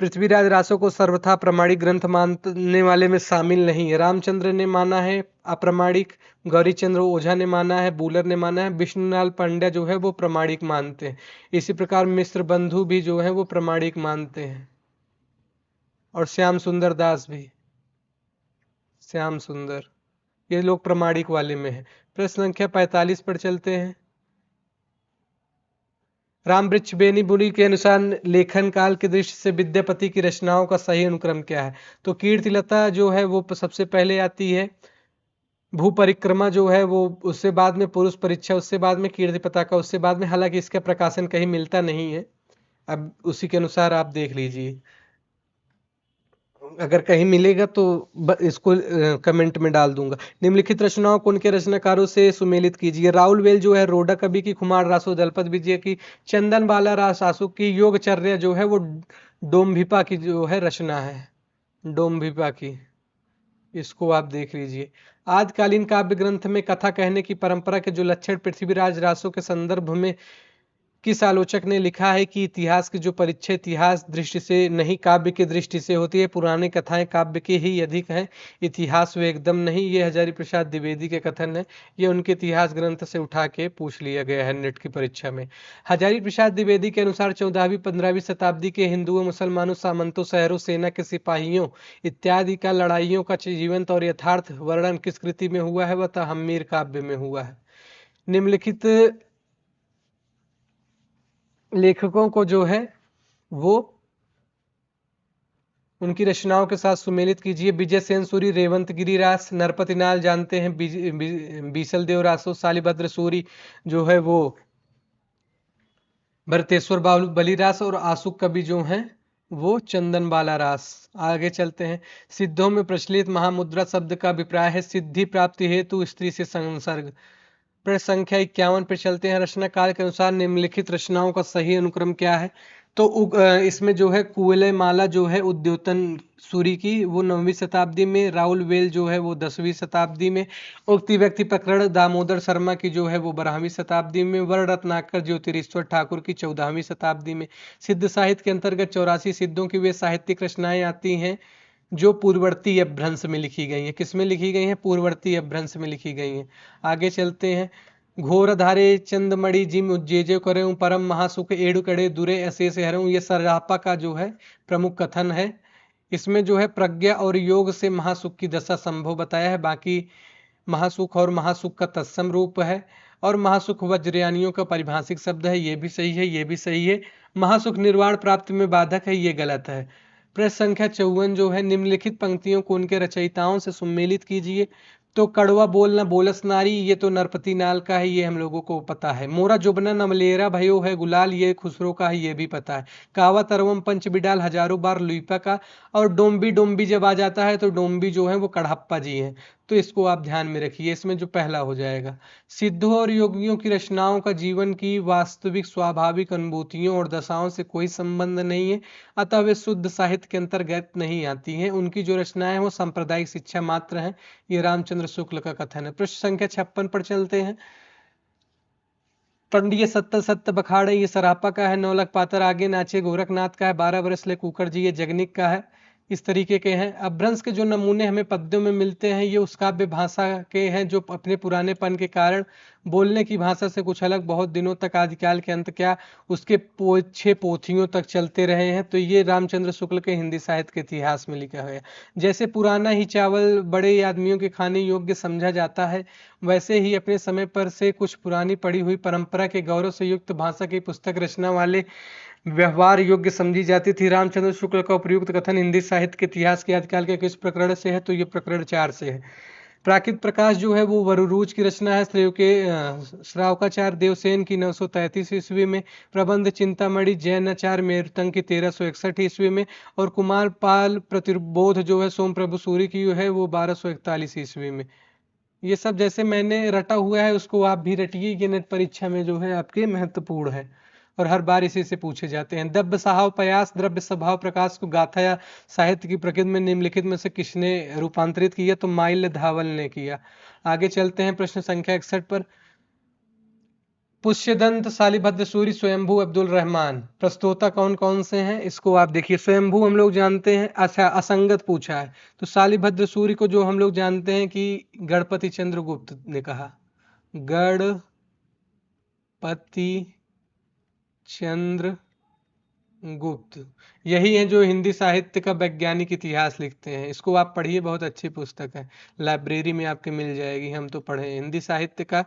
A: पृथ्वीराज रासो को सर्वथा प्रमाणिक ग्रंथ मानने वाले में शामिल नहीं है? रामचंद्र ने माना है अप्रमाणिक, गौरीचंद्र ओझा ने माना है, बूलर ने माना है, विष्णुलाल पांड्या जो है वो प्रमाणिक मानते हैं। इसी प्रकार मिश्र बंधु भी जो है वो प्रमाणिक मानते हैं, और श्याम सुंदर दास भी, श्याम सुंदर, ये लोग प्रमाणिक वाले में है। प्रश्न संख्या 45 पर चलते हैं। रामवृक्ष बेनी बुनी के अनुसार लेखन काल की दृष्टि से विद्यापति की रचनाओं का सही अनुक्रम क्या है? तो कीर्तिलता जो है वो सबसे पहले आती है, भू परिक्रमा जो है वो उससे बाद में, पुरुष परीक्षा उससे बाद में, कीर्ति पताका उससे बाद में। हालांकि इसका प्रकाशन कहीं मिलता नहीं है, अब उसी के अनुसार आप देख लीजिए, अगर कहीं मिलेगा तो इसको कमेंट में डाल दूंगा। निम्नलिखित रचनाओं को उनके रचनाकारों से सुमेलित कीजिए। राउल वेल जो है रोडा कवि की, खुमार रासो दलपत विजय की, चंदन बाला रास आसु की, योगचर्या जो है वो डोम्भिपा की जो है रचना है, डोम्भिपा की, इसको आप देख लीजिए। आदिकालीन काव्य ग्रंथ में कथा कहने की परंपरा के जो लक्षण पृथ्वीराज रासो के संदर्भ में किस आलोचक ने लिखा है कि इतिहास की जो परीक्षा इतिहास दृष्टि से नहीं काव्य की दृष्टि से होती है, पुरानी कथाएं काव्य की ही अधिक हैं, इतिहास वे एकदम नहीं। ये हजारी प्रसाद द्विवेदी के कथन है, ये उनके इतिहास ग्रंथ से उठा के पूछ लिया गया है नेट की परीक्षा में। हजारी प्रसाद द्विवेदी के अनुसार 14वीं-15वीं शताब्दी के हिंदुओं, मुसलमानों, सामंतों, शहरों, सेना के सिपाहियों इत्यादि का लड़ाइयों का जीवंत और यथार्थ वर्णन किस कृति में हुआ है? वह तहम्मीर काव्य में हुआ है। निम्नलिखित लेखकों को जो है वो उनकी रचनाओं के साथ सुमेलित कीजिए। विजय सेन सूरी, रेवंत गिरिरास, नरपतिनाल जानते हैं, बीसल देव रासो, शालिभद्र सूरी जो है वो भरतेश्वर बलिरास, और आसुक कवि जो हैं वो चंदन बाला रास। आगे चलते हैं। सिद्धों में प्रचलित महामुद्रा शब्द का अभिप्राय है सिद्धि प्राप्ति हेतु स्त्री से संसर्ग। प्रश्न संख्या 51 पे चलते हैं। रचना काल के अनुसार निम्नलिखित रचनाओं का सही अनुक्रम क्या है? तो इसमें जो है कुवलय माला जो है उद्योतन सूरी की, वो 9वीं शताब्दी में, राउल वेल जो है वो 10वीं शताब्दी में, उक्ति व्यक्ति प्रकरण दामोदर शर्मा की जो है वो 12वीं शताब्दी में, वर्ण रत्नाकर ज्योतिरीश्वर ठाकुर की 14वीं शताब्दी में। सिद्ध साहित्य के अंतर्गत 84 सिद्धों की वे साहित्यिक रचनाएं आती हैं जो पूर्ववर्ती अपभ्रंश में लिखी गई हैं। किसमें लिखी गई हैं? पूर्ववर्ती अपभ्रंश में लिखी गई हैं। आगे चलते हैं। घोर धारे चंदमणि जिम उज्जेजे करें परम महासुख एड़ु कड़े दुरे अशेष हरऊं, ये सरापा का जो है प्रमुख कथन है। इसमें जो है प्रज्ञा और योग से महासुख की दशा संभव बताया है, बाकी महासुख और महासुख का तत्सम रूप है, और महासुख वज्रयानियों का परिभाषिक शब्द है, ये भी सही है, ये भी सही है। महासुख निर्वाण प्राप्ति में बाधक है, ये गलत है। प्रश्न संख्या 54 जो है, निम्नलिखित पंक्तियों को उनके रचयिताओं से सुमेलित कीजिए। तो कड़वा बोलना बोलस नारी, ये तो नरपति नाल का है, ये हम लोगों को पता है। मोरा जुबना नमलेरा भयो है गुलाल, ये खुसरो का है, ये भी पता है। कावा तरवम पंच बिडाल हजारों बार लुइपा का। और डोम्बी डोम्बी जब आ जाता है तो डोम्बी जो है वो कड़हप्पा जी हैं। तो इसको आप ध्यान में रखिए, इसमें जो पहला हो जाएगा। सिद्धों और योगियों की रचनाओं का जीवन की वास्तविक स्वाभाविक अनुभूतियों और दशाओं से कोई संबंध नहीं है, अतः वे शुद्ध साहित्य के अंतर्गत नहीं आती हैं। उनकी जो रचनाएं हैं वो सांप्रदायिक शिक्षा मात्र हैं। ये रामचंद्र शुक्ल का कथन है। पृष्ठ संख्या 56 पर चलते हैं। पंडिये सत्तर सत्य बखाड़े, ये सरापा का है। नौलख पातर आगे नाचे, गोरखनाथ का है। 12 बरस ले कुकर जी, ये जगनिक का है। इस तरीके के हैं। अपभ्रंश के जो नमूने हमें पद्यों में मिलते हैं, ये उस काव्य भाषा के हैं जो अपने पुरानेपन के कारण बोलने की भाषा से कुछ अलग बहुत दिनों तक, आदिकाल के अंत क्या उसके 6 पोथियों तक चलते रहे हैं। तो ये रामचंद्र शुक्ल के हिंदी साहित्य के इतिहास में लिखा है। जैसे पुराना ही चावल बड़े आदमियों के खाने योग्य समझा जाता है, वैसे ही अपने समय पर से कुछ पुरानी पड़ी हुई परंपरा के गौरव से युक्त भाषा की पुस्तक रचना वाले व्यवहार योग्य समझी जाती थी। रामचंद्र शुक्ल का उपयुक्त कथन हिंदी साहित्य के इतिहास के आदिकाल के किस प्रकरण से है, तो ये प्रकरण 4 से है। प्राकृत प्रकाश जो है वो वरुरूज की रचना है। श्रावकाचार्य देवसेन की 933 ईस्वी में। प्रबंध चिंतामणि जैनाचार्य मेरुतंग की 1361 ईस्वी में। और कुमार पाल प्रतिबोध जो है सोम प्रभु सूरी की है वो 1241 ईस्वी में। ये सब जैसे मैंने रटा हुआ है उसको आप भी रटिए, ये नेट परीक्षा में जो है आपके महत्वपूर्ण है और हर बार इसी से पूछे जाते हैं। दब्य सहाव प्रयास द्रव्य स्वभाव प्रकाश को गाथा या साहित्य की प्रकृति में निम्नलिखित में से किसने रूपांतरित किया, तो माइल्य धावल ने किया। आगे चलते हैं प्रश्न संख्या 61 पर। पुष्यदंत शालिभद्र सूरी स्वयंभू अब्दुल रहमान, प्रस्तोता कौन कौन से हैं इसको आप देखिए। स्वयंभू हम लोग जानते हैं, अच्छा असंगत पूछा है। तो शालिभद्र सूरी को जो हम लोग जानते हैं कि गणपति चंद्रगुप्त ने कहा, गणपति चंद्र गुप्त, यही है जो हिंदी साहित्य का वैज्ञानिक इतिहास लिखते हैं। इसको आप पढ़िए, बहुत अच्छी पुस्तक है, लाइब्रेरी में आपके मिल जाएगी। हम तो पढ़े हिंदी साहित्य का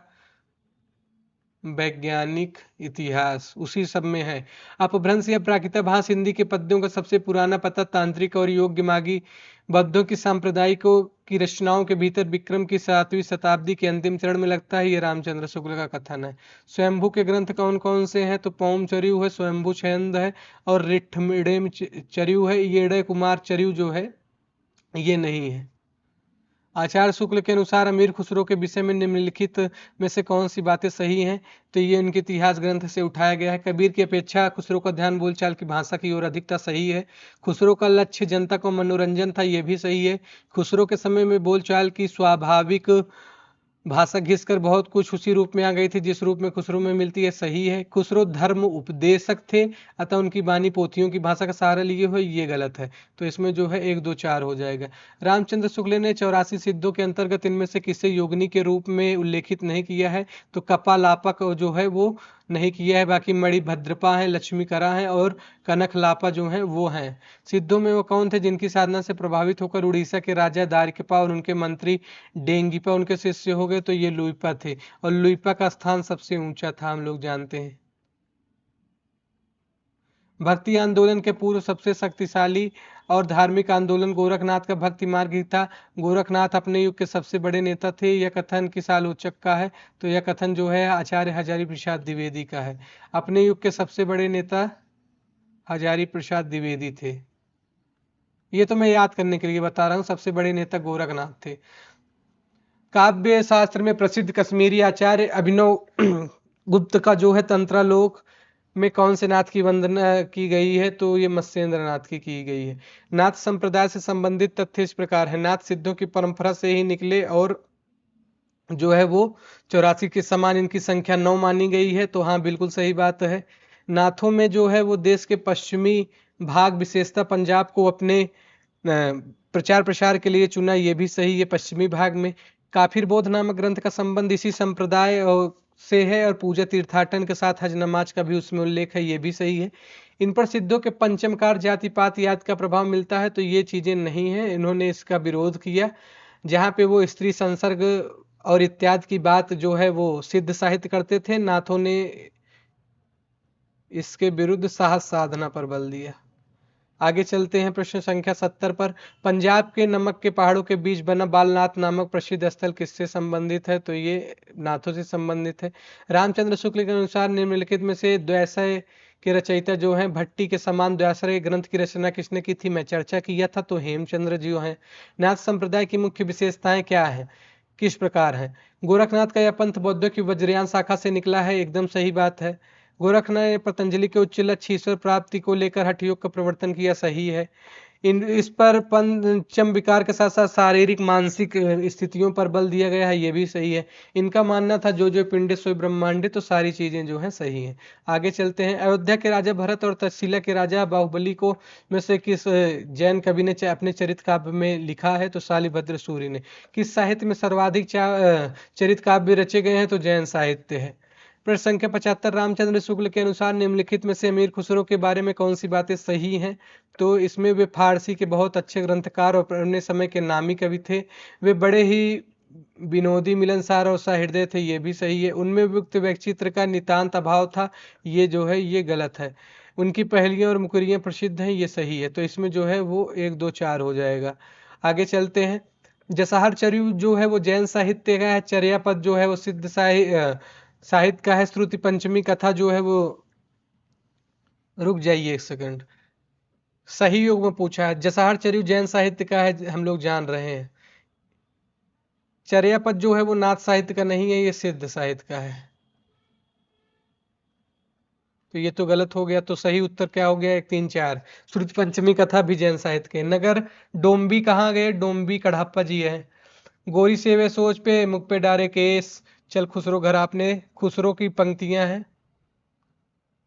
A: वैज्ञानिक इतिहास, उसी सब में है। अपभ्रंश या प्राकृतभास हिंदी के पद्यों का सबसे पुराना पता तांत्रिक और योग्य मागी बद्यों की सांप्रदायिकों की रचनाओं के भीतर विक्रम की 7वीं शताब्दी के अंतिम चरण में लगता है। ये रामचंद्र शुक्ल का कथन है। स्वयंभू के ग्रंथ कौन कौन से हैं, तो पौम चर्यु है, स्वयंभू छंद है और रिठमिडेम चर्यु है। येड़े कुमार चर्यु जो है ये नहीं है। आचार्य शुक्ल के अनुसार अमीर खुसरो के विषय में निम्नलिखित में से कौन सी बातें सही हैं, तो ये उनके इतिहास ग्रंथ से उठाया गया है। कबीर की अपेक्षा खुसरो का ध्यान बोलचाल की भाषा की ओर अधिकता सही है। खुसरो का लक्ष्य जनता को मनोरंजन था, ये भी सही है। खुसरो के समय में बोलचाल की स्वाभाविक भाषा घिसकर बहुत कुछ उसी रूप में आ गई थी जिस रूप में खुसरो में मिलती है, सही है। खुसरो धर्म उपदेशक थे, अतः उनकी बानी पोथियों की भाषा का सहारा लिए हुए, ये गलत है। तो इसमें जो है 1 2 4 हो जाएगा। रामचंद्र शुक्ल ने 84 सिद्धों के अंतर्गत इनमें से किसे योगिनी के रूप में उल्लेखित नहीं किया है, तो कपालापक जो है वो नहीं किया है। बाकी मणिभद्रपा है, लक्ष्मीकरा है और कनक लापा जो है वो हैं। सिद्धों में वो कौन थे जिनकी साधना से प्रभावित होकर उड़ीसा के राजा दारिकपा और उनके मंत्री डेंगीपा उनके शिष्य हो गए, तो ये लुइपा थे। और लुइपा का स्थान सबसे ऊंचा था, हम लोग जानते हैं। भक्ति आंदोलन के पूर्व सबसे शक्तिशाली और धार्मिक आंदोलन गोरखनाथ का भक्ति मार्ग ही था। गोरखनाथ अपने युग के सबसे बड़े नेता थे। यह कथन किस आलोचक का है, तो यह कथन जो है आचार्य हजारी प्रसाद द्विवेदी का है। अपने युग के सबसे बड़े नेता हजारी प्रसाद द्विवेदी थे। ये तो मैं याद करने के लिए बता रहा हूँ, सबसे बड़े नेता गोरखनाथ थे। काव्य शास्त्र में प्रसिद्ध कश्मीरी आचार्य अभिनव गुप्त का जो है तंत्रालोक में कौन से नाथ की वंदना की गई है, तो ये मत्स्येंद्र नाथ की गई है। नाथ संप्रदाय से संबंधित तथ्य इस प्रकार है। नाथ सिद्धों की परंपरा से ही निकले और जो है वो 84 के समान इनकी संख्या 9 मानी गई है, तो हाँ बिल्कुल सही बात है। नाथों में जो है वो देश के पश्चिमी भाग विशेषता पंजाब को अपने प्रचार प्रसार के लिए चुना, ये भी सही है। पश्चिमी भाग में काफिर बोध नामक ग्रंथ का संबंध इसी संप्रदाय से है और पूजा तीर्थाटन के साथ हज नमाज का भी उसमें उल्लेख है, ये भी सही है। इन पर सिद्धों के पंचमकार जाति पात याद का प्रभाव मिलता है, तो ये चीजें नहीं है, इन्होंने इसका विरोध किया। जहाँ पे वो स्त्री संसर्ग और इत्यादि की बात जो है वो सिद्ध साहित्य करते थे, नाथों ने इसके विरुद्ध साहस साधना पर बल दिया। आगे चलते हैं प्रश्न संख्या 70 पर। पंजाब के नमक के पहाड़ों के बीच बना बालनाथ नामक प्रसिद्ध स्थल किससे संबंधित है? तो ये नाथों से संबंधित है। रामचंद्र शुक्ल के अनुसार निम्नलिखित में से द्वैसाय के रचयिता जो हैं भट्टी के समान द्व्याश्रय ग्रंथ की रचना किसने की थी? मैं चर्चा किया था, तो हेमचंद्र जी हैं। नाथ संप्रदाय की मुख्य विशेषताएं क्या है, किस प्रकार है? गोरखनाथ का यह पंथ बौद्धों की वज्रयान शाखा से निकला है, एकदम सही बात है। गोरखनाथ ने पतंजलि के उच्च लक्ष्य ईश्वर प्राप्ति को लेकर हठ योग का प्रवर्तन किया, सही है। इस पर पंचम विकार के साथ साथ शारीरिक मानसिक स्थितियों पर बल दिया गया है, ये भी सही है। इनका मानना था जो पिंडे सोई ब्रह्मांडे, तो सारी चीजें जो हैं सही हैं। आगे चलते हैं। अयोध्या के राजा भरत और तक्षशिला के राजा बाहुबली को में से किस जैन कवि ने अपने चरित काव्य में लिखा है? तो शालिभद्र सूरि ने। किस साहित्य में सर्वाधिक चरित काव्य रचे गए हैं? तो जैन साहित्य है। प्रश्न संख्या 75। रामचंद्र शुक्ल के अनुसार निम्नलिखित में से अमीर खुसरो के बारे में कौन सी बातें सही हैं? तो इसमें वे फारसी के बहुत अच्छे ग्रंथकार और अपने समय के नामी कवि थे। वे बड़े ही विनोदी, मिलनसार और सहृदय थे, ये भी सही है। उनमें उपयुक्त व्यक्तित्व का नितांत अभाव था, ये जो है ये गलत है। उनकी पहेलियां और मुकरियां प्रसिद्ध हैं, ये सही है। तो इसमें जो है वो 1 2 4 हो जाएगा। आगे चलते हैं। जसाहर चर्यु जो है वो जैन साहित्य का है। चर्यापद जो है वो सिद्ध साहित्य का है। श्रुति पंचमी कथा जो है वो, रुक जाइए 1 सेकंड, सही योग में पूछा है। जसाहर चर्यु जैन साहित्य का है, हम लोग जान रहे हैं। चर्यापद जो है वो नाथ साहित्य का नहीं है, ये सिद्ध साहित्य का है। तो ये तो गलत हो गया। तो सही उत्तर क्या हो गया? 1 3 4। श्रुति पंचमी कथा भी जैन साहित्य के। नगर डोम्बी कहाँ गए? डोम्बी कढ़ाप्पा जी है। गोरी से वे सोच पे मुख पे डारे केस, चल खुसरो घर आपने। खुसरो की पंक्तियां हैं,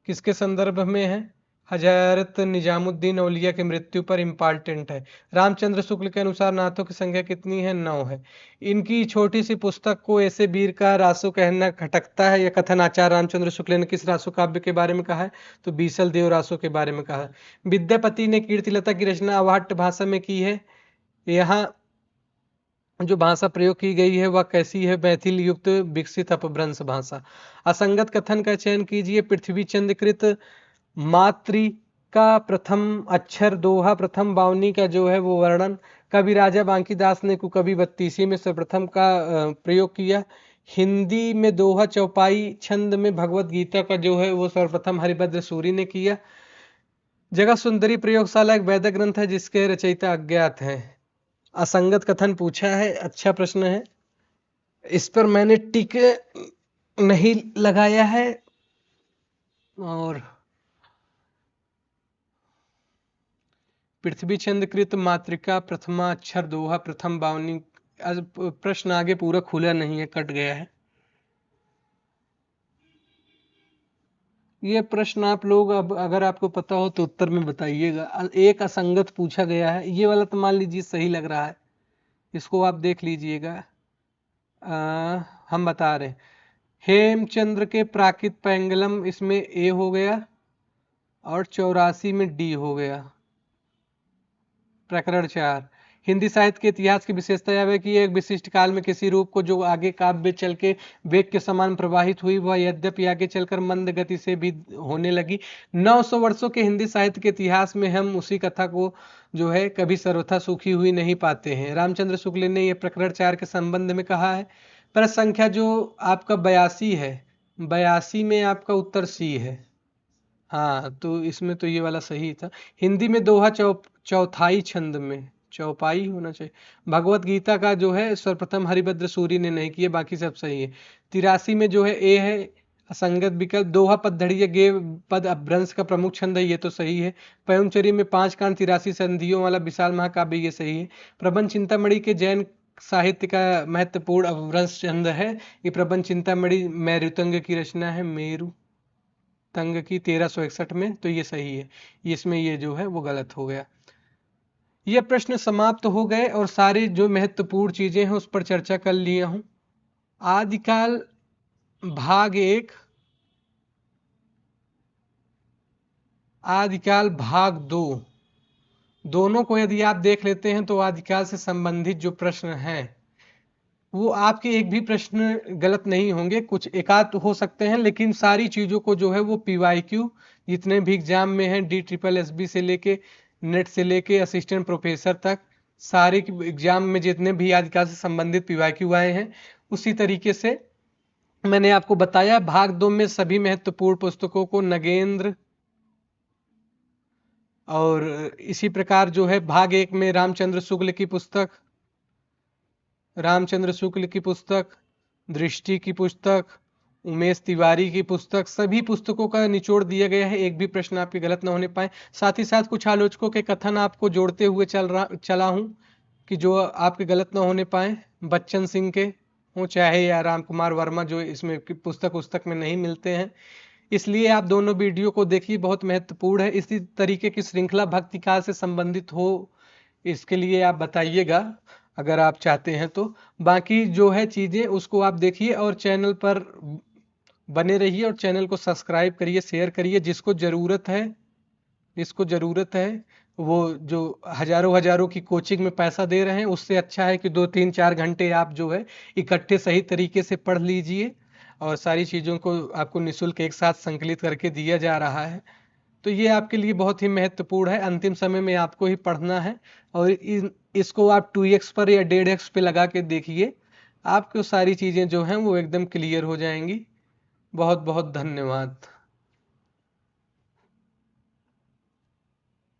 A: किसके संदर्भ में है? हजरत निजामुद्दीन औलिया की मृत्यु पर इम्पॉर्टेंट है। रामचंद्र शुक्ल के अनुसार नाथों की संख्या कितनी है? 9 है। इनकी छोटी सी पुस्तक को ऐसे वीर का रासो कहना खटकता है। यह कथन आचार्य रामचंद्र शुक्ल ने किस रासो काव्य के बारे में कहा है? तो बीसल देव रासो के बारे में कहा है। विद्यापति ने कीर्तिलता की रचना अवाट्य भाषा में की है। यहाँ जो भाषा प्रयोग की गई है वह कैसी है? मैथिल युक्त विकसित अपभ्रंश भाषा। असंगत कथन का चयन कीजिए। पृथ्वी चंद्र कृत मातृका प्रथम अक्षर दोहा प्रथम बावनी का जो है वो वर्णन। कवि राजा बांकीदास ने कुकवि 32 में सर्वप्रथम का प्रयोग किया। हिंदी में दोहा चौपाई छंद में भगवत गीता का जो है वो सर्वप्रथम हरिभद्र सूरि ने किया। जगत सुंदरी प्रयोगशाला एक वैदिक ग्रंथ है जिसके रचयिता अज्ञात हैं। असंगत कथन पूछा है, अच्छा प्रश्न है। इस पर मैंने टिक नहीं लगाया है। और पृथ्वी चंद्र कृत मातृका प्रथमा अक्षर दोहा प्रथम बावनी। प्रश्न आगे पूरा खुला नहीं है, कट गया है। ये प्रश्न आप लोग अब अगर आपको पता हो तो उत्तर में बताइएगा। एक असंगत पूछा गया है, ये वाला तो मान लीजिए सही लग रहा है, इसको आप देख लीजिएगा। हम बता रहे हैं हेमचंद्र के प्राकृत पैंगलम, इसमें ए हो गया और 84 में डी हो गया। प्रकरण 4। हिंदी साहित्य के इतिहास की विशेषता यह है कि एक विशिष्ट काल में किसी रूप को जो आगे काव्य चल के वेग के समान प्रवाहित हुई, वह यद्यपि आगे चलकर मंद गति से भी होने लगी। 900 वर्षों के हिंदी साहित्य के इतिहास में हम उसी कथा को जो है कभी सर्वथा सूखी हुई नहीं पाते हैं। रामचंद्र शुक्ल ने यह प्रकरण 4 के संबंध में कहा है। प्रश्न संख्या जो आपका 82 है, 82 में आपका उत्तर सी है। हाँ, तो इसमें तो ये वाला सही था। हिंदी में दोहा चौथाई छंद में, चौपाई होना चाहिए। भगवत गीता का जो है सर्वप्रथम हरिभद्र सूरि ने नहीं किया, बाकी सब सही है। 83 में जो है ए है असंगत विकल्प। दोहा पदधड़िया गे पद अपभ्रंश का प्रमुख छंद है, ये तो सही है। पयंचरी में 5 कांड 83 संधियों वाला विशाल महाकाव्य, ये सही है। प्रबंध चिंतामणि के जैन साहित्य का महत्वपूर्ण अपभ्रंश छंद है। ये प्रबंध चिंतामणि मेरुतंग की रचना है, मेरु तंग की 1361 में, तो ये सही है। इसमें ये जो है वो गलत हो गया। ये प्रश्न समाप्त हो गए और सारी जो महत्वपूर्ण चीजें हैं उस पर चर्चा कर लिया हूं। आदिकाल भाग 1, आदिकाल भाग 2, दोनों को यदि आप देख लेते हैं तो आदिकाल से संबंधित जो प्रश्न हैं वो आपके एक भी प्रश्न गलत नहीं होंगे, कुछ एकाध हो सकते हैं, लेकिन सारी चीजों को जो है वो PYQ जितने भी एग्जाम में हैं DSSB से लेके नेट से लेके असिस्टेंट प्रोफेसर तक सारे एग्जाम में जितने भी आदिकाल से संबंधित पीवाईक्यू आए हैं, उसी तरीके से मैंने आपको बताया। भाग 2 में सभी महत्वपूर्ण पुस्तकों को नगेंद्र, और इसी प्रकार जो है भाग 1 में रामचंद्र शुक्ल की पुस्तक, दृष्टि की पुस्तक, उमेश तिवारी की पुस्तक, सभी पुस्तकों का निचोड़ दिया गया है, एक भी प्रश्न आपके गलत ना होने पाए। साथ ही साथ कुछ आलोचकों के कथन आपको जोड़ते हुए चला हूं कि जो आपके गलत ना होने पाए। बच्चन सिंह के हो चाहे या राम कुमार वर्मा, जो इसमें पुस्तक में नहीं मिलते हैं, इसलिए आप दोनों वीडियो को देखिए, बहुत महत्वपूर्ण है। इसी तरीके की श्रृंखला भक्ति काल से संबंधित हो, इसके लिए आप बताइएगा अगर आप चाहते हैं तो। बाकी जो है चीज़ें उसको आप देखिए और चैनल पर बने रहिए और चैनल को सब्सक्राइब करिए, शेयर करिए। जिसको ज़रूरत है वो जो हजारों की कोचिंग में पैसा दे रहे हैं, उससे अच्छा है कि 2-3-4 घंटे आप जो है इकट्ठे सही तरीके से पढ़ लीजिए, और सारी चीज़ों को आपको निःशुल्क एक साथ संकलित करके दिया जा रहा है। तो ये आपके लिए बहुत ही महत्वपूर्ण है, अंतिम समय में आपको ही पढ़ना है। और इसको आप 2x पर या 1.5x पे लगा के देखिए, आपको सारी चीज़ें जो हैं वो एकदम क्लियर हो जाएंगी। बहुत बहुत धन्यवाद।